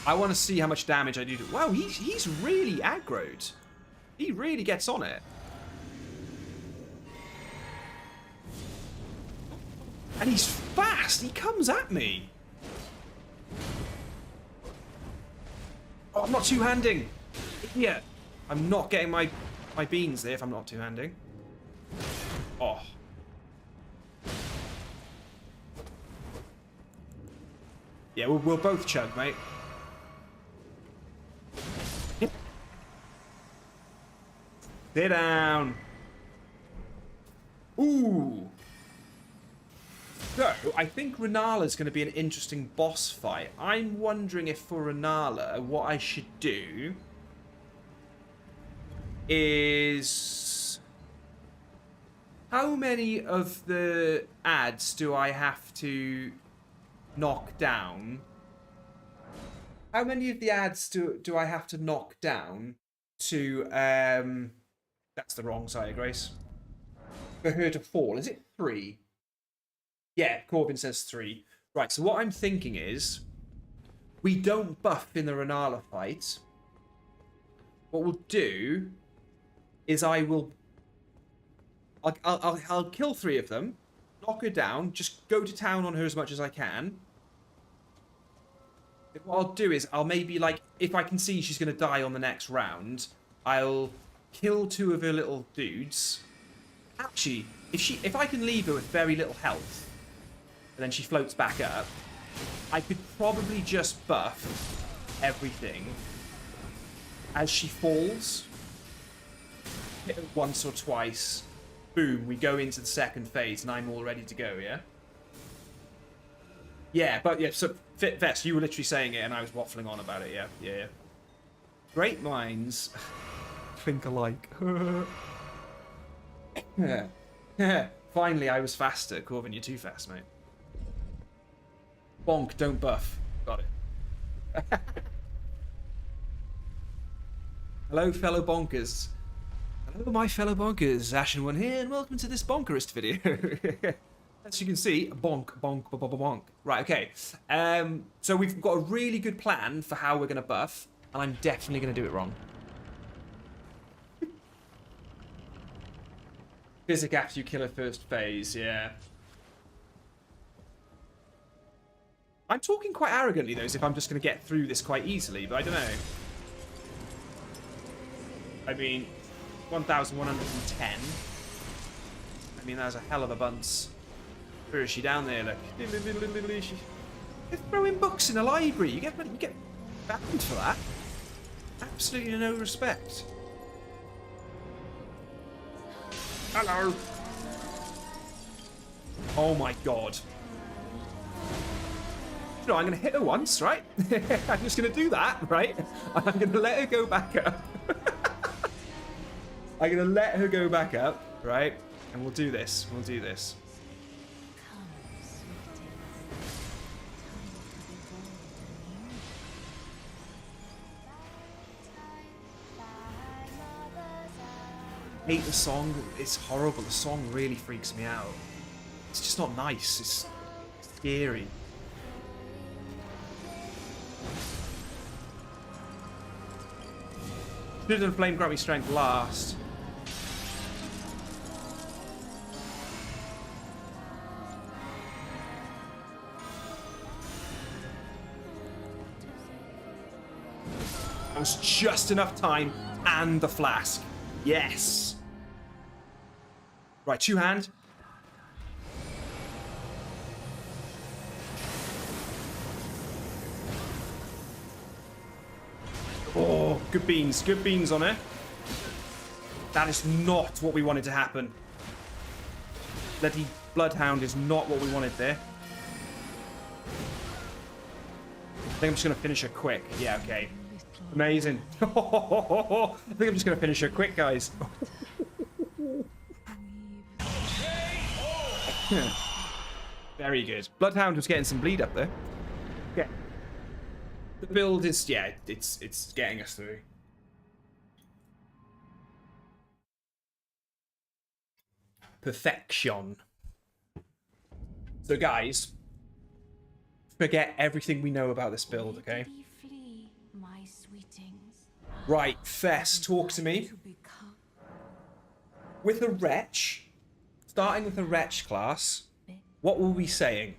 I want to see how much damage I do. Wow, he's really aggroed. He really gets on it. And he's fast. He comes at me. Oh, I'm not two-handing. Yeah, I'm not getting my beans there if I'm not two-handing. Oh. Yeah, we'll both chug, mate. Sit down. Ooh. So, I think Rennala's going to be an interesting boss fight. I'm wondering if for Rennala, what I should do is... how many of the ads do I have to knock down? How many of the ads do I have to knock down to... that's the wrong side, Grace. For her to fall. Is it 3? Yeah, Corbin says 3. Right, so what I'm thinking is... we don't buff in the Rennala fight. What we'll do is I'll kill 3 of them, knock her down, just go to town on her as much as I can. What I'll do is I'll maybe, like, if I can see she's going to die on the next round, I'll kill 2 of her little dudes. Actually, if I can leave her with very little health, and then she floats back up, I could probably just buff everything as she falls. Hit her once or twice. Boom, we go into the second phase, and I'm all ready to go, yeah? Yeah, but yeah, so, Vest, you were literally saying it, and I was waffling on about it, yeah? Yeah. Great minds think alike. Finally, I was faster. Corvin, you're too fast, mate. Bonk, don't buff. Got it. Hello, fellow bonkers. Hello, my fellow bonkers. Ashen one here, and welcome to this bonkerist video. As you can see, bonk, bonk, bonk, bonk, bonk. Right, okay. So we've got a really good plan for how we're going to buff, and I'm definitely going to do it wrong. Physic after you kill her first phase, yeah. I'm talking quite arrogantly, though, as if I'm just going to get through this quite easily, but I don't know. I mean, 1,110. I mean, that's a hell of a bunch. Where is she down there? Look. They're throwing books in a library. You get banned for that. Absolutely no respect. Hello. Oh my god. No, I'm going to hit her once, right? I'm just going to do that, right? I'm going to let her go back up. I'm going to let her go back up, right? And we'll do this. We'll do this. I hate the song. It's horrible. The song really freaks me out. It's just not nice. It's scary. Should have done Flame Grant Me Strength last. That was just enough time and the flask. Yes. Right, 2-hand. Oh. Oh, good beans. Good beans on it. That is not what we wanted to happen. Bloody Bloodhound is not what we wanted there. I think I'm just going to finish her quick. Yeah, okay. Amazing. I think I'm just going to finish her quick, guys. Very good. Bloodhound was getting some bleed up there. Okay. The build is, yeah, it's getting us through. Perfection. So, guys, forget everything we know about this build, okay? Right, Fess, talk to me. With a Wretch, starting with a Wretch class, what were we saying?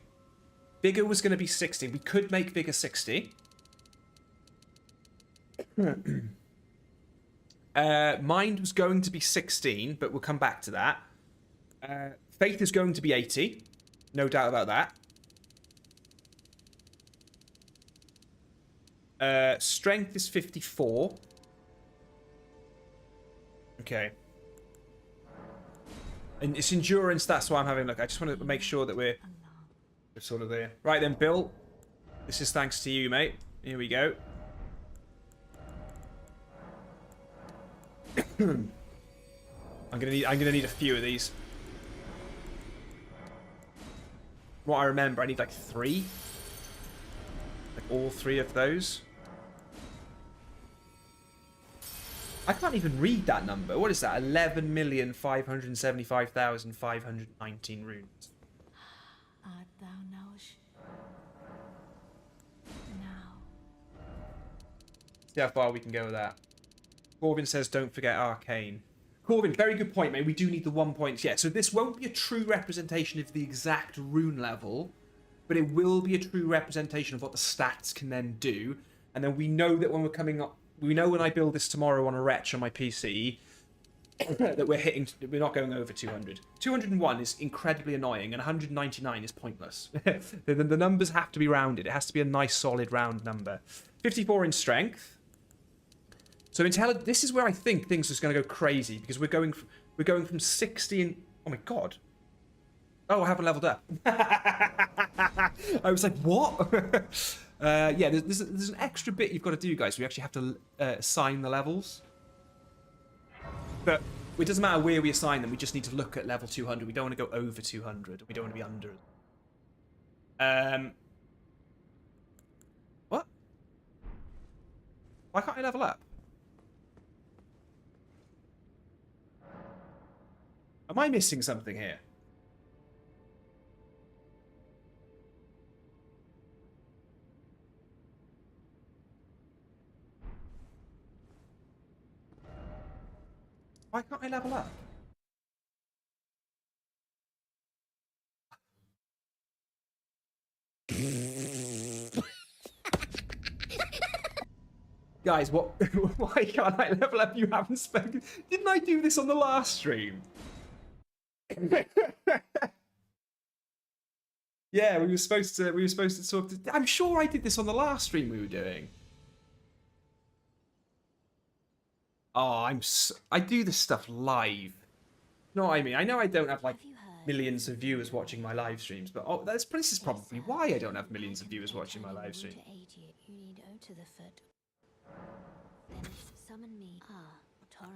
Vigor was going to be 60. We could make Vigor 60. Mind was going to be 16, but we'll come back to that. Faith is going to be 80. No doubt about that. Strength is 54. Okay. And it's endurance, that's why I'm having a look. I just want to make sure that we're sort of there. Right then, Bill. This is thanks to you, mate. Here we go. I'm gonna need a few of these. What I remember, I need like 3. Like all 3 of those. I can't even read that number. What is that? 11,575,519 runes. Art thou now? See how far we can go with that. Corvin says, don't forget Arcane. Corvin, very good point, mate. We do need the 1 point. Yeah, so this won't be a true representation of the exact rune level, but it will be a true representation of what the stats can then do. And then we know that when we're coming up, we know when I build this tomorrow on a Wretch on my PC, that we're not going over 200. 201 is incredibly annoying, and 199 is pointless. The numbers have to be rounded. It has to be a nice, solid, round number. 54 in strength. So this is where I think things are just going to go crazy, because we're going from 60 and oh my god. Oh, I haven't leveled up. I was like, what? Yeah, there's an extra bit you've got to do, guys. We actually have to assign the levels. But it doesn't matter where we assign them. We just need to look at level 200. We don't want to go over 200. We don't want to be under. What? Why can't I level up? Am I missing something here? Why can't I level up? Guys, what? Why can't I level up? You haven't spoken. Didn't I do this on the last stream? Yeah, we were supposed to talk to. I'm sure I did this on the last stream we were doing. Oh, I do this stuff live. You know what I mean? I know I don't have like millions of viewers watching my live streams, but oh, this is probably why I don't have millions of viewers watching my live stream.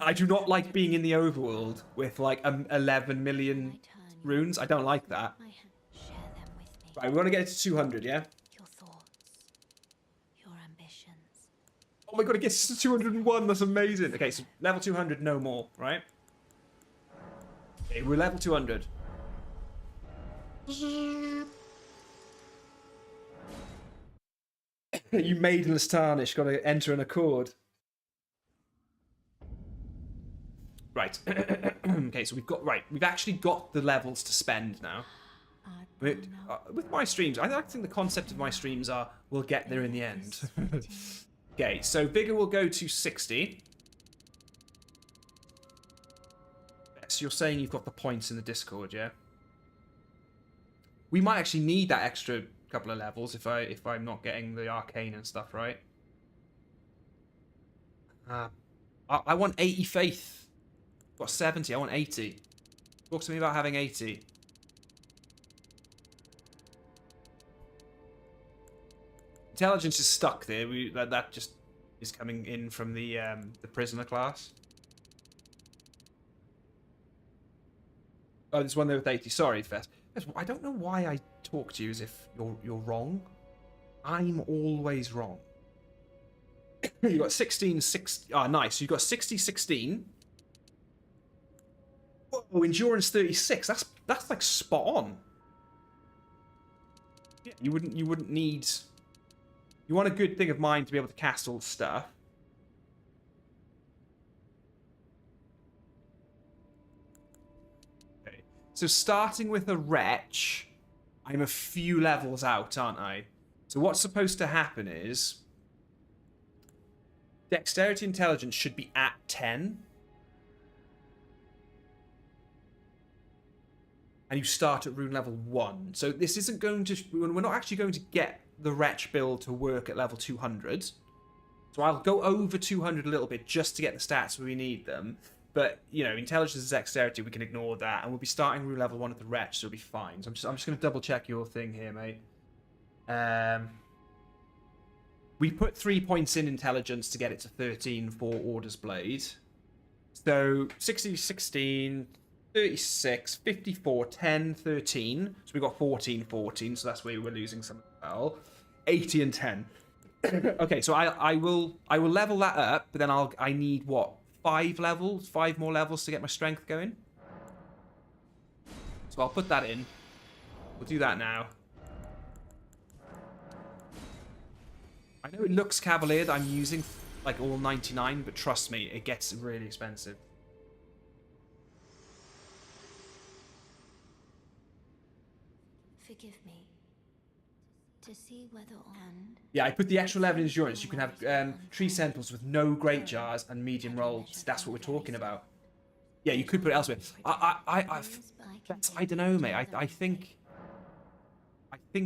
I do not like being in the overworld with like 11 million runes. I don't like that. Right, we want to get it to 200, yeah? Your thoughts, your ambitions. Oh my god, it gets to 201. That's amazing. Okay, so level 200, no more, right? Okay, we're level 200. You maidenless tarnish, got to enter an accord. Right. Okay, so we've actually got the levels to spend now. With my streams, I think the concept of my streams are we'll get there in the end. Okay, so Vigor will go to 60. So you're saying you've got the points in the Discord, yeah? We might actually need that extra couple of levels if I'm not getting the arcane and stuff right. I want 80 faith. Got 70. I want 80. Talk to me about having 80. Intelligence is stuck there. That just is coming in from the prisoner class. Oh, there's one there with 80. Sorry, Fess. I don't know why I talk to you as if you're wrong. I'm always wrong. You got 16, 60. Ah, nice. You got 60, 16. Whoa, endurance 36. That's like spot on. Yeah, you wouldn't need. You want a good thing of mine to be able to cast all the stuff. Okay. So starting with a wretch, I'm a few levels out, aren't I? So what's supposed to happen is dexterity intelligence should be at 10. And you start at rune level 1. So this isn't going to... We're not actually going to get the wretch build to work at level 200. So I'll go over 200 a little bit just to get the stats where we need them. But, you know, intelligence and dexterity, we can ignore that. And we'll be starting rune level 1 at the wretch, so it'll be fine. So I'm just going to double check your thing here, mate. We put 3 points in intelligence to get it to 13 for Order's Blade. So 60, 16, 36, 54, 10, 13. So we got 14, 14. So that's where we're losing some as well. 80 and 10. Okay, so I will level that up, but then I need what? 5 more levels to get my strength going. So I'll put that in. We'll do that now. I know it looks cavalier that I'm using like all 99, but trust me, it gets really expensive. Forgive me. To see whether on... Yeah, I put the extra level in endurance. You can have tree sentinels with no great jars and medium rolls. That's what we're talking about. Yeah, you could put it elsewhere. I don't know, mate. I think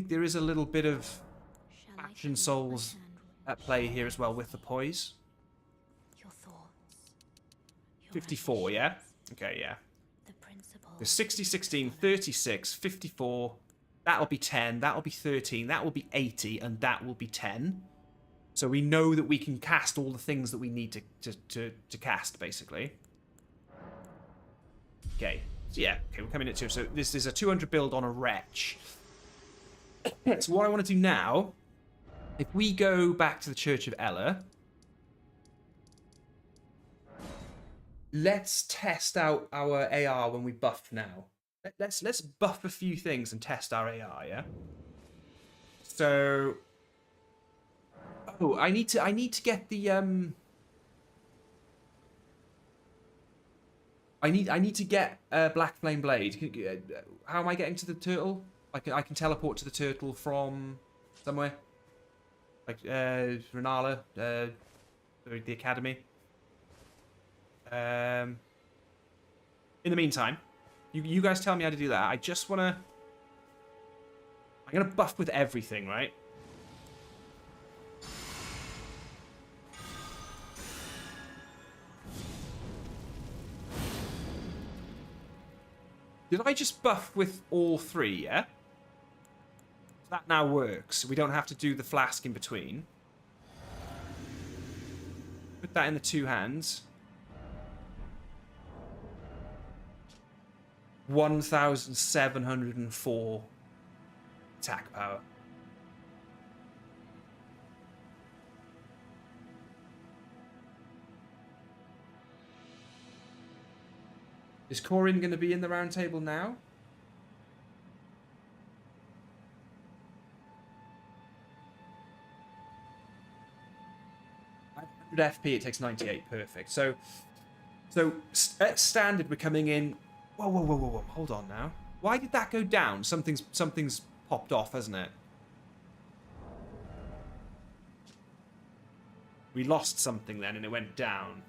there is a little bit of Ashen souls at play here as well with the Poise. Your thoughts. 54, yeah? Okay, yeah. There's 60, 16, 36, 54. That'll be 10, that'll be 13, that will be 80, and that will be 10. So we know that we can cast all the things that we need to cast, basically. Okay, so yeah, okay, we're coming at 2. So this is a 200 build on a wretch. So what I want to do now, if we go back to the Church of Ella, let's test out our AR when we buff now. Let's buff a few things and test our AR, yeah? So oh, I need to get the I need to get Black Flame Blade. How am I getting to the turtle? I can teleport to the turtle from somewhere. Like Rennala, the academy. In the meantime, you guys tell me how to do that. I just wanna... I'm gonna buff with everything, right? Did I just buff with all 3, yeah? That now works. We don't have to do the flask in between. Put that in the 2 hands. 1,704 attack power. Is Corin going to be in the round table now? 100 FP, it takes 98. Perfect. So at standard, we're coming in... Whoa. Hold on now. Why did that go down? Something's popped off, hasn't it? We lost something then and it went down.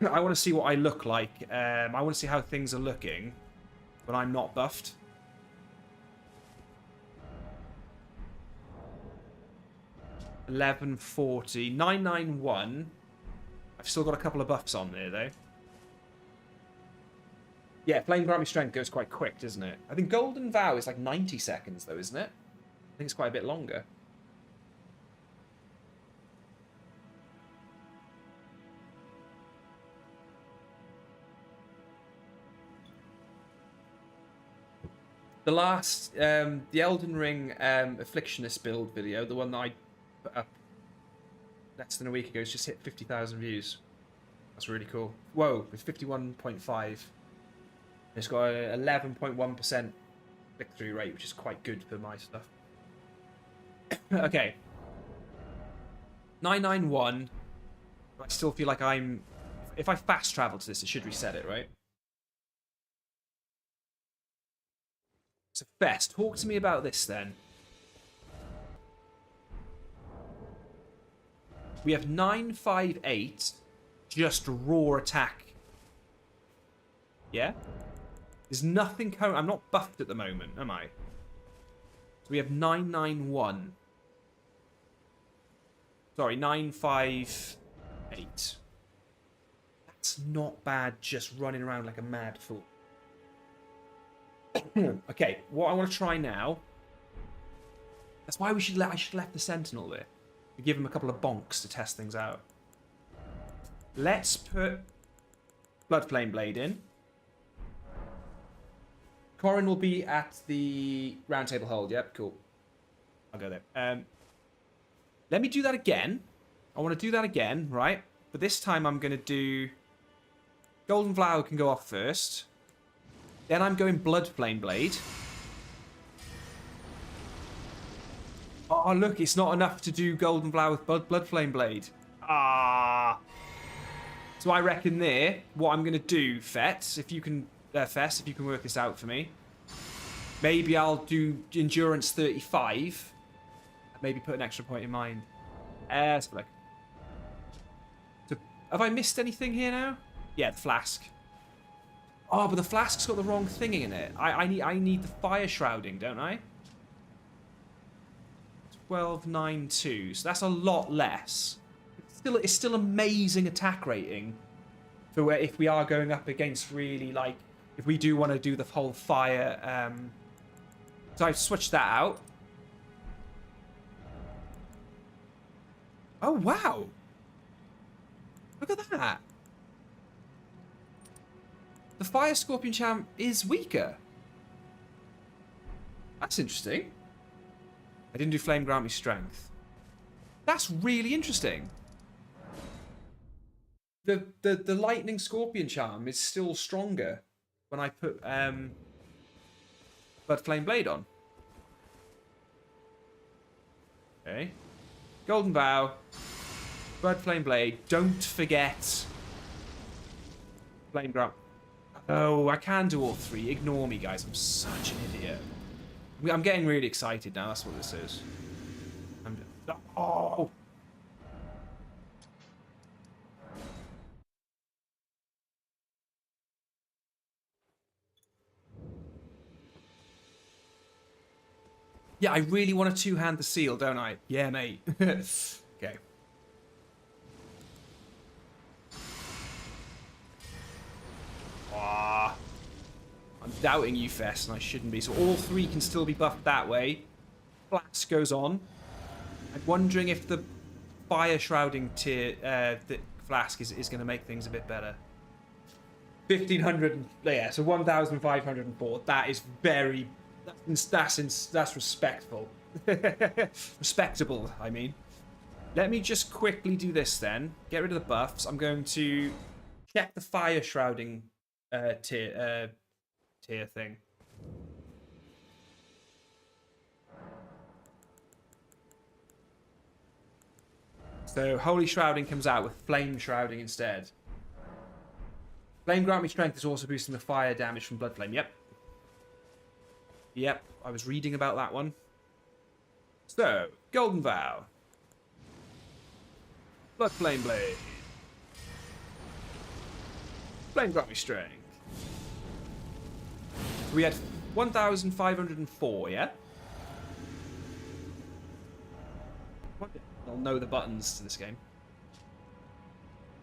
I want to see what I look like. I want to see how things are looking when I'm not buffed. 1140. 991. I've still got a couple of buffs on there, though. Yeah, Flame Grant Me Strength goes quite quick, doesn't it? I think Golden Vow is like 90 seconds, though, isn't it? I think it's quite a bit longer. The last, the Elden Ring Afflictionist build video, the one that I put up less than a week ago, has just hit 50,000 views. That's really cool. Whoa, it's 51.5. It's got an 11.1% click-through rate, which is quite good for my stuff. Okay. 991. I still feel like I'm... If I fast travel to this, it should reset it, right? So, Fess, talk to me about this, then. We have 958, just raw attack. Yeah? There's nothing current. I'm not buffed at the moment, am I? So we have 991. Sorry, 958. That's not bad, just running around like a mad fool. Okay, what I want to try now. That's why I should have left the Sentinel there. To give him a couple of bonks to test things out. Let's put Bloodflame Blade in. Corin will be at the round table hold. Yep, cool. I'll go there. Let me do that again. I want to do that again, right? But this time I'm going to do... Golden Flower can go off first. Then I'm going Bloodflame Blade. Oh, look, it's not enough to do Golden Flower with Bloodflame Blade. Ah. So I reckon there, what I'm going to do, Fess, if you can work this out for me. Maybe I'll do Endurance 35. Maybe put an extra point in mind. Let's have a look. So, have I missed anything here now? Yeah, the flask. Oh, but the flask's got the wrong thing in it. I need the fire shrouding, don't I? 1292. So that's a lot less. It's still amazing attack rating. For where if we are going up against really like if we do want to do the whole fire. So I've switched that out. Oh wow! Look at that. The Fire Scorpion Champ is weaker. That's interesting. I didn't do Flame Grant Me Strength. That's really interesting. The Lightning Scorpion Charm is still stronger when I put Flame Blade on. Okay. Golden Vow. Flame Blade. Don't forget Flame Grant. Oh, I can do all three. Ignore me, guys. I'm such an idiot. I'm getting really excited now. That's what this is. Oh! Yeah, I really want to two-hand the seal, don't I? Yeah, mate. Okay. Ah. I'm doubting you, Fess, and I shouldn't be. So all three can still be buffed that way. Flask goes on. I'm wondering if the fire shrouding tier, the flask is going to make things a bit better. 1,500, yeah, so 1,504. That is very, that's respectful. Respectable, I mean. Let me just quickly do this then. Get rid of the buffs. I'm going to check the fire shrouding tier thing. So Holy Shrouding comes out with Flame Shrouding instead. Flame Grant Me Strength is also boosting the fire damage from Blood Flame. Yep. Yep, I was reading about that one. So, Golden Vow. Blood Flame Blade. Flame Grant Me Strength. We had 1,504, yeah? I'll know the buttons to this game.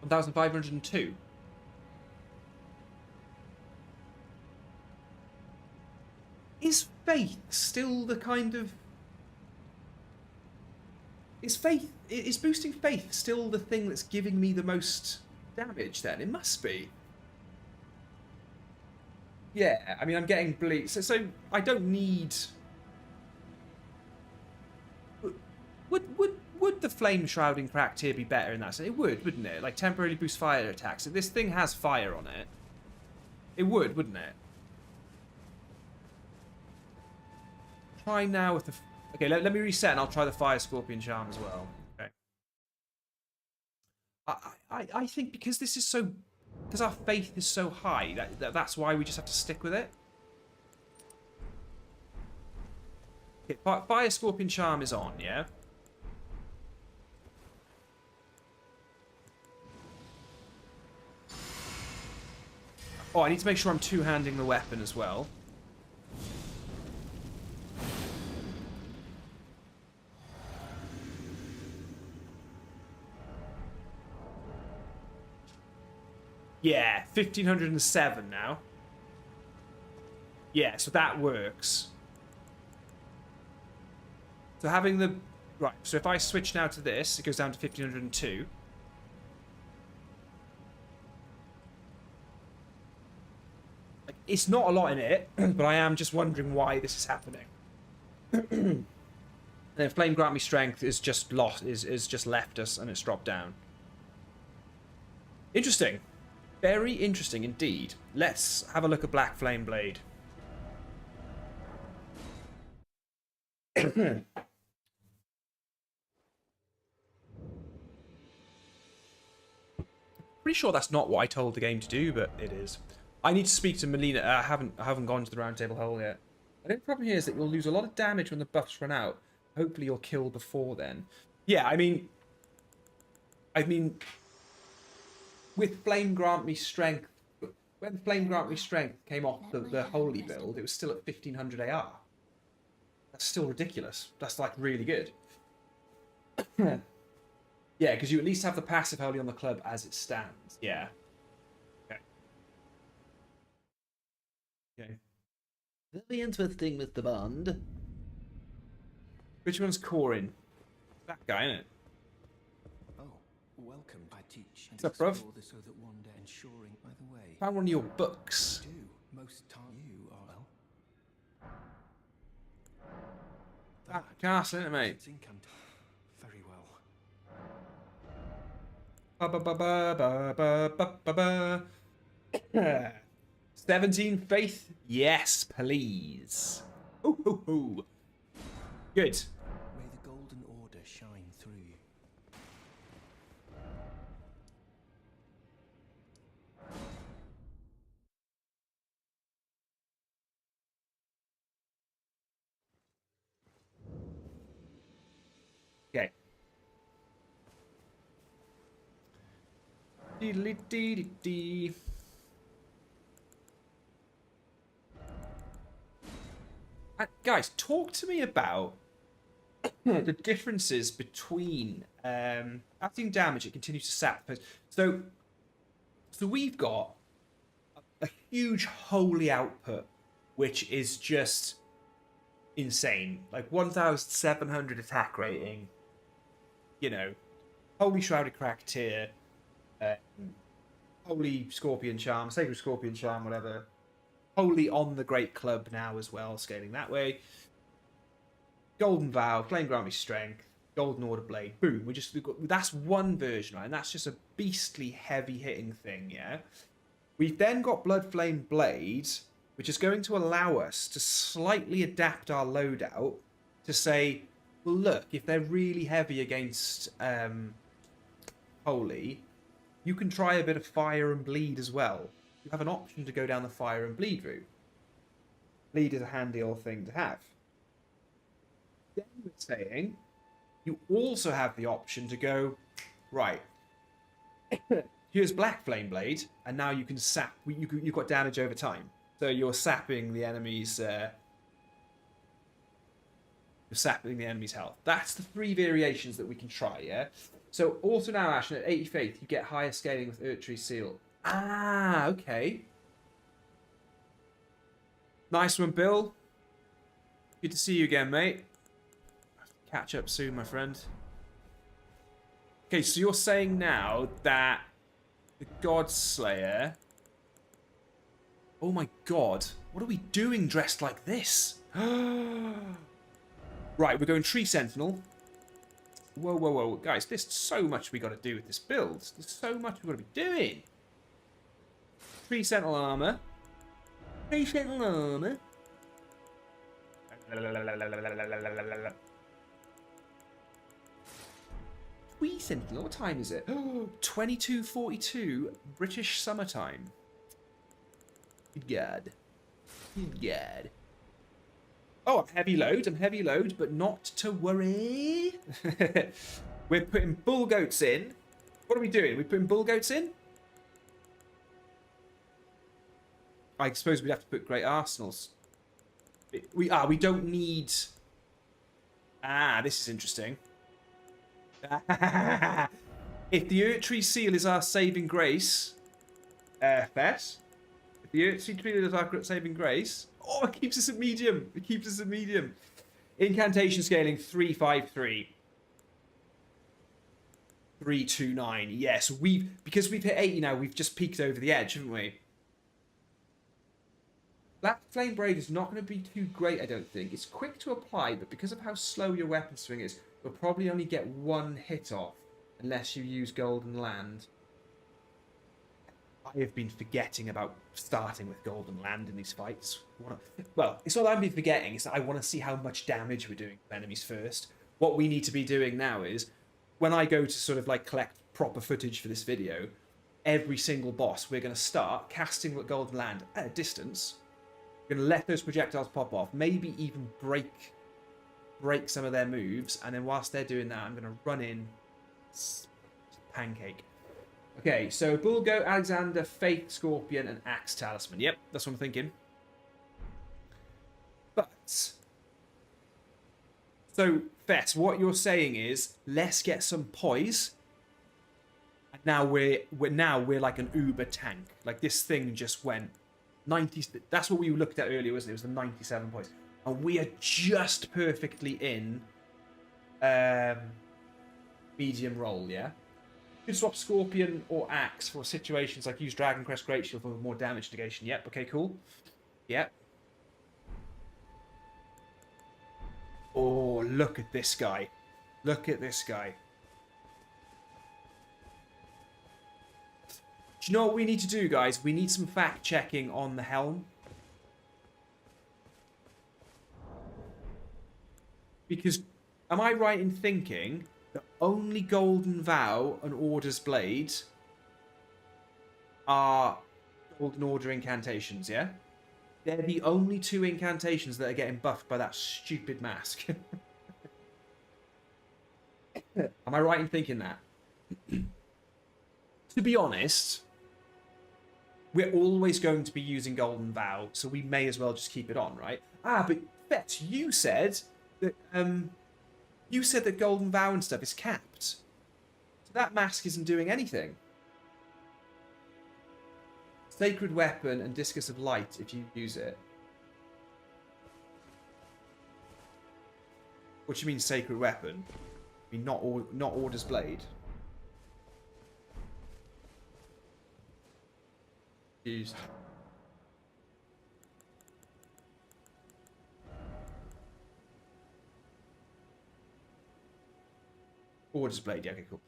1,502. Is faith still the kind of... Is boosting faith still the thing that's giving me the most damage then? It must be. Yeah, I mean, I'm getting bleed. So I don't need... Would the flame shrouding cracked here be better in that sense? It would, wouldn't it? Like, temporarily boost fire attacks. If this thing has fire on it, it would, wouldn't it? Try now with the... Okay, let me reset and I'll try the Fire Scorpion Charm as well. Okay. I think because this is so... Because our faith is so high, that's why we just have to stick with it. Okay, Fire Scorpion Charm is on, yeah? Oh, I need to make sure I'm two-handing the weapon as well. Yeah, 1,507 now. Yeah, so that works. So having the... Right, so if I switch now to this, it goes down to 1,502. It's not a lot in it, but I am just wondering why this is happening. And then Flame Grant Me Strength is just lost, is just left us, and it's dropped down. Interesting. Very interesting indeed. Let's have a look at Black Flame Blade. Pretty sure that's not what I told the game to do, but it is. I need to speak to Melina. I haven't gone to the round table hole yet. I think the problem here is that you'll lose a lot of damage when the buffs run out. Hopefully you'll kill before then. Yeah, I mean, with Flame Grant Me Strength, when Flame Grant Me Strength came off the Holy build, it was still at 1,500 AR. That's still ridiculous. That's like really good. Yeah, because you at least have the passive Holy on the club as it stands. Yeah. Okay. Very interesting, Mr. Bond. Which one's Corin? That guy, isn't it? Oh, welcome. I teach. What's up, bruv? So that one day ensuring, by the way. Found one of your books. Do most time you are well. That castle, isn't it, mate? It's incant. Very well. Ba ba ba ba ba ba ba ba. 17 faith? Yes, please. Ooh, ooh, ooh. Good. May the golden order shine through you. Okay. Dee-dee-dee-dee-dee. Guys, talk to me about the differences between after doing damage, it continues to sap. So we've got a huge holy output, which is just insane. Like 1,700 attack rating. You know, holy shrouded cracketeer, holy scorpion charm, sacred scorpion charm, whatever. Holy on the Great Club now as well, scaling that way. Golden Vow, Flame Grant Me Strength, Golden Order Blade. Boom. We've got that's one version, right? And that's just a beastly heavy hitting thing, yeah? We've then got Blood Flame Blade, which is going to allow us to slightly adapt our loadout to say, well, look, if they're really heavy against Holy, you can try a bit of fire and bleed as well. You have an option to go down the fire and bleed route. Bleed is a handy old thing to have. Then we're saying you also have the option to go, right, here's Black Flame Blade, and now you can sap, you've got damage over time. So you're sapping the enemy's You're sapping the enemy's health. That's the 3 variations that we can try, yeah? So also now, Ashen, at 80 faith, you get higher scaling with Earthtree Seal. Ah, okay. Nice one, Bill. Good to see you again, mate. Catch up soon, my friend. Okay, so you're saying now that the God Slayer... Oh my god. What are we doing dressed like this? Right, we're going Tree Sentinel. Whoa, whoa, whoa. Guys, there's so much we got to do with this build. There's so much we got to be doing. Tree Sentinel armor. Tree Sentinel armor. Tree Sentinel, what time is it? 22:42 British summertime. Good God. Good God. Oh, I'm heavy load, but not to worry. We're putting bull goats in. What are we doing? We're putting bull goats in? I suppose we'd have to put great arsenals. We don't need... Ah, this is interesting. If the Earthtree Seal is our saving grace... Fess? If the Earthtree Seal is our saving grace... Oh, it keeps us at medium. It keeps us at medium. Incantation scaling 353. 329. Yes, because we've hit 80 now, we've just peaked over the edge, haven't we? Black Flame Braid is not going to be too great, I don't think. It's quick to apply, but because of how slow your weapon swing is, you'll probably only get 1 hit off unless you use Golden Land. I have been forgetting about starting with Golden Land in these fights. Well, it's not that I've been forgetting, it's that I want to see how much damage we're doing with enemies first. What we need to be doing now is, when I go to sort of like collect proper footage for this video, every single boss we're going to start casting with Golden Land at a distance. We're going to let those projectiles pop off, maybe even break some of their moves, and then whilst they're doing that, I'm going to run in, pancake. Okay, so Bull Goat, Alexander, Faith, Scorpion, and Axe Talisman. Yep, that's what I'm thinking. But... So, Fess, what you're saying is, let's get some poise. And now we're like an Uber tank. Like, this thing just went 90... That's what we looked at earlier, wasn't it? It was the 97 poise. And we are just perfectly in medium roll, yeah? You can swap Scorpion or Axe for situations like use Dragon Crest Great Shield for more damage negation. Yep, okay, cool. Yep. Oh, look at this guy. Look at this guy. Do you know what we need to do, guys? We need some fact-checking on the helm. Because, am I right in thinking... Only Golden Vow and Order's Blade are Golden Order incantations, yeah? They're the only 2 incantations that are getting buffed by that stupid mask. Am I right in thinking that? To be honest, we're always going to be using Golden Vow, so we may as well just keep it on, right? Ah, but Bet, you said that... You said that Golden Vow and stuff is capped. So that mask isn't doing anything. Sacred Weapon and Discus of Light if you use it. What do you mean Sacred Weapon? I mean not Order's Blade. Used. Order's Blade, yeah, okay, cool.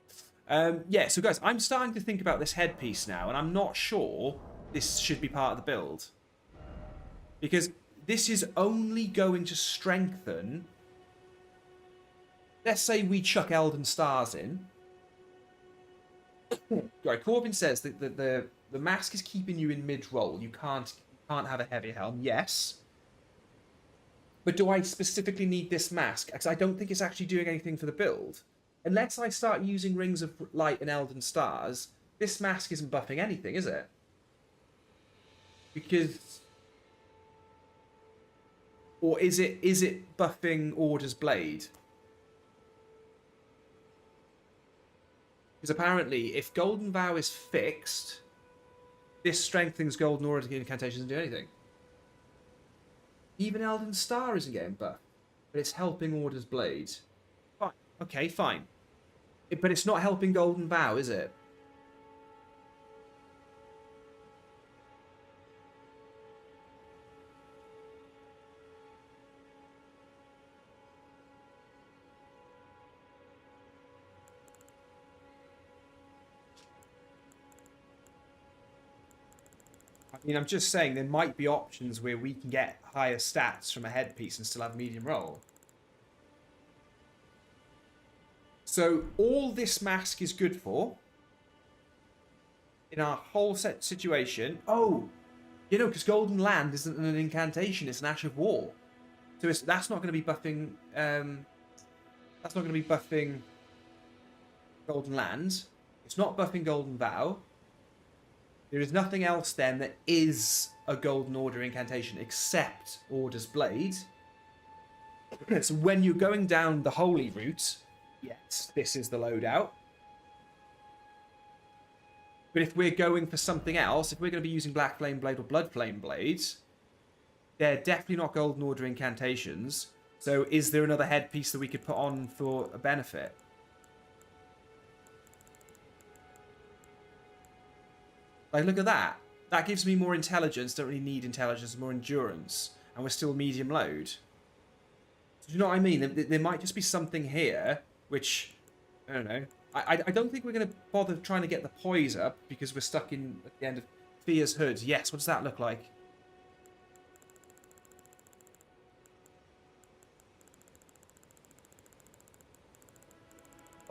Yeah, so guys, I'm starting to think about this headpiece now, and I'm not sure this should be part of the build. Because this is only going to strengthen... Let's say we chuck Elden Stars in. Right, Corbin says that the mask is keeping you in mid-roll. You can't have a heavy helm. Yes. But do I specifically need this mask? Because I don't think it's actually doing anything for the build. Unless I start using Rings of Light and Elden Stars, this mask isn't buffing anything, is it? Because... Or is it buffing Order's Blade? Because apparently, if Golden Vow is fixed, this strengthens Golden Aura incantations and do anything. Even Elden Star isn't getting buffed, but it's helping Order's Blade. Fine. Okay, fine. But it's not helping Golden Vow, is it? I mean, I'm just saying there might be options where we can get higher stats from a headpiece and still have medium roll. So all this mask is good for in our whole set situation. Oh, you know, because Golden Land isn't an incantation; it's an Ash of War. So that's not going to be buffing. That's not going to be buffing Golden Land. It's not buffing Golden Vow. There is nothing else then that is a Golden Order incantation except Order's Blade. So when you're going down the holy route, yes, this is the loadout. But if we're going for something else, if we're going to be using Black Flame Blade or Blood Flame Blades, they're definitely not Golden Order incantations. So is there another headpiece that we could put on for a benefit? Like, look at that. That gives me more intelligence. Don't really need intelligence, more endurance. And we're still medium load. Do you know what I mean? There might just be something here, which, I don't know. I don't think we're going to bother trying to get the poise up, because we're stuck in at the end of Fear's Hood. Yes, what does that look like?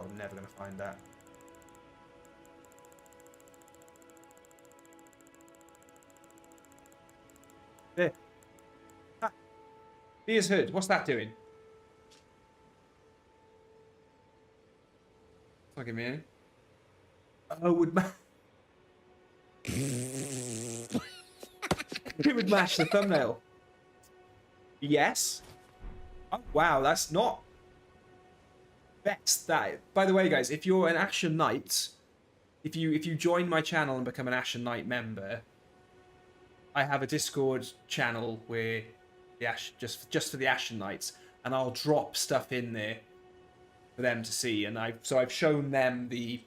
I'm never going to find that. There. Ah. Fear's Hood. What's that doing? It's not giving me any. Oh, would it would match the thumbnail. Yes. Oh, wow, that's not best. That. By the way, guys, if you're an Ashen Knight, if you join my channel and become an Ashen Knight member, I have a Discord channel where the just for the Ashen Knights, and I'll drop stuff in there for them to see. And I've shown them the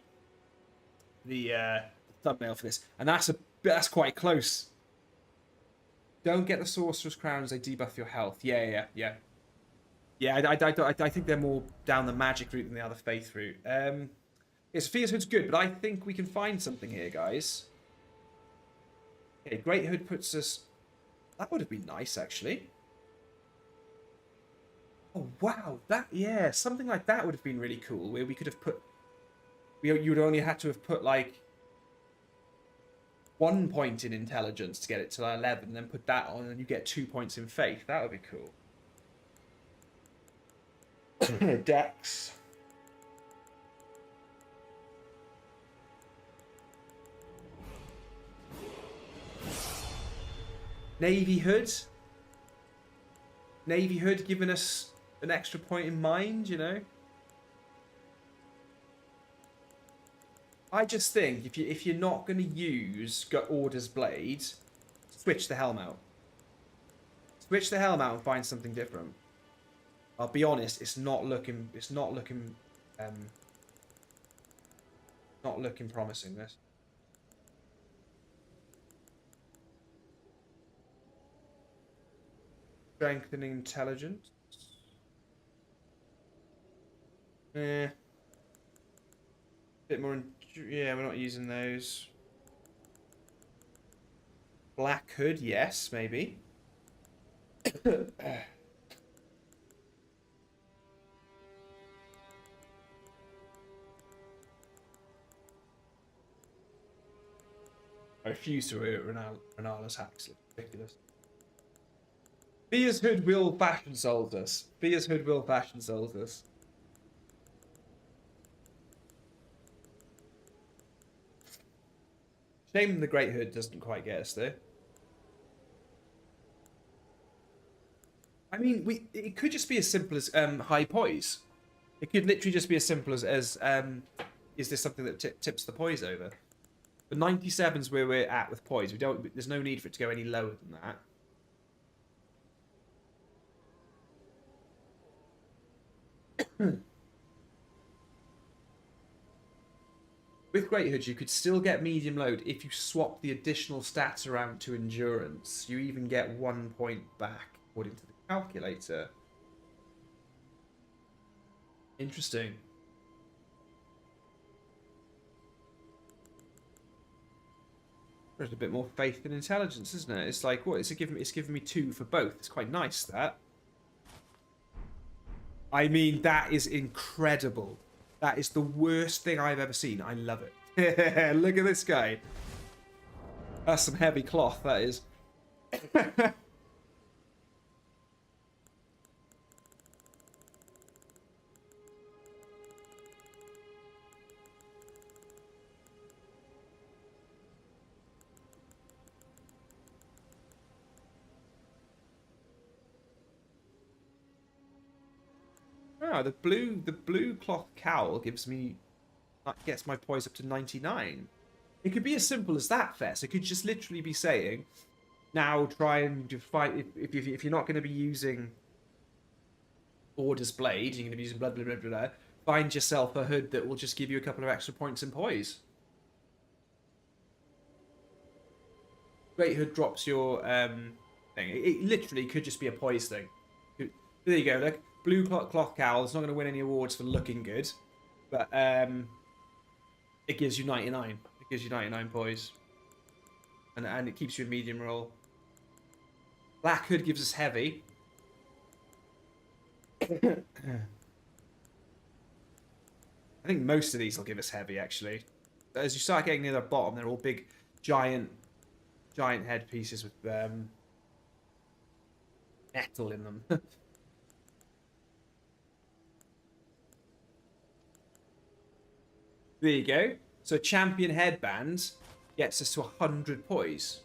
thumbnail for this, and that's quite close. Don't get the Sorcerer's Crowns; they debuff your health. Yeah. I think they're more down the magic route than they are the faith route. Yes, Fear's Hood's good, but I think we can find something here, guys. Okay, Great Hood puts us... That would have been nice, actually. Oh, wow. Yeah, something like that would have been really cool, where we could have put... You'd only had to have put, like, 1 point in intelligence to get it to 11, and then put that on, and you get 2 points in faith. That would be cool. Dex. Navy Hood. Navy Hood giving us an extra point in mind, you know. I just think if you're not going to use Order's Blade, switch the helm out. Switch the helm out and find something different. I'll be honest, it's not looking promising, this. Strengthening intelligence. Bit more. Yeah, we're not using those. Black Hood, yes, maybe. I refuse to wear Rennala's hacks. It's ridiculous. Fear's Hood will fashion sold us. Fear's Hood will fashion sold us. Shame the Great Hood doesn't quite get us there. I mean, it could just be as simple as high poise. It could literally just be as simple as is this something that tips the poise over? The 97's where we're at with poise. There's no need for it to go any lower than that. With Great Hood, you could still get medium load if you swap the additional stats around to endurance. You even get 1 point back, according to the calculator. Interesting. There's a bit more faith and intelligence, isn't it? It's like, what? It's giving me 2 for both. It's quite nice, that. I mean, that is incredible. That is the worst thing I've ever seen. I love it. Look at this guy. That's some heavy cloth, that is. Oh, the blue cloth cowl gets my poise up to 99. It could be as simple as that, Fess. It could just literally be saying, now try and fight if you're not going to be using Order's Blade, you're going to be using blah blah blah blah. Find yourself a hood that will just give you a couple of extra points in poise. Great Hood drops your thing. It literally could just be a poise thing. There you go. Look. Blue cloth cowl. It's not going to win any awards for looking good, but it gives you 99. It gives you 99 poise, and it keeps you in medium roll. Black Hood gives us heavy. I think most of these will give us heavy, actually. As you start getting near the bottom, they're all big, giant headpieces with metal in them. There you go. So champion headband gets us to 100 poise.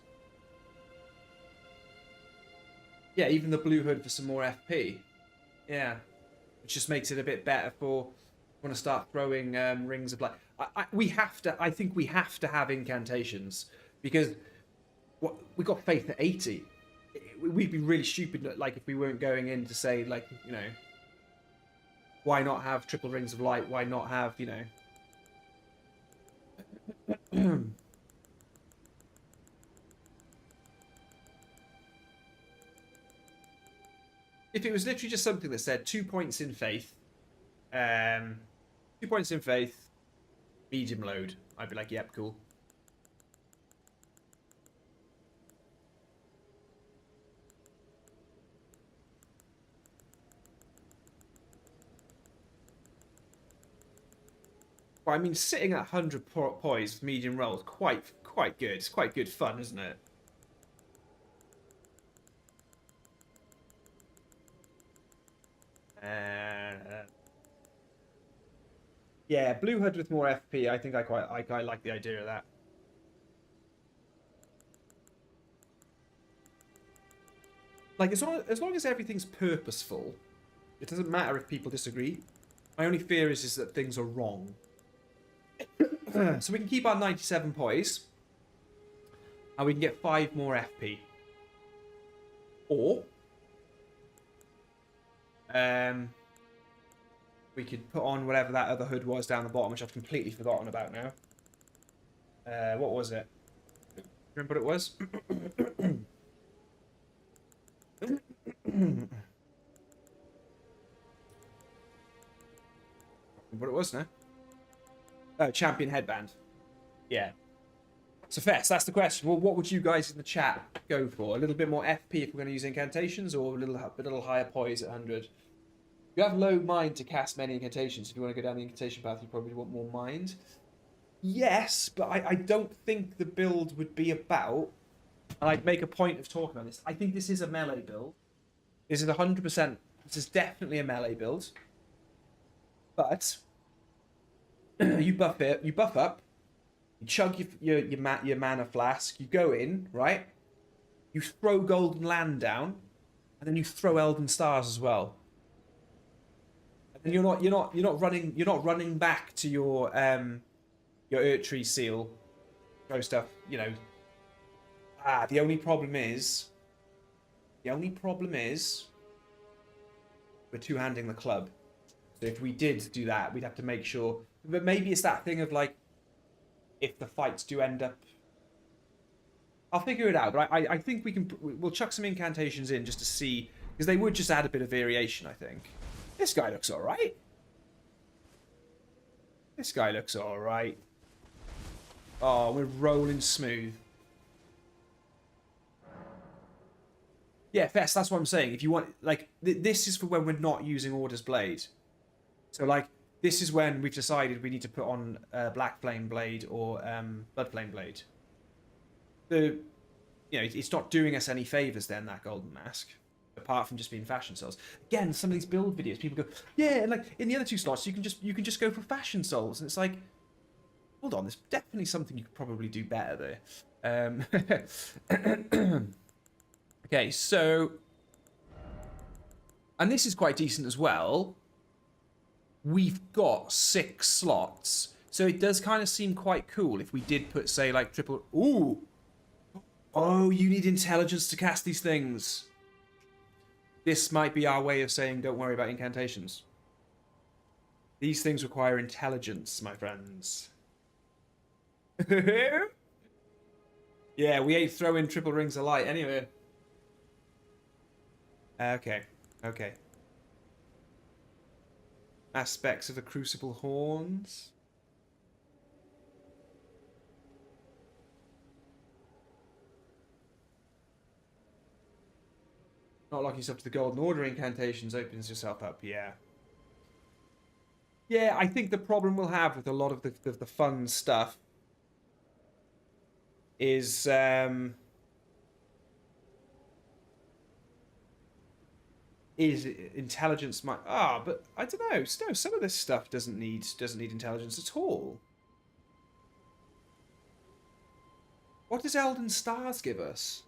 Yeah, even the blue hood for some more FP. Yeah, which just makes it a bit better for want to start throwing rings of light. I think we have to have incantations because we got faith at 80. We'd be really stupid, like, if we weren't going in to say, like, you know, why not have triple rings of light? Why not have, you know? If it was literally just something that said 2 points in faith, 2 points in faith, medium load, I'd be like, yep, cool. Well, I mean, sitting at 100 poise with medium roll is quite good. It's quite good fun, isn't it? Yeah, blue hood with more FP. I think I quite like the idea of that. Like, as long as everything's purposeful, it doesn't matter if people disagree. My only fear is that things are wrong. So we can keep our 97 poise, and we can get 5 more FP. Or we could put on whatever that other hood was down the bottom, which I've completely forgotten about now. What was it? Remember what it was? What it was now? Oh, champion headband. Yeah. So Fess, that's the question. Well, what would you guys in the chat go for? A little bit more FP if we're going to use incantations, or a little higher poise at 100? You have low mind to cast many incantations. If you want to go down the incantation path, you probably want more mind. Yes, but I don't think the build would be about... And I'd make a point of talking about this. I think this is a melee build. This is 100%... This is definitely a melee build. But... you buff up, you chug your mana flask, you go in, right? You throw Golden Land down, and then you throw Elden Stars as well. And then you're not running back to your Tree Seal, throw stuff, you know. The only problem is we're two-handing the club. So if we did do that, we'd have to make sure. But maybe it's that thing of like, if the fights do end up, I'll figure it out. But I think we'll chuck some incantations in just to see, because they would just add a bit of variation. I think this guy looks all right. This guy looks all right. Oh, we're rolling smooth. Yeah, Fest, that's what I'm saying. If you want, like, this is for when we're not using Order's Blade. So, like, this is when we've decided we need to put on Black Flame Blade or Blood Flame Blade. You know, it's not doing us any favours then, that Golden Mask. Apart from just being fashion souls. Again, some of these build videos, people go, yeah, and like, in the other two slots, you can just go for fashion souls. And it's like, hold on, there's definitely something you could probably do better there. Okay, so, and this is quite decent as well. We've got 6 slots, so it does kind of seem quite cool if we did put, say, like triple. Ooh, oh, you need intelligence to cast these things. This might be our way of saying, don't worry about incantations. These things require intelligence, my friends. Yeah, we ain't throwing triple rings of light anyway. Okay. Aspects of the Crucible Horns. Not locking yourself to the Golden Order incantations opens yourself up, yeah. Yeah, I think the problem we'll have with a lot of the fun stuff is intelligence might but I don't know. No, some of this stuff doesn't need intelligence at all. What does Elden Stars give us?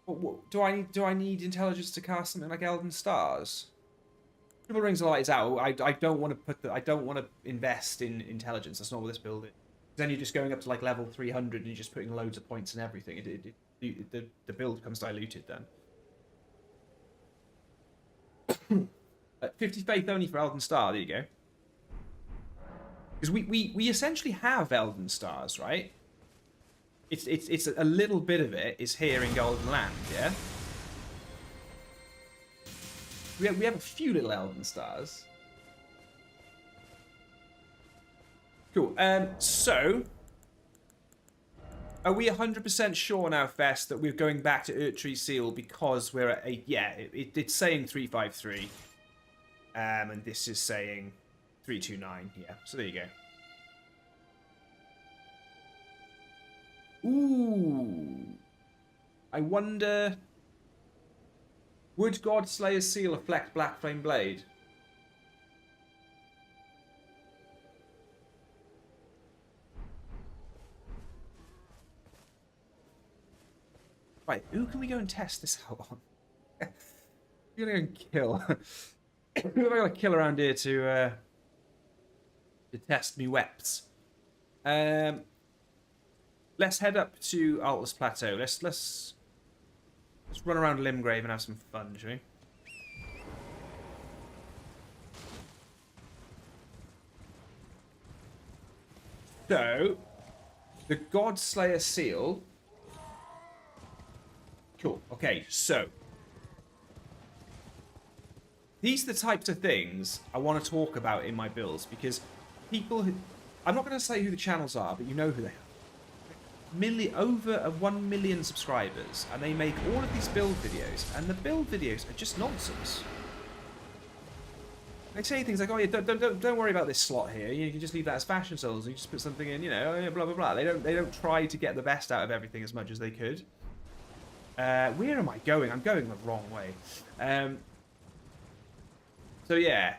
What, do I need intelligence to cast something like Elden Stars? Triple Rings of Light is out. I don't want to I don't want to invest in intelligence. That's not what this build is. Then you're just going up to like level 300 and you're just putting loads of points and everything. The build becomes diluted then. 50 faith only for Elden Star. There you go. Because we essentially have Elden Stars, right? It's a little bit of it is here in Golden Land, yeah. We have a few little Elden Stars. Cool. So are we 100% sure now, Fest, that we're going back to Tree Seal because we're at 8? Yeah, it's saying 353. And this is saying 329. Yeah, so there you go. Ooh. I wonder, would Godslayer's Seal affect Black Flame Blade? Right, who can we go and test this out on? We're gonna go and kill. Who have I got to kill around here to test me weps? Let's head up to Altus Plateau. Let's run around Limgrave and have some fun, shall we? So, the Godslayer Seal. Cool. Okay, so these are the types of things I want to talk about in my builds, because people who, I'm not going to say who the channels are, but you know who they are. Over 1 million subscribers, and they make all of these build videos, and the build videos are just nonsense. They say things like, "Oh, yeah, don't worry about this slot here. You can just leave that as fashion souls. You just put something in, you know, blah blah blah." They don't try to get the best out of everything as much as they could. Where am I going? I'm going the wrong way. So yeah,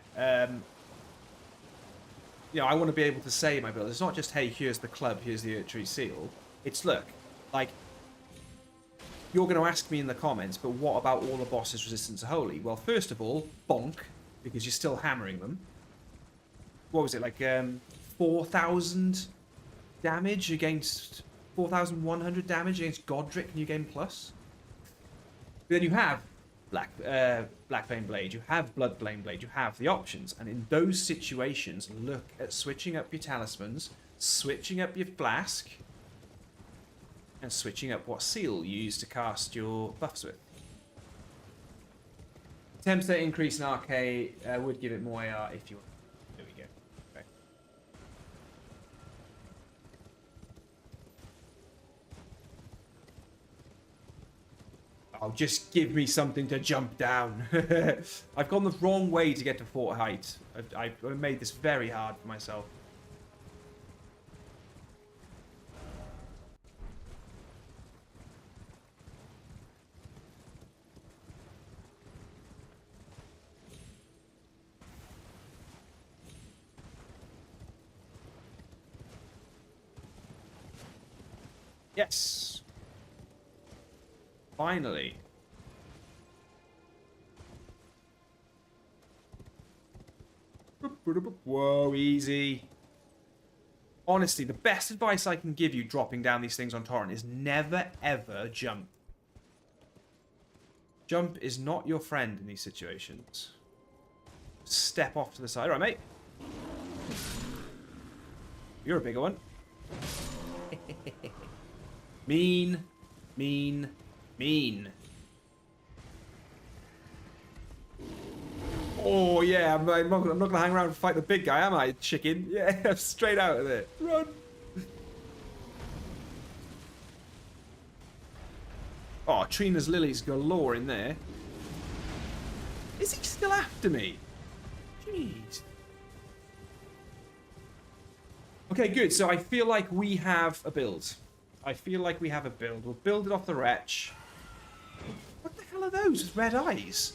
you know, I want to be able to say in my build, it's not just, hey, here's the club, here's the Tree Seal. It's, look, like, you're going to ask me in the comments, but what about all the bosses resistant to holy? Well, first of all, bonk, because you're still hammering them. What was it, like 4,000 damage against... 4,100 damage against Godric New Game Plus? But then you have Black Flame Blade, you have Blood Flame Blade, you have the options. And in those situations, look at switching up your talismans, switching up your flask, and switching up what seal you use to cast your buffs with. 10% increase in arcade would give it more AR if you want. There we go. Okay. Oh, just give me something to jump down. I've gone the wrong way to get to fort height. I've made this very hard for myself. Yes. Finally. Whoa, easy. Honestly, the best advice I can give you dropping down these things on torrent is never, ever jump. Jump is not your friend in these situations. Step off to the side. All right, mate. You're a bigger one. Mean, mean, mean. Oh, yeah, I'm not going to hang around and fight the big guy, am I, chicken? Yeah, straight out of there. Run. Oh, Trina's lilies galore in there. Is he still after me? Jeez. Okay, good. So I feel like we have a build. We'll build it off the wretch. What the hell are those with red eyes?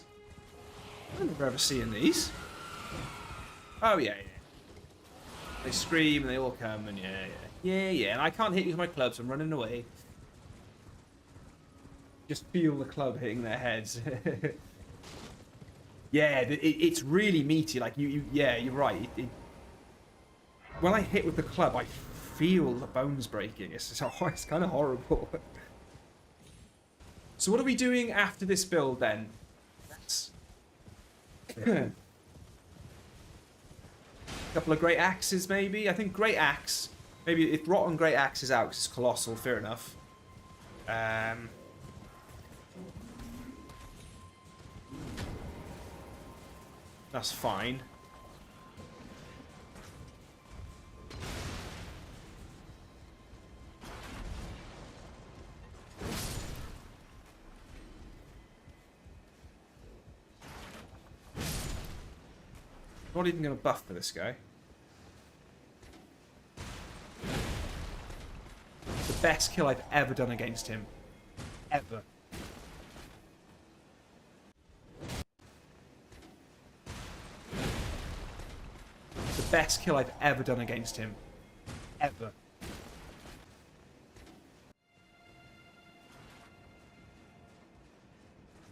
I don't remember ever seeing these. Oh, yeah, yeah. They scream and they all come and yeah, yeah. Yeah, yeah. And I can't hit you with my clubs. I'm running away. Just feel the club hitting their heads. Yeah, it's really meaty. Like, yeah, you're right. When I hit with the club, I feel the bones breaking. It's kind of horrible. So what are we doing after this build then? That's... Couple of great axes maybe. I think great axe. Maybe if rotten great axe is out, 'cause it's colossal. Fair enough. That's fine. Not even going to buff for this guy. The best kill I've ever done against him. Ever. The best kill I've ever done against him. Ever.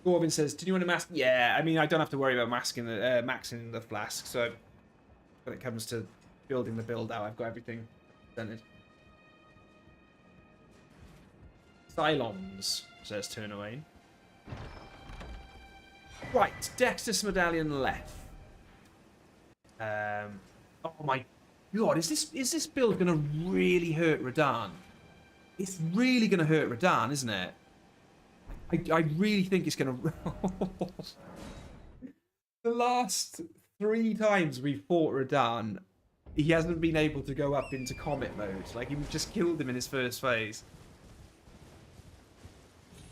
Gorvin says, did you want to mask? Yeah, I mean, I don't have to worry about maxing the flask, so when it comes to building the build out, I've got everything presented. Cylons, says Turnawain. Right, Dexter's Medallion left. Oh my god, is this build going to really hurt Radahn? It's really going to hurt Radahn, isn't it? I really think it's going to... The last 3 times we've fought Radahn, he hasn't been able to go up into Comet mode. Like, he just killed him in his first phase.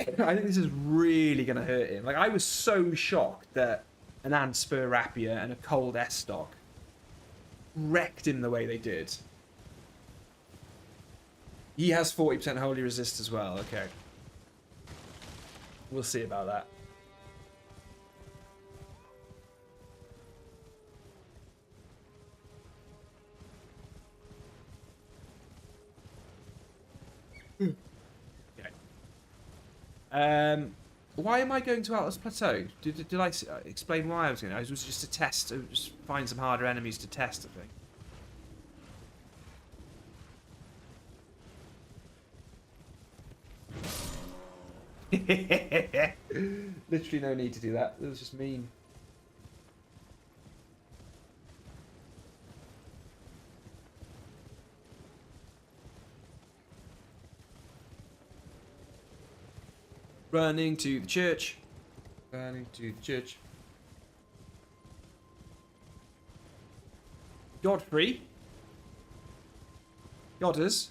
I think this is really going to hurt him. Like, I was so shocked that an Antspur Rapier and a Cold S-Stock wrecked him the way they did. He has 40% Holy Resist as well. Okay. We'll see about that. Okay. Why am I going to Atlas Plateau? Did I explain why I was going? It was just to test, just find some harder enemies to test, I think. Literally no need to do that. It was just mean. Running to the church. Running to the church. Godfrey. Godders.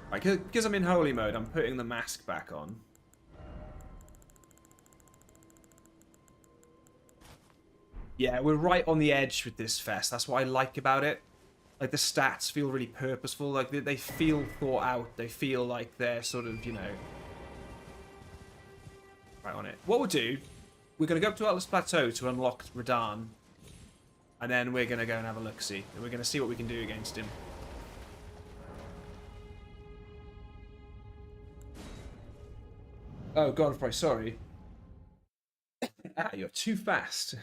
Right, because I'm in holy mode, I'm putting the mask back on. Yeah, we're right on the edge with this fest. That's what I like about it. Like, the stats feel really purposeful. Like, they feel thought out. They feel like they're sort of, you know, right on it. What we'll do, we're going to go up to Atlas Plateau to unlock Radahn. And then we're going to go and have a look-see. And we're going to see what we can do against him. Oh, Godfrey, sorry. Ah, you're too fast.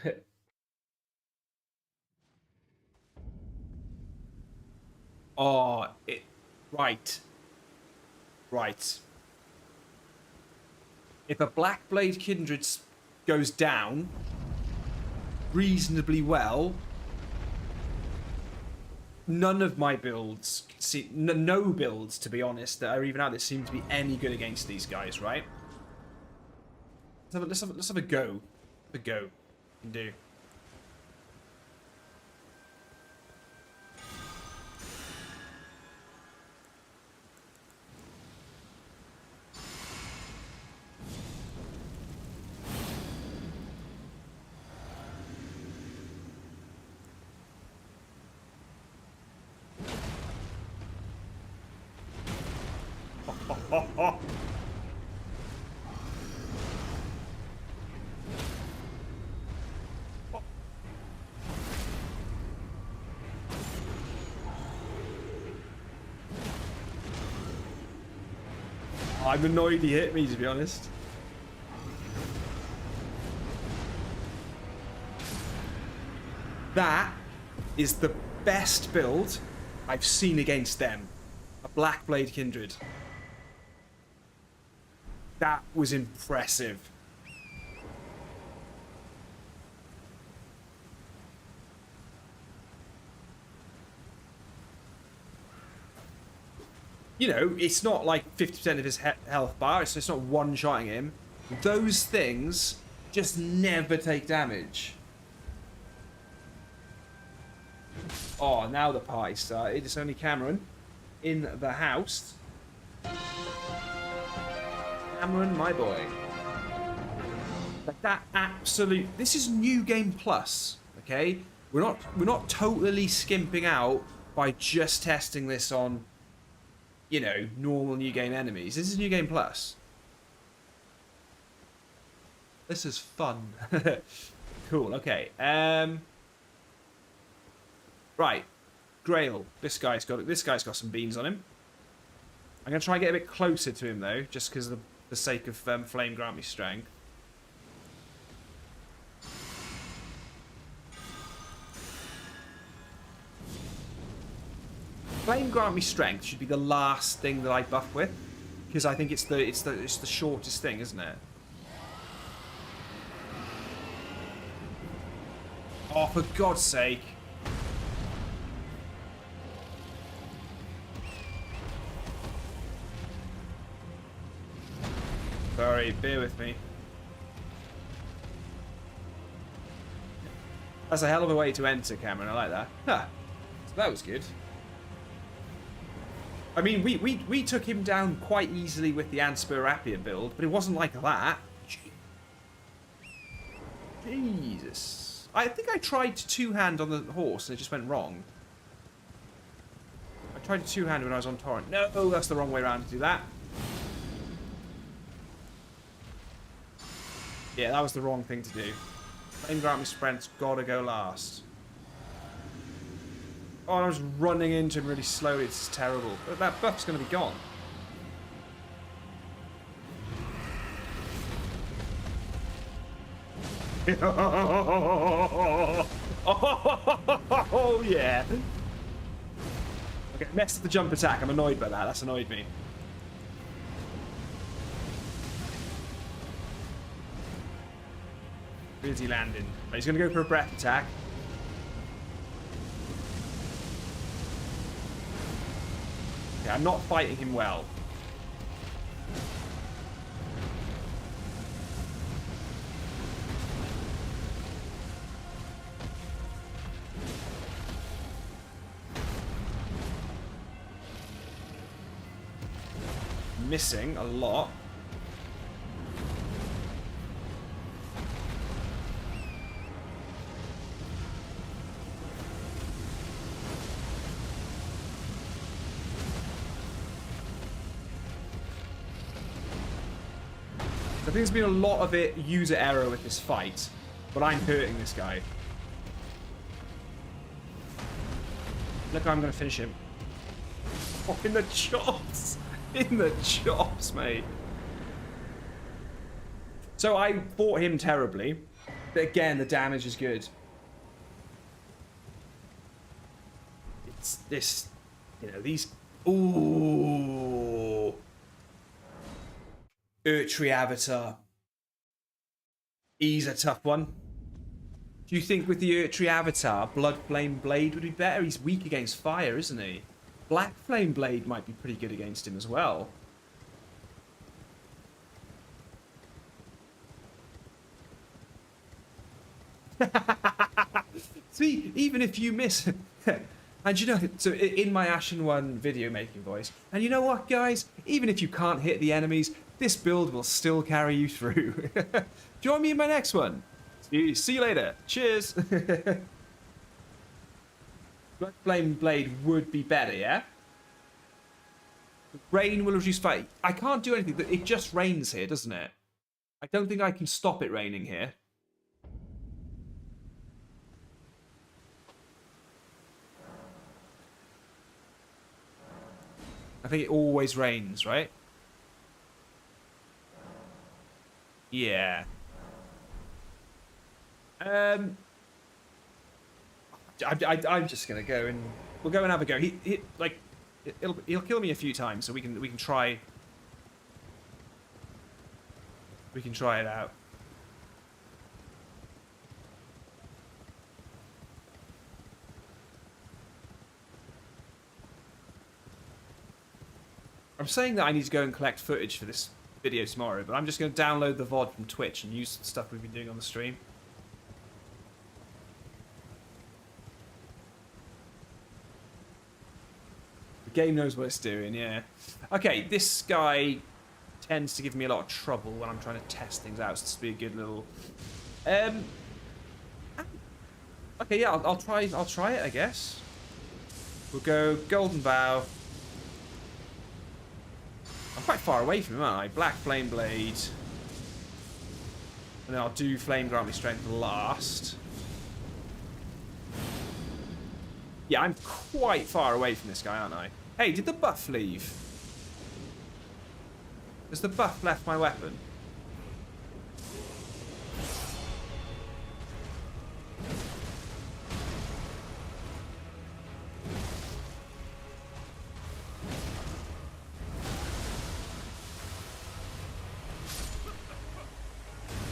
Oh, right. Right. If a Blackblade Kindred goes down reasonably well, none of my builds, no builds, to be honest, that are even out there seem to be any good against these guys, right? Let's have a go. A go. Can do. I'm annoyed he hit me, to be honest. That is the best build I've seen against them. A Blackblade Kindred. That was impressive. You know, it's not like 50% of his health bar, so it's not one-shotting him. Those things just never take damage. Oh, now the party started. It's only Cameron in the house. Cameron, my boy. Like that absolute... This is New Game Plus, okay? We're not totally skimping out by just testing this on, you know, normal New Game enemies. This is New Game Plus. This is fun. Cool, okay. Right. Grail. This guy's got some beans on him. I'm going to try and get a bit closer to him, though, just because of the sake of Flame grant me strength. Flame grant me strength should be the last thing that I buff with, because I think it's the shortest thing, isn't it? Oh, for God's sake! Sorry, bear with me. That's a hell of a way to enter, Cameron. I like that. Huh. So that was good. I mean, we took him down quite easily with the Anspur Rapier build, but it wasn't like that. Jesus. I think I tried to two-hand on the horse and it just went wrong. I tried to two-hand when I was on Torrent. No, that's the wrong way around to do that. Yeah, that was the wrong thing to do. 10 grant me sprint's gotta go last. Oh, I was running into him really slowly. It's terrible. But that buff's going to be gone. Oh, yeah. Okay, messed up the jump attack. I'm annoyed by that. That's annoyed me. Where's he landing? Oh, he's going to go for a breath attack. Okay, I'm not fighting him well. Missing a lot. I think there's been a lot of it user error with this fight, but I'm hurting this guy. Look how I'm going to finish him. Oh, in the chops! In the chops, mate. So I fought him terribly, but again, the damage is good. It's this, you know, these... Ooh. Urtry Avatar. He's a tough one. Do you think with the Urtry Avatar, Blood Flame Blade would be better? He's weak against fire, isn't he? Black Flame Blade might be pretty good against him as well. See, even if you miss... And you know, so in my Ashen 1 video making voice, and you know what, guys? Even if you can't hit the enemies, this build will still carry you through. Join me in my next one. See you later. Cheers. Blood Flame Blade would be better, yeah? Rain will reduce fight. I can't do anything. It just rains here, doesn't it? I don't think I can stop it raining here. I think it always rains, right? Yeah. I'm just gonna go and we'll go and have a go. He'll kill me a few times, so we can try. We can try it out. I'm saying that I need to go and collect footage for this video tomorrow, but I'm just going to download the VOD from Twitch and use the stuff we've been doing on the stream. The game knows what it's doing, yeah. Okay, this guy tends to give me a lot of trouble when I'm trying to test things out, so this will be a good little... Okay, yeah, I'll try it, I guess. We'll go Golden Vow. I'm quite far away from him, aren't I? Black Flame Blade. And then I'll do Flame Grant Me Strength last. Yeah, I'm quite far away from this guy, aren't I? Hey, did the buff leave? Has the buff left my weapon?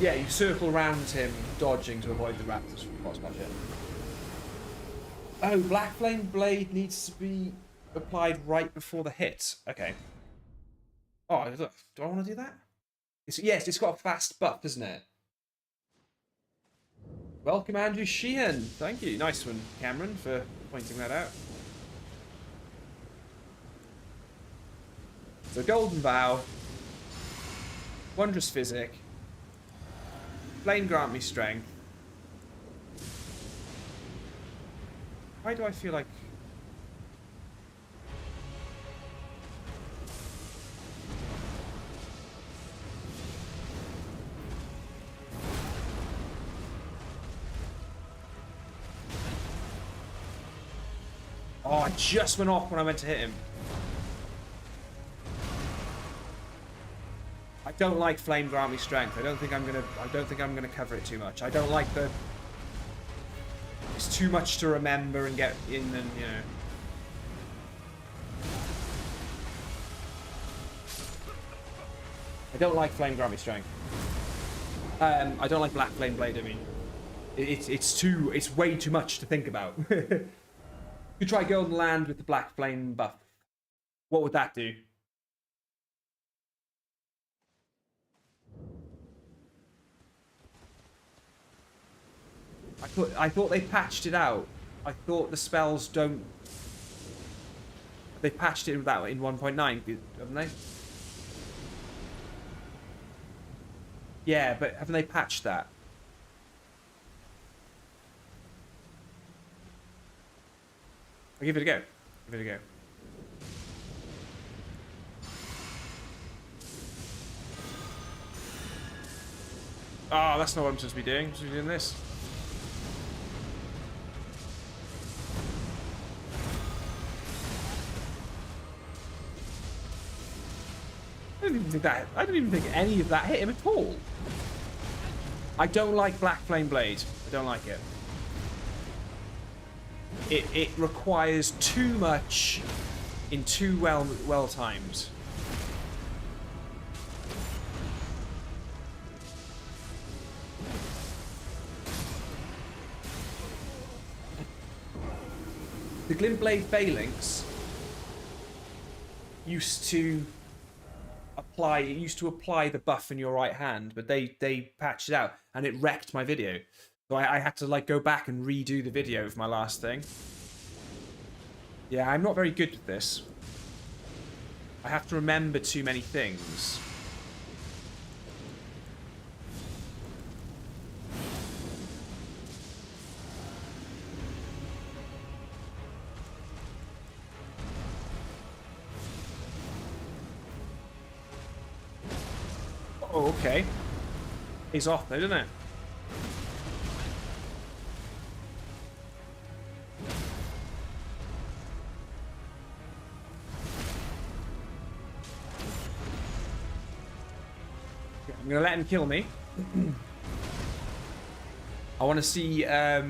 Yeah, you circle around him, dodging to avoid the raptors from cross budget. Oh, Black Flame Blade needs to be applied right before the hit. Okay. Oh, look, do I want to do that? Yes, it's got a fast buff, doesn't it? Welcome, Andrew Sheehan. Thank you. Nice one, Cameron, for pointing that out. So, Golden Vow. Wondrous Physic. Flame Grant Me Strength. Why do I feel like... Oh, it just went off when I went to hit him. I don't like flame grant me strength. I don't think I'm gonna cover it too much. I don't like the. It's too much to remember and get in, and you know. I don't like flame grant me strength. I don't like black flame blade. I mean, it's way too much to think about. You try Golden Land with the black flame buff. What would that do? I thought they patched it out. I thought the spells don't. They patched it that in 1.9, haven't they? Yeah, but haven't they patched that? I'll give it a go. Give it a go. Oh, that's not what I'm supposed to be doing. I'm supposed to be doing this. I don't even think any of that hit him at all. I don't like Black Flame Blade. I don't like it. It requires too much in too well timed. The Glint Blade Phalanx used to apply the buff in your right hand, but they patched it out and it wrecked my video. So I had to like go back and redo the video of my last thing. Yeah, I'm not very good at this. I have to remember too many things. Oh, okay. He's off though, doesn't it? I'm gonna let him kill me. I want to see. I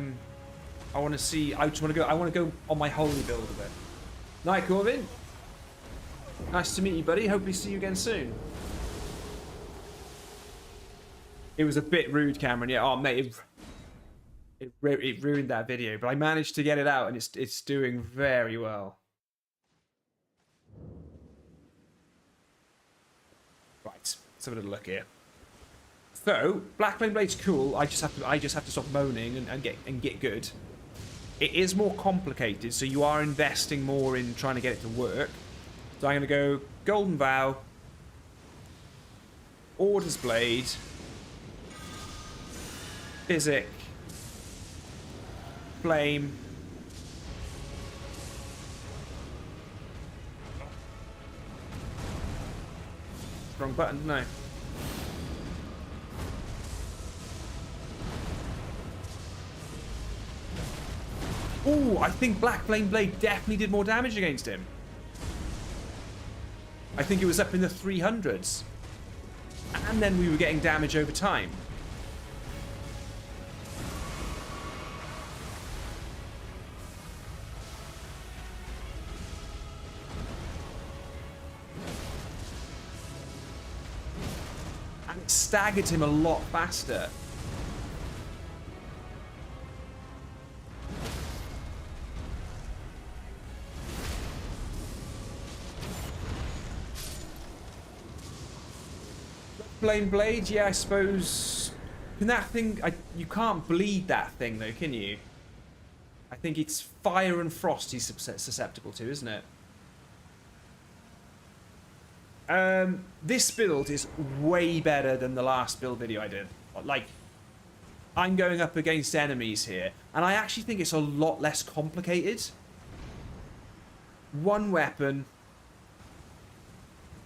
just want to go. I want to go on my holy build a bit. Night, Corbin. Nice to meet you, buddy. Hopefully, see you again soon. It was a bit rude, Cameron. Yeah. Oh, mate, it ruined that video, but I managed to get it out, and it's doing very well. Right. Let's have a little look here. So, Black Flame Blade's cool. I just have to stop moaning and get good. It is more complicated, so you are investing more in trying to get it to work. So I'm gonna go Golden Vow, Order's Blade, Physic, Flame. Wrong button, didn't I? Ooh, I think Black Flame Blade definitely did more damage against him. I think it was up in the 300s. And then we were getting damage over time. And it staggered him a lot faster. Flame Blade, yeah, I suppose. Can that thing? You can't bleed that thing though, can you? I think it's fire and frost he's susceptible to, isn't it? This build is way better than the last build video I did. Like, I'm going up against enemies here, and I actually think it's a lot less complicated. One weapon,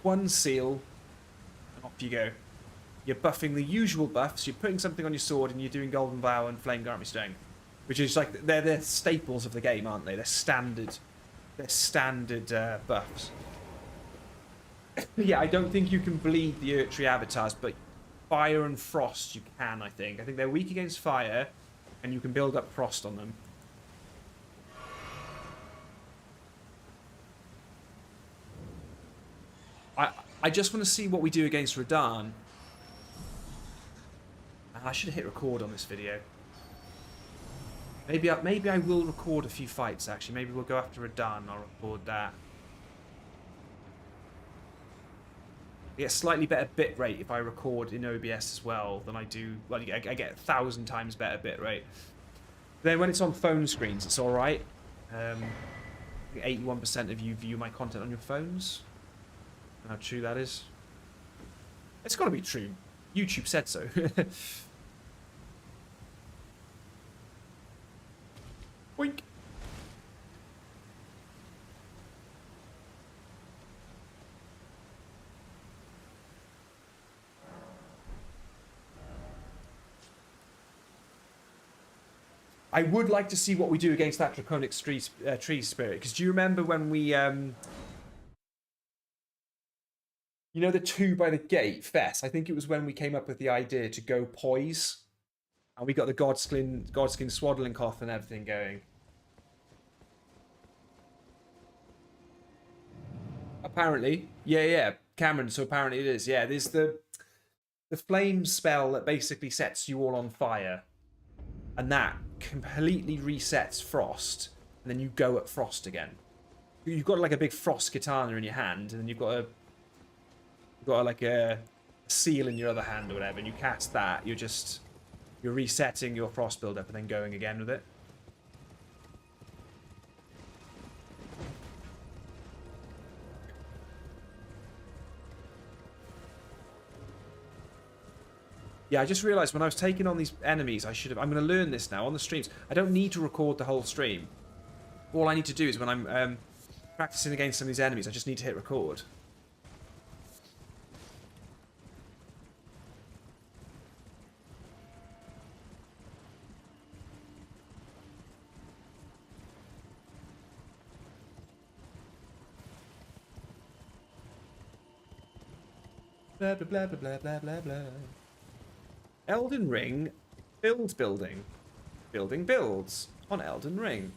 one seal, and off you go. You're buffing the usual buffs, you're putting something on your sword, and you're doing Golden Vow and Flame Grant Me Strength. Which is like, they're staples of the game, aren't they? They're standard their standard buffs. Yeah, I don't think you can bleed the Erdtree avatars, but fire and frost you can, I think. I think they're weak against fire, and you can build up frost on them. I just want to see what we do against Radahn. I should have hit record on this video. Maybe I will record a few fights, actually. Maybe we'll go after Radahn and I'll record that. I get slightly better bitrate if I record in OBS as well than I do. Well, I get 1,000 times better bitrate. Then when it's on phone screens, it's alright. 81% of you view my content on your phones. How true that is. It's got to be true. YouTube said so. Boink. I would like to see what we do against that Draconic tree spirit. Because do you remember when we... You know the 2 by the gate, Fess? I think it was when we came up with the idea to go Poise. And we got the Godskin Swaddling Cloth and everything going. Apparently. Yeah. Cameron, so apparently it is. Yeah, there's the flame spell that basically sets you all on fire. And that completely resets frost. And then you go at frost again. You've got like a big frost katana in your hand. And then you've got like a seal in your other hand or whatever, and you cast that, you're resetting your frost build up and then going again with it. Yeah, I just realized when I was taking on these enemies, I'm going to learn this now on the streams. I don't need to record the whole stream. All I need to do is when I'm practicing against some of these enemies, I just need to hit record. Blah, blah, blah, blah, blah, blah, blah. Elden Ring building. Building builds on Elden Ring.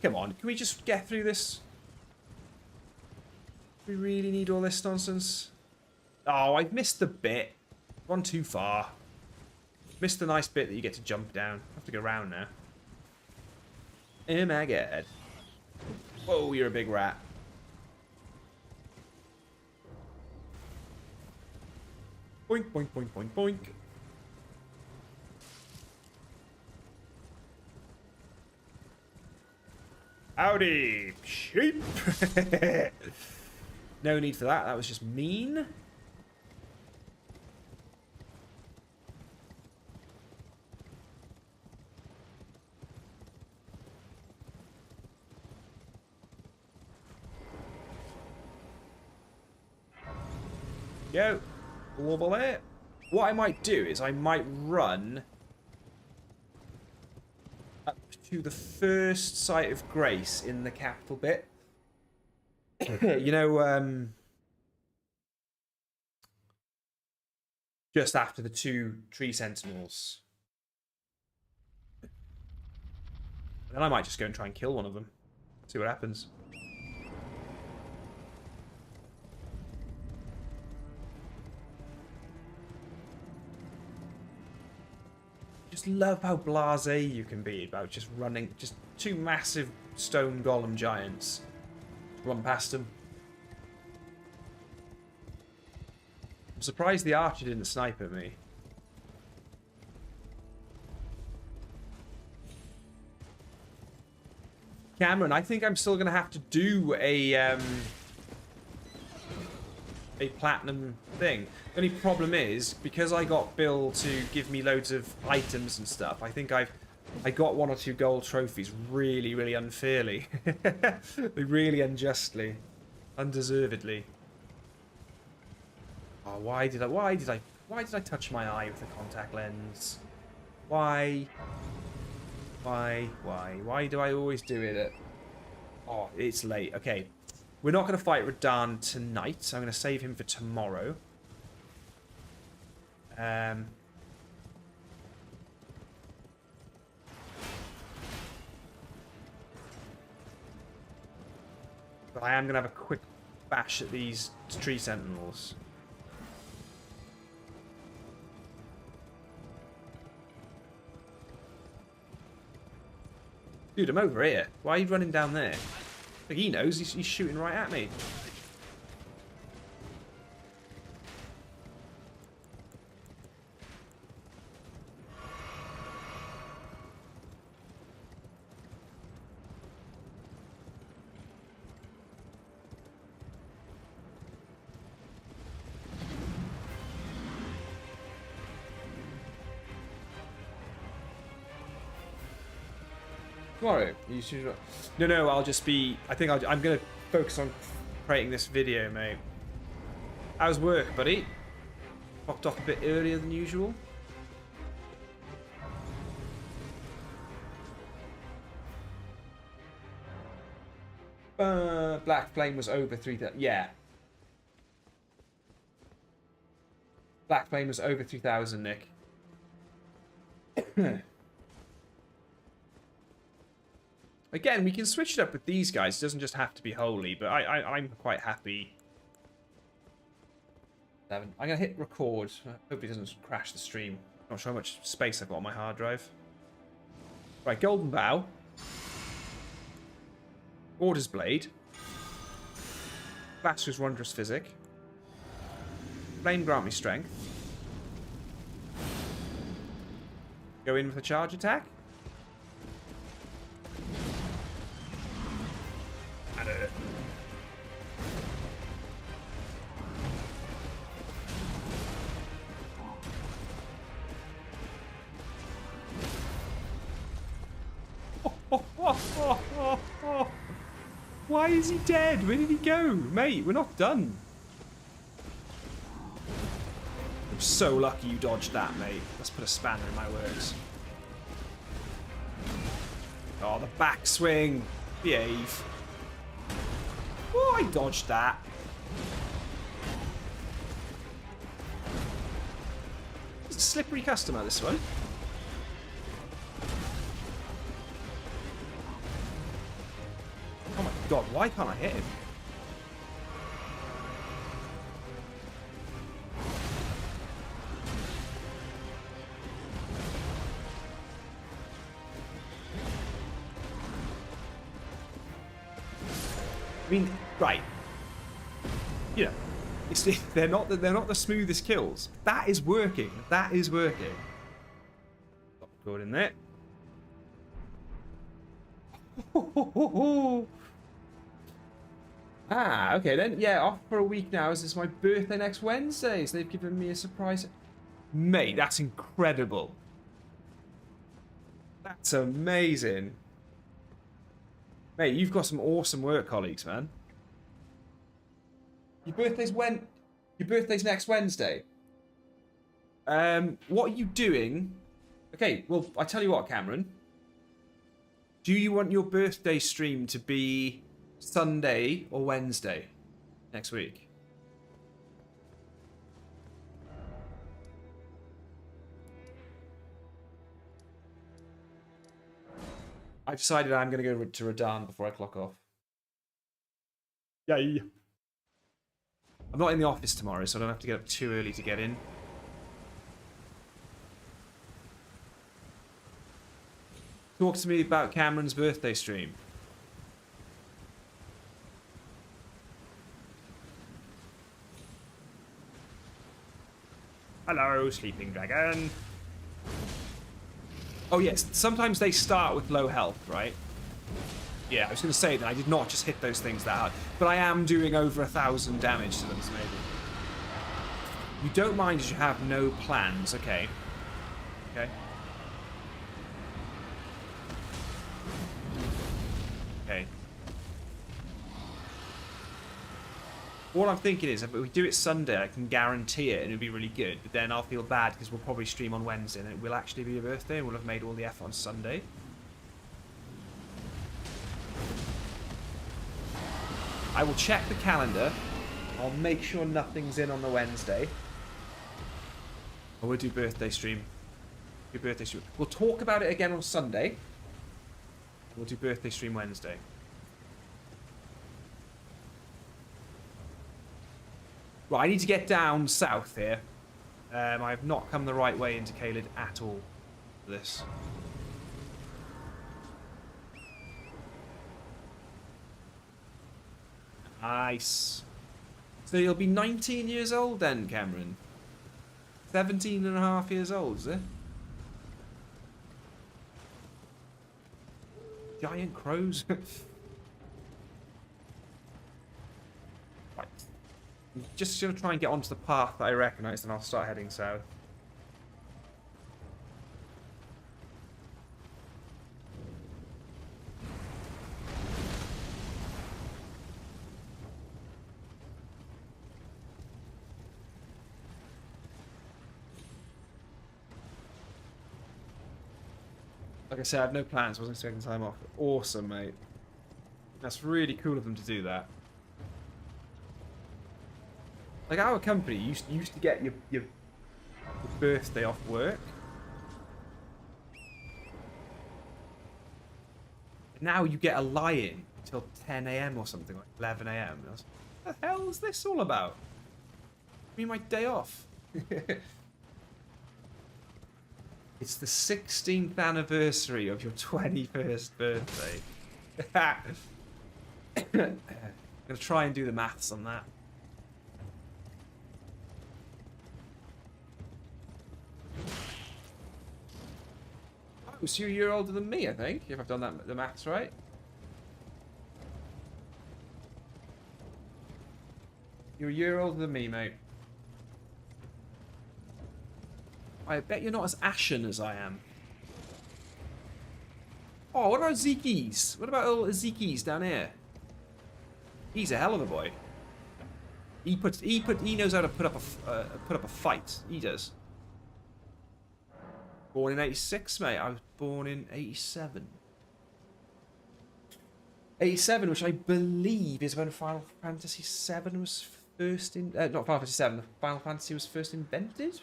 Come on, can we just get through this? Do we really need all this nonsense? Oh, I've missed the bit. Gone too far. Missed the nice bit that you get to jump down. I have to go around now. Oh my god. Whoa, you're a big rat. Boink, boink, boink, boink, boink. Howdy, sheep. No need for that. That was just mean. Go. Wobble it. What I might do is I might run up to the first site of grace in the capital bit. You know, just after the 2 tree sentinels. And then I might just go and try and kill one of them. See what happens. Just love how blasé you can be about just running, just 2 massive stone golem giants. Run past them. I'm surprised the archer didn't snipe at me. Cameron, I think I'm still going to have to do a platinum thing. The only problem is, because I got Bill to give me loads of items and stuff, I think I got 1 or 2 gold trophies really, really unfairly. Really unjustly. Undeservedly. Oh, why did I touch my eye with the contact lens? Why? Why do I always do it at... Oh, it's late. Okay. We're not going to fight Radahn tonight, so I'm going to save him for tomorrow. But I am going to have a quick bash at these tree sentinels. Dude, I'm over here. Why are you running down there? Like he knows. He's shooting right at me. Tomorrow? No, I'll just be... I think I'm going to focus on creating this video, mate. How's work, buddy? Popped off a bit earlier than usual. Black Flame was over 3,000. Yeah. Black Flame was over 3,000, Nick. Again, we can switch it up with these guys. It doesn't just have to be holy, but I'm quite happy. I'm going to hit record. Hope it doesn't crash the stream. Not sure how much space I've got on my hard drive. Right, Golden Bow. Order's Blade. Blaster's Wondrous Physic. Flame Grant Me Strength. Go in with a charge attack. Why is he dead? Where did he go? Mate, we're not done. I'm so lucky you dodged that, mate. Let's put a spanner in my works. Oh, the backswing. Behave. Oh, I dodged that. It's a slippery customer, this one. Oh my god, why can't I hit him? I mean, right. You know, they're not the smoothest kills. That is working. That is working. Got good in there. Ah, okay then. Yeah, off for a week now. Is this my birthday next Wednesday? So they've given me a surprise. Mate, that's incredible. That's amazing. Mate, you've got some awesome work colleagues, man. Your birthday's next Wednesday. What are you doing? Okay, well, I tell you what, Cameron. Do you want your birthday stream to be Sunday or Wednesday next week? I've decided I'm going to go to Radahn before I clock off. Yay. I'm not in the office tomorrow, so I don't have to get up too early to get in. Talk to me about Cameron's birthday stream. Hello, Sleeping Dragon. Oh yes, sometimes they start with low health, right? Yeah, I was going to say that I did not just hit those things that hard, but I am doing over 1,000 damage to them, so maybe. You don't mind as you have no plans, okay. Okay. Okay. All I'm thinking is, if we do it Sunday, I can guarantee it, and it'll be really good. But then I'll feel bad because we'll probably stream on Wednesday, and it will actually be your birthday, and we'll have made all the effort on Sunday. I will check the calendar. I'll make sure nothing's in on the Wednesday. Or we'll do birthday stream. Do birthday stream. We'll talk about it again on Sunday. We'll do birthday stream Wednesday. Right, I need to get down south here. I have not come the right way into Caelid at all for this. Nice. So you'll be 19 years old then, Cameron? 17 and a half years old, is it? Giant crows. Right. I'm just going to try and get onto the path that I recognise, and I'll start heading south. Like I said, I have no plans. I wasn't expecting time off. Awesome, mate. That's really cool of them to do that. Like, our company used to get your birthday off work. Now you get a lie-in till 10 AM or something, like 11 AM. What the hell is this all about? Give me my day off. It's the 16th anniversary of your 21st birthday. I'm going to try and do the maths on that. Oh, so you're a year older than me, I think, if I've done that, the maths right. You're a year older than me, mate. I bet you're not as Ashen as I am. Oh, what about Zekies? What about little Zekies down here? He's a hell of a boy. He knows how to put up a fight. He does. Born in 86, mate. I was born in 87. 87, which I believe is when Final Fantasy VII was first in... not Final Fantasy VII. Final Fantasy was first invented?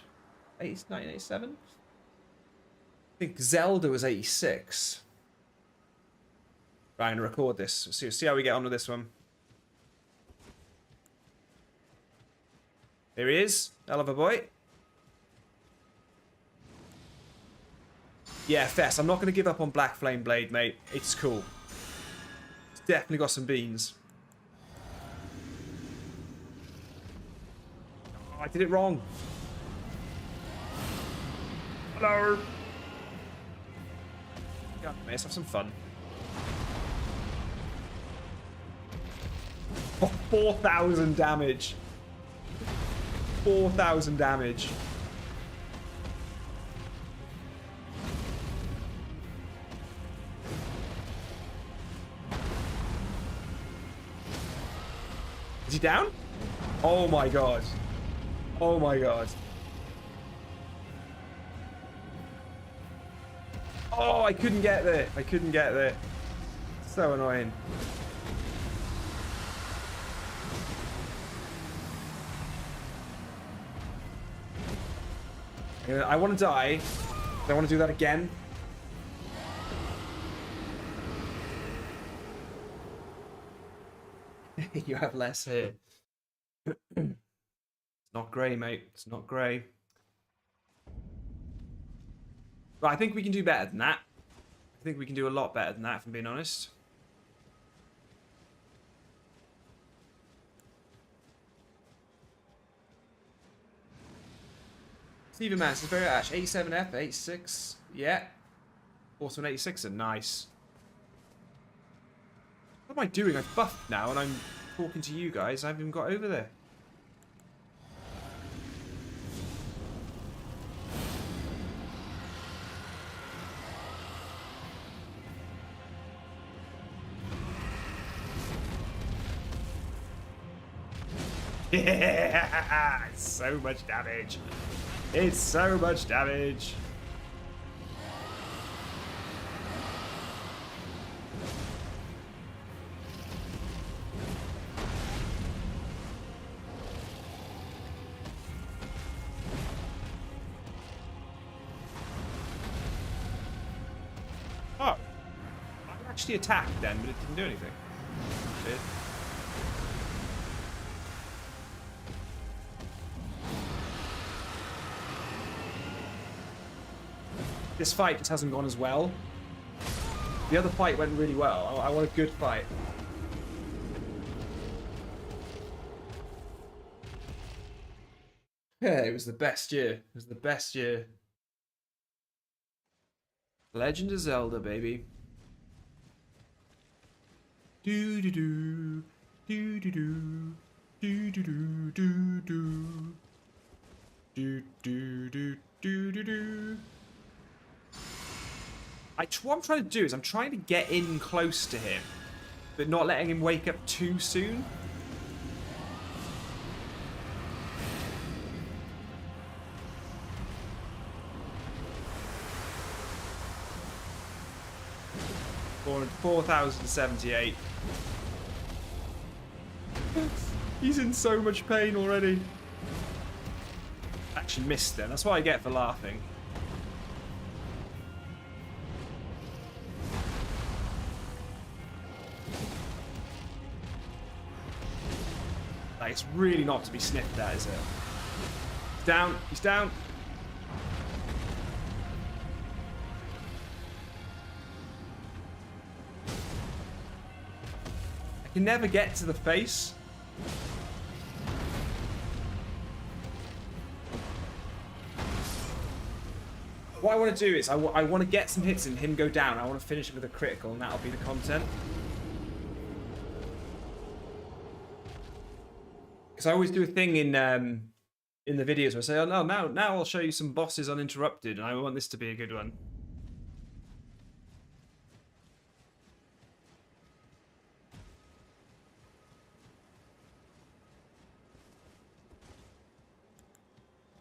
1987? I think Zelda was 86. Right, I'm going to record this. See how we get on with this one. Here he is. Hell of a boy. Yeah, Fess, I'm not going to give up on Black Flame Blade, mate. It's cool. It's definitely got some beans. Oh, I did it wrong. Hello. God, let's have some fun. Oh, 4,000 damage. 4,000 damage. Is he down? Oh my god. Oh my god. Oh, I couldn't get there. I couldn't get there. So annoying. I want to die. I want to do that again. You have less here. It's not grey, mate. It's not grey. But I think we can do better than that. I think we can do a lot better than that, if I'm being honest. Steven Mans is very Ash. 87F, 86. Yeah. Also an 86er. Nice. What am I doing? I've buffed now and I'm talking to you guys. I haven't even got over there. Yeah, it's so much damage. It's so much damage. actually attacked then, but it didn't do anything. Weird. This fight just hasn't gone as well. The other fight went really well. I want a good fight. Yeah, it was the best year. It was the best year. Legend of Zelda, baby. Do do do do do do do do do do do do do do do do do. What I'm trying to do is I'm trying to get in close to him, but not letting him wake up too soon. For 4,078. He's in so much pain already. Actually missed them. That's what I get for laughing. Like, it's really not to be sniffed at, is it? He's down. He's down. I can never get to the face. What I want to do is I want to get some hits and him go down. I want to finish it with a critical, and that'll be the content. Because I always do a thing in the videos where I say, "Oh no, now I'll show you some bosses uninterrupted," and I want this to be a good one.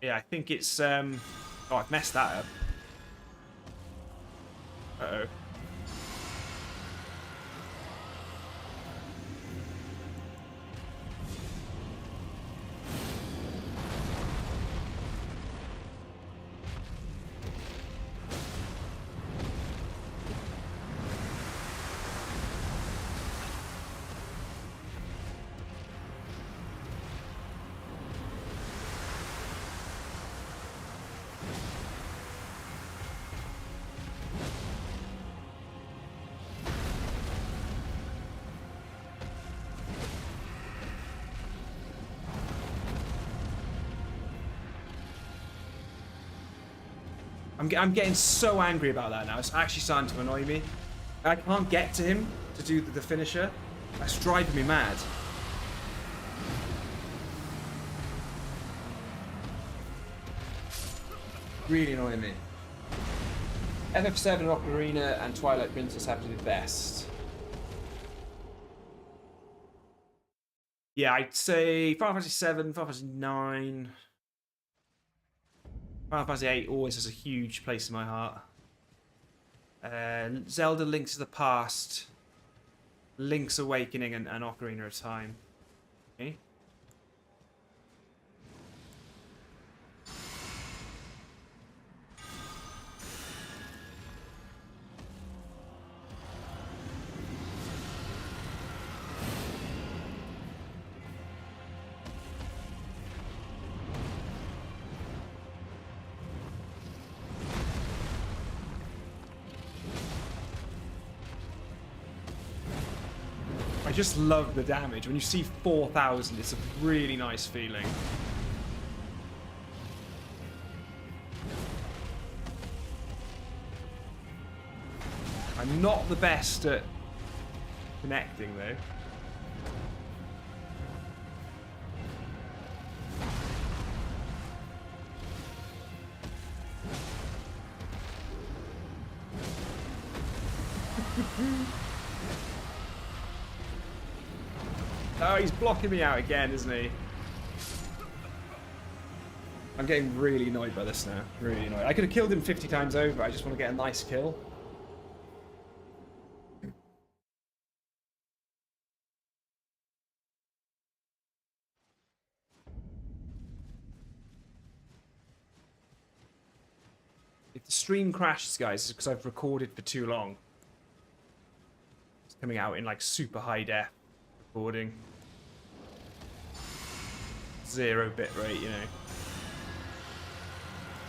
Yeah, I think it's oh, I've messed that up. Uh-oh. I'm getting so angry about that now. It's actually starting to annoy me. I can't get to him to do the finisher. That's driving me mad. Really annoying me. FF7, Ocarina, and Twilight Princess have to be the best. Yeah, I'd say Final Fantasy 7, Final Fantasy 9. Final Fantasy 8 always has a huge place in my heart. Zelda Links to the Past, Link's Awakening, and Ocarina of Time. Okay. I just love the damage. When you see 4,000, it's a really nice feeling. I'm not the best at connecting, though. Oh, he's blocking me out again, isn't he? I'm getting really annoyed by this now. Really annoyed. I could have killed him 50 times over. I just want to get a nice kill. If the stream crashes, guys, it's because I've recorded for too long. coming out in like super high def recording. 0 bit rate, you know.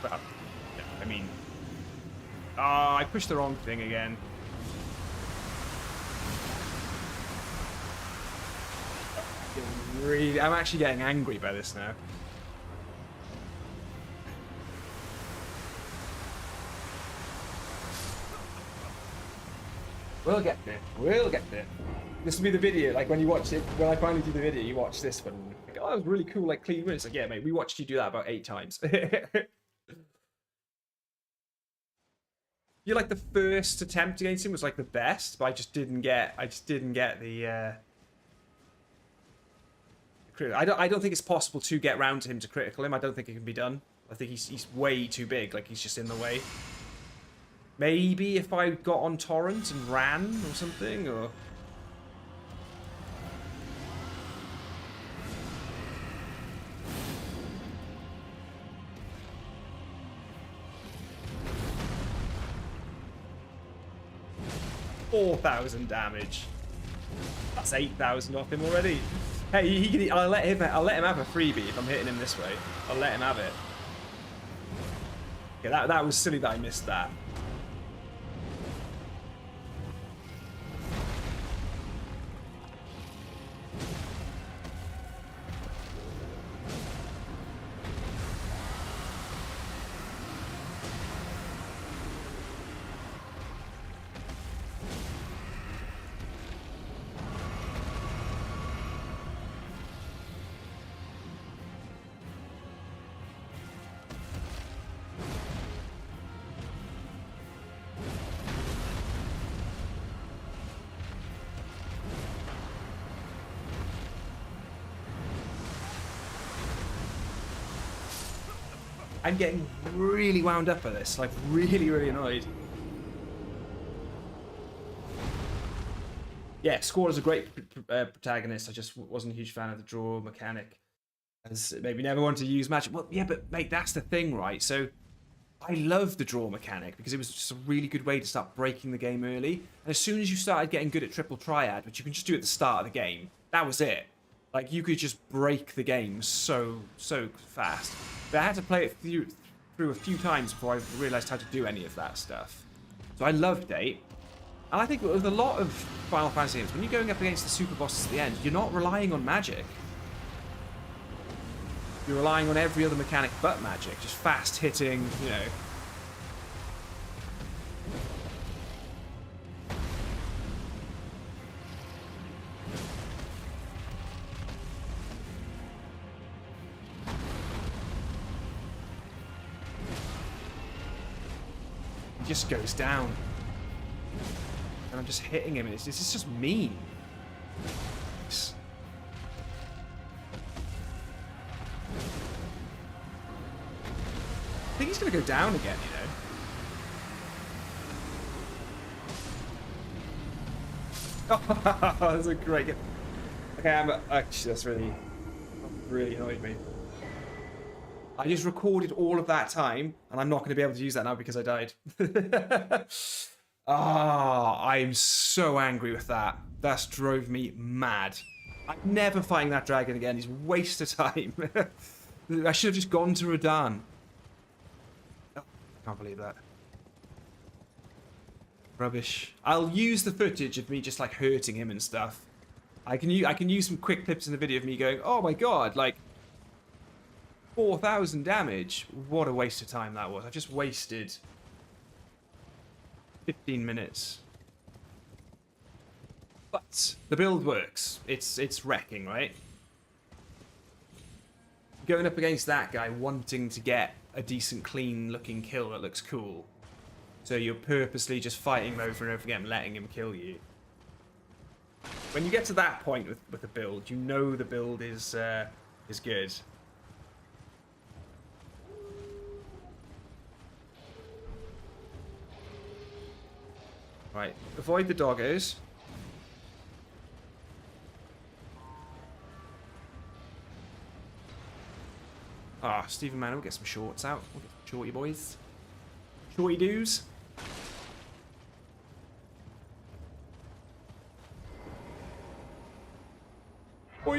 But, I mean... Ah, I pushed the wrong thing again. Really, I'm actually getting angry by this now. We'll get there. We'll get there. This will be the video. Like when you watch it, when I finally do the video, you watch this one. Like, oh, that was really cool. Like clean win. It's like, yeah, mate, we watched you do that about 8 times. You're like the first attempt against him was like the best, but I just didn't get the. I don't think it's possible to get round to him to critical him. I don't think it can be done. I think he's way too big. Like he's just in the way. Maybe if I got on torrent and ran or something, or. $4,000 damage. That's 8,000 off him already. Hey, I'll let him have a freebie if I'm hitting him this way. I'll let him have it. Yeah, that was silly that I missed that. I'm getting really wound up at this, like really, really annoyed. Yeah, Squall is a great protagonist. I just wasn't a huge fan of the draw mechanic. As maybe never wanted to use magic. Well, yeah, but mate, that's the thing, right? So I love the draw mechanic because it was just a really good way to start breaking the game early. And as soon as you started getting good at triple triad, which you can just do at the start of the game, that was it. Like you could just break the game so fast. But I had to play it through a few times before I realised how to do any of that stuff. So I loved 8. And I think with a lot of Final Fantasy games, when you're going up against the super bosses at the end, you're not relying on magic. You're relying on every other mechanic but magic. Just fast hitting, you know. Just goes down, and I'm just hitting him. It's just mean. I think he's gonna go down again, you know. Oh, that's a great game. Okay, actually that's really annoyed me. I just recorded all of that time, and I'm not going to be able to use that now because I died. I'm so angry with that. That drove me mad. I'm never fighting that dragon again. He's a waste of time. I should have just gone to Radahn. Oh, I can't believe that. Rubbish. I'll use the footage of me just like hurting him and stuff. I can use some quick clips in the video of me going, oh my god, like 4,000 damage. What a waste of time that was. I just wasted 15 minutes. But the build works. It's wrecking, right? Going up against that guy wanting to get a decent, clean looking kill that looks cool. So you're purposely just fighting him over and over again, letting him kill you. When you get to that point with the build, you know the build is good. Right, avoid the doggos. Ah, Stephen Mann, we'll get some shorts out. We'll get some shorty boys. Shorty doos.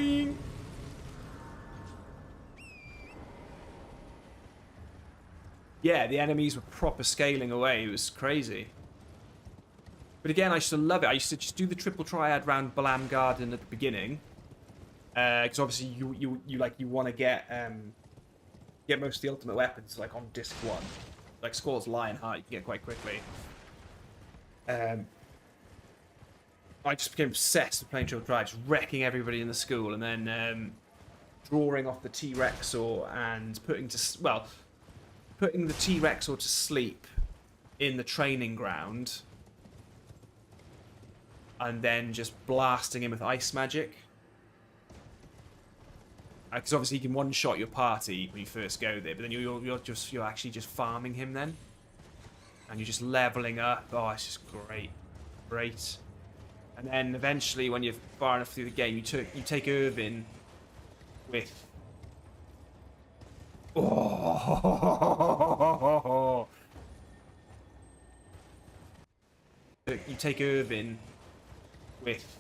Boing! Yeah, the enemies were proper scaling away. It was crazy. But again, I used to love it. I used to just do the triple triad round Balam Garden at the beginning. Because obviously you want to get most of the ultimate weapons like on disc 1. Like Squall's Lionheart you can get quite quickly. I just became obsessed with playing triple triad, just wrecking everybody in the school, and then drawing off the T-Rexor and putting the T-Rexor to sleep in the training ground, and then just blasting him with ice magic. Because obviously you can one-shot your party when you first go there, but then you're actually just farming him then, and you're just leveling up. Oh, it's just great. And then eventually, when you're far enough through the game, you take Irvin with. Oh. You take Irvin with.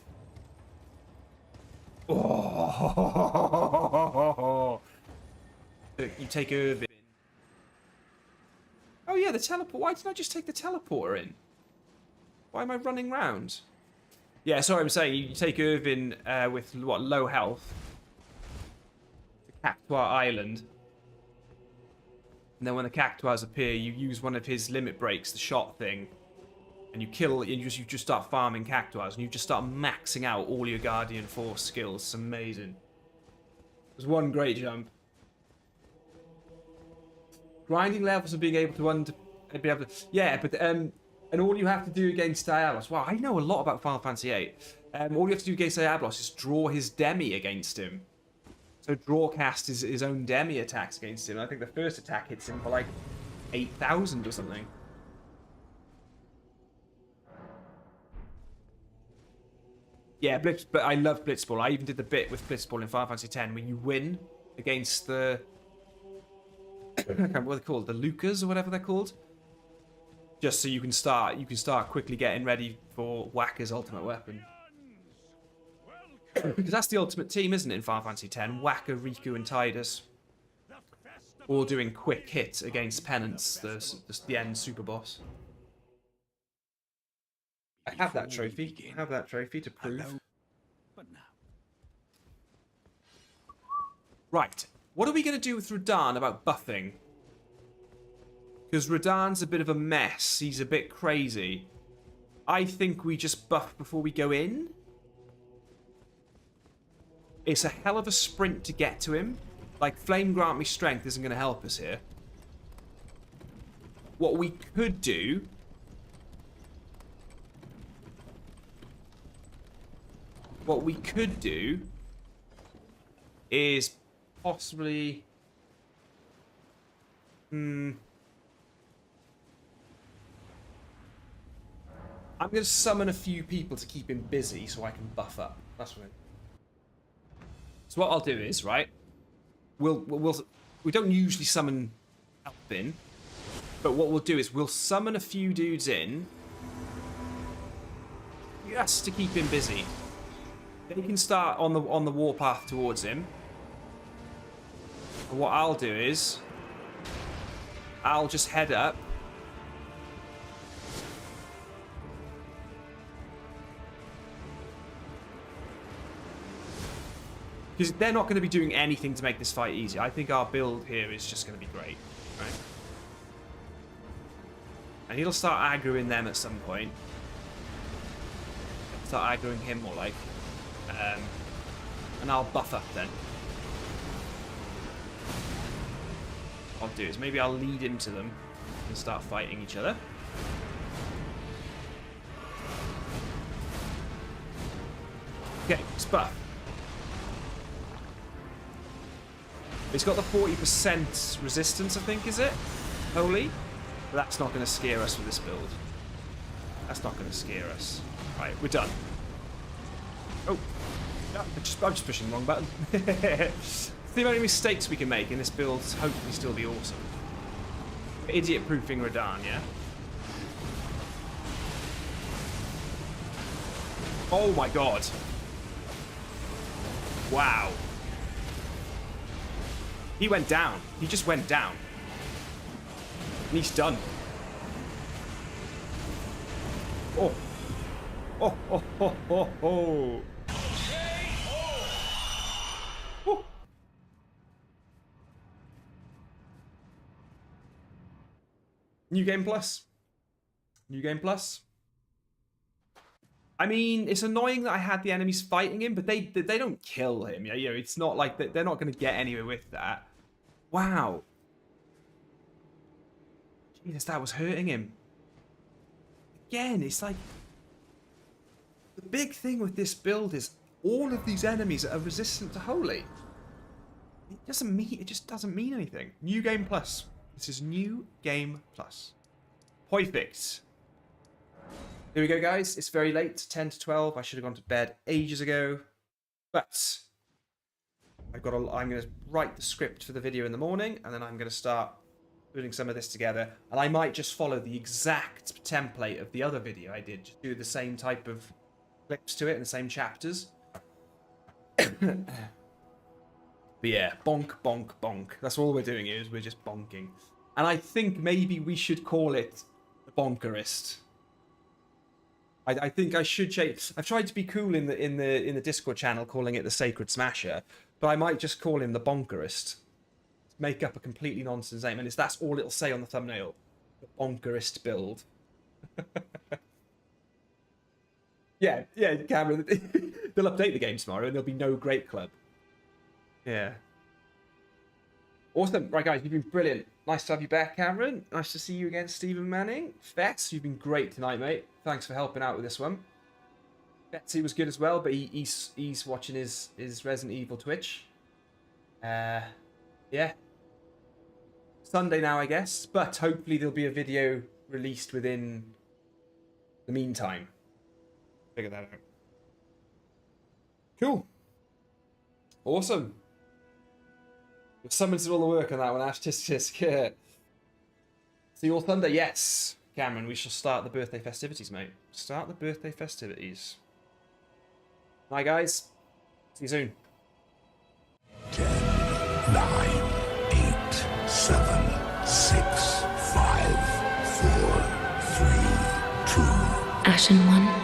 Oh. You take Irvin. Oh yeah, the teleport. Why didn't I just take the teleporter in? Why am I running round? Yeah, sorry, I'm saying you take Irvin with what, low health to Cactuar Island, and then when the Cactuars appear, you use one of his limit breaks, the shot thing, and you kill. And you just start farming Cactuars, and you just start maxing out all your Guardian Force skills. It's amazing. It was one great jump. Grinding levels of being able to yeah, but and all you have to do against Diablos. Wow, I know a lot about Final Fantasy VIII. All you have to do against Diablos is draw his demi against him. So draw cast his own demi attacks against him. I think the first attack hits him for like 8,000 or something. Yeah, but I love Blitzball. I even did the bit with Blitzball in Final Fantasy X when you win against the I can't remember what they're called, the Lucas or whatever they're called. Just so you can start quickly getting ready for Whacker's ultimate weapon. Because that's the ultimate team, isn't it, in Final Fantasy X? Whacker, Riku, and Tidus. All doing quick hit against Penance, the end super boss. I have that trophy. I have that trophy to prove. Right. What are we going to do with Radahn about buffing? Because Radahn's a bit of a mess. He's a bit crazy. I think we just buff before we go in. It's a hell of a sprint to get to him. Like, Flame Grant Me Strength isn't going to help us here. What we could do... is possibly... I'm going to summon a few people to keep him busy so I can buff up. That's what So what I'll do is, right, we don't usually summon help in, but what we'll do is we'll summon a few dudes in just to keep him busy. They can start on the warpath towards him. And what I'll do is I'll just head up. Because they're not going to be doing anything to make this fight easy. I think our build here is just going to be great. Right? And he'll start aggroing them at some point. Start aggroing him more like. And I'll buff up then. What I'll do is maybe I'll lead into them and start fighting each other. Okay, it's buff. It's got the 40% resistance, I think, is it? Holy? But that's not going to scare us with this build. That's not going to scare us. Right, we're done. Oh. No, I'm just pushing the wrong button. The only mistakes we can make in this build hopefully still be awesome. Idiot-proofing Radahn, yeah? Oh my god. Wow. He went down. He just went down. And he's done. Oh. Oh, oh, oh, oh, oh. Oh. New Game Plus. New Game Plus. I mean, it's annoying that I had the enemies fighting him, but they don't kill him. You know, it's not like they're not going to get anywhere with that. Wow. Jesus, that was hurting him. Again, it's like... The big thing with this build is all of these enemies are resistant to Holy. It just doesn't mean anything. New Game Plus. This is New Game Plus. Perfect. Here we go, guys. It's very late, 10 to 12. I should have gone to bed ages ago. But I'm going to write the script for the video in the morning, and then I'm going to start putting some of this together. And I might just follow the exact template of the other video I did. Just do the same type of clips to it in the same chapters. But yeah, bonk, bonk, bonk. That's all we're doing here, is we're just bonking. And I think maybe we should call it the Bonkerist. I think I should change. I've tried to be cool in the Discord channel, calling it the Sacred Smasher, but I might just call him the Bonkerist. Make up a completely nonsense name, and that's all it'll say on the thumbnail. The Bonkerist build. yeah, Cameron. They'll update the game tomorrow, and there'll be no Great Club. Yeah. Awesome. Right, guys, you've been brilliant. Nice to have you back, Cameron. Nice to see you again, Stephen Manning. Fetz, you've been great tonight, mate. Thanks for helping out with this one. Betsy was good as well, but he's watching his Resident Evil Twitch. Yeah. Sunday now, I guess. But hopefully there'll be a video released within the meantime. Figure that out. Cool. Awesome. Someone did all the work on that one, Ash. Tisk. Yeah. See you all Sunday. Yes, Cameron, we shall start the birthday festivities, mate. Start the birthday festivities. Bye, guys. See you soon. 10, 9, 8, 7, 6, 5, 4, 3, 2. Ashen one.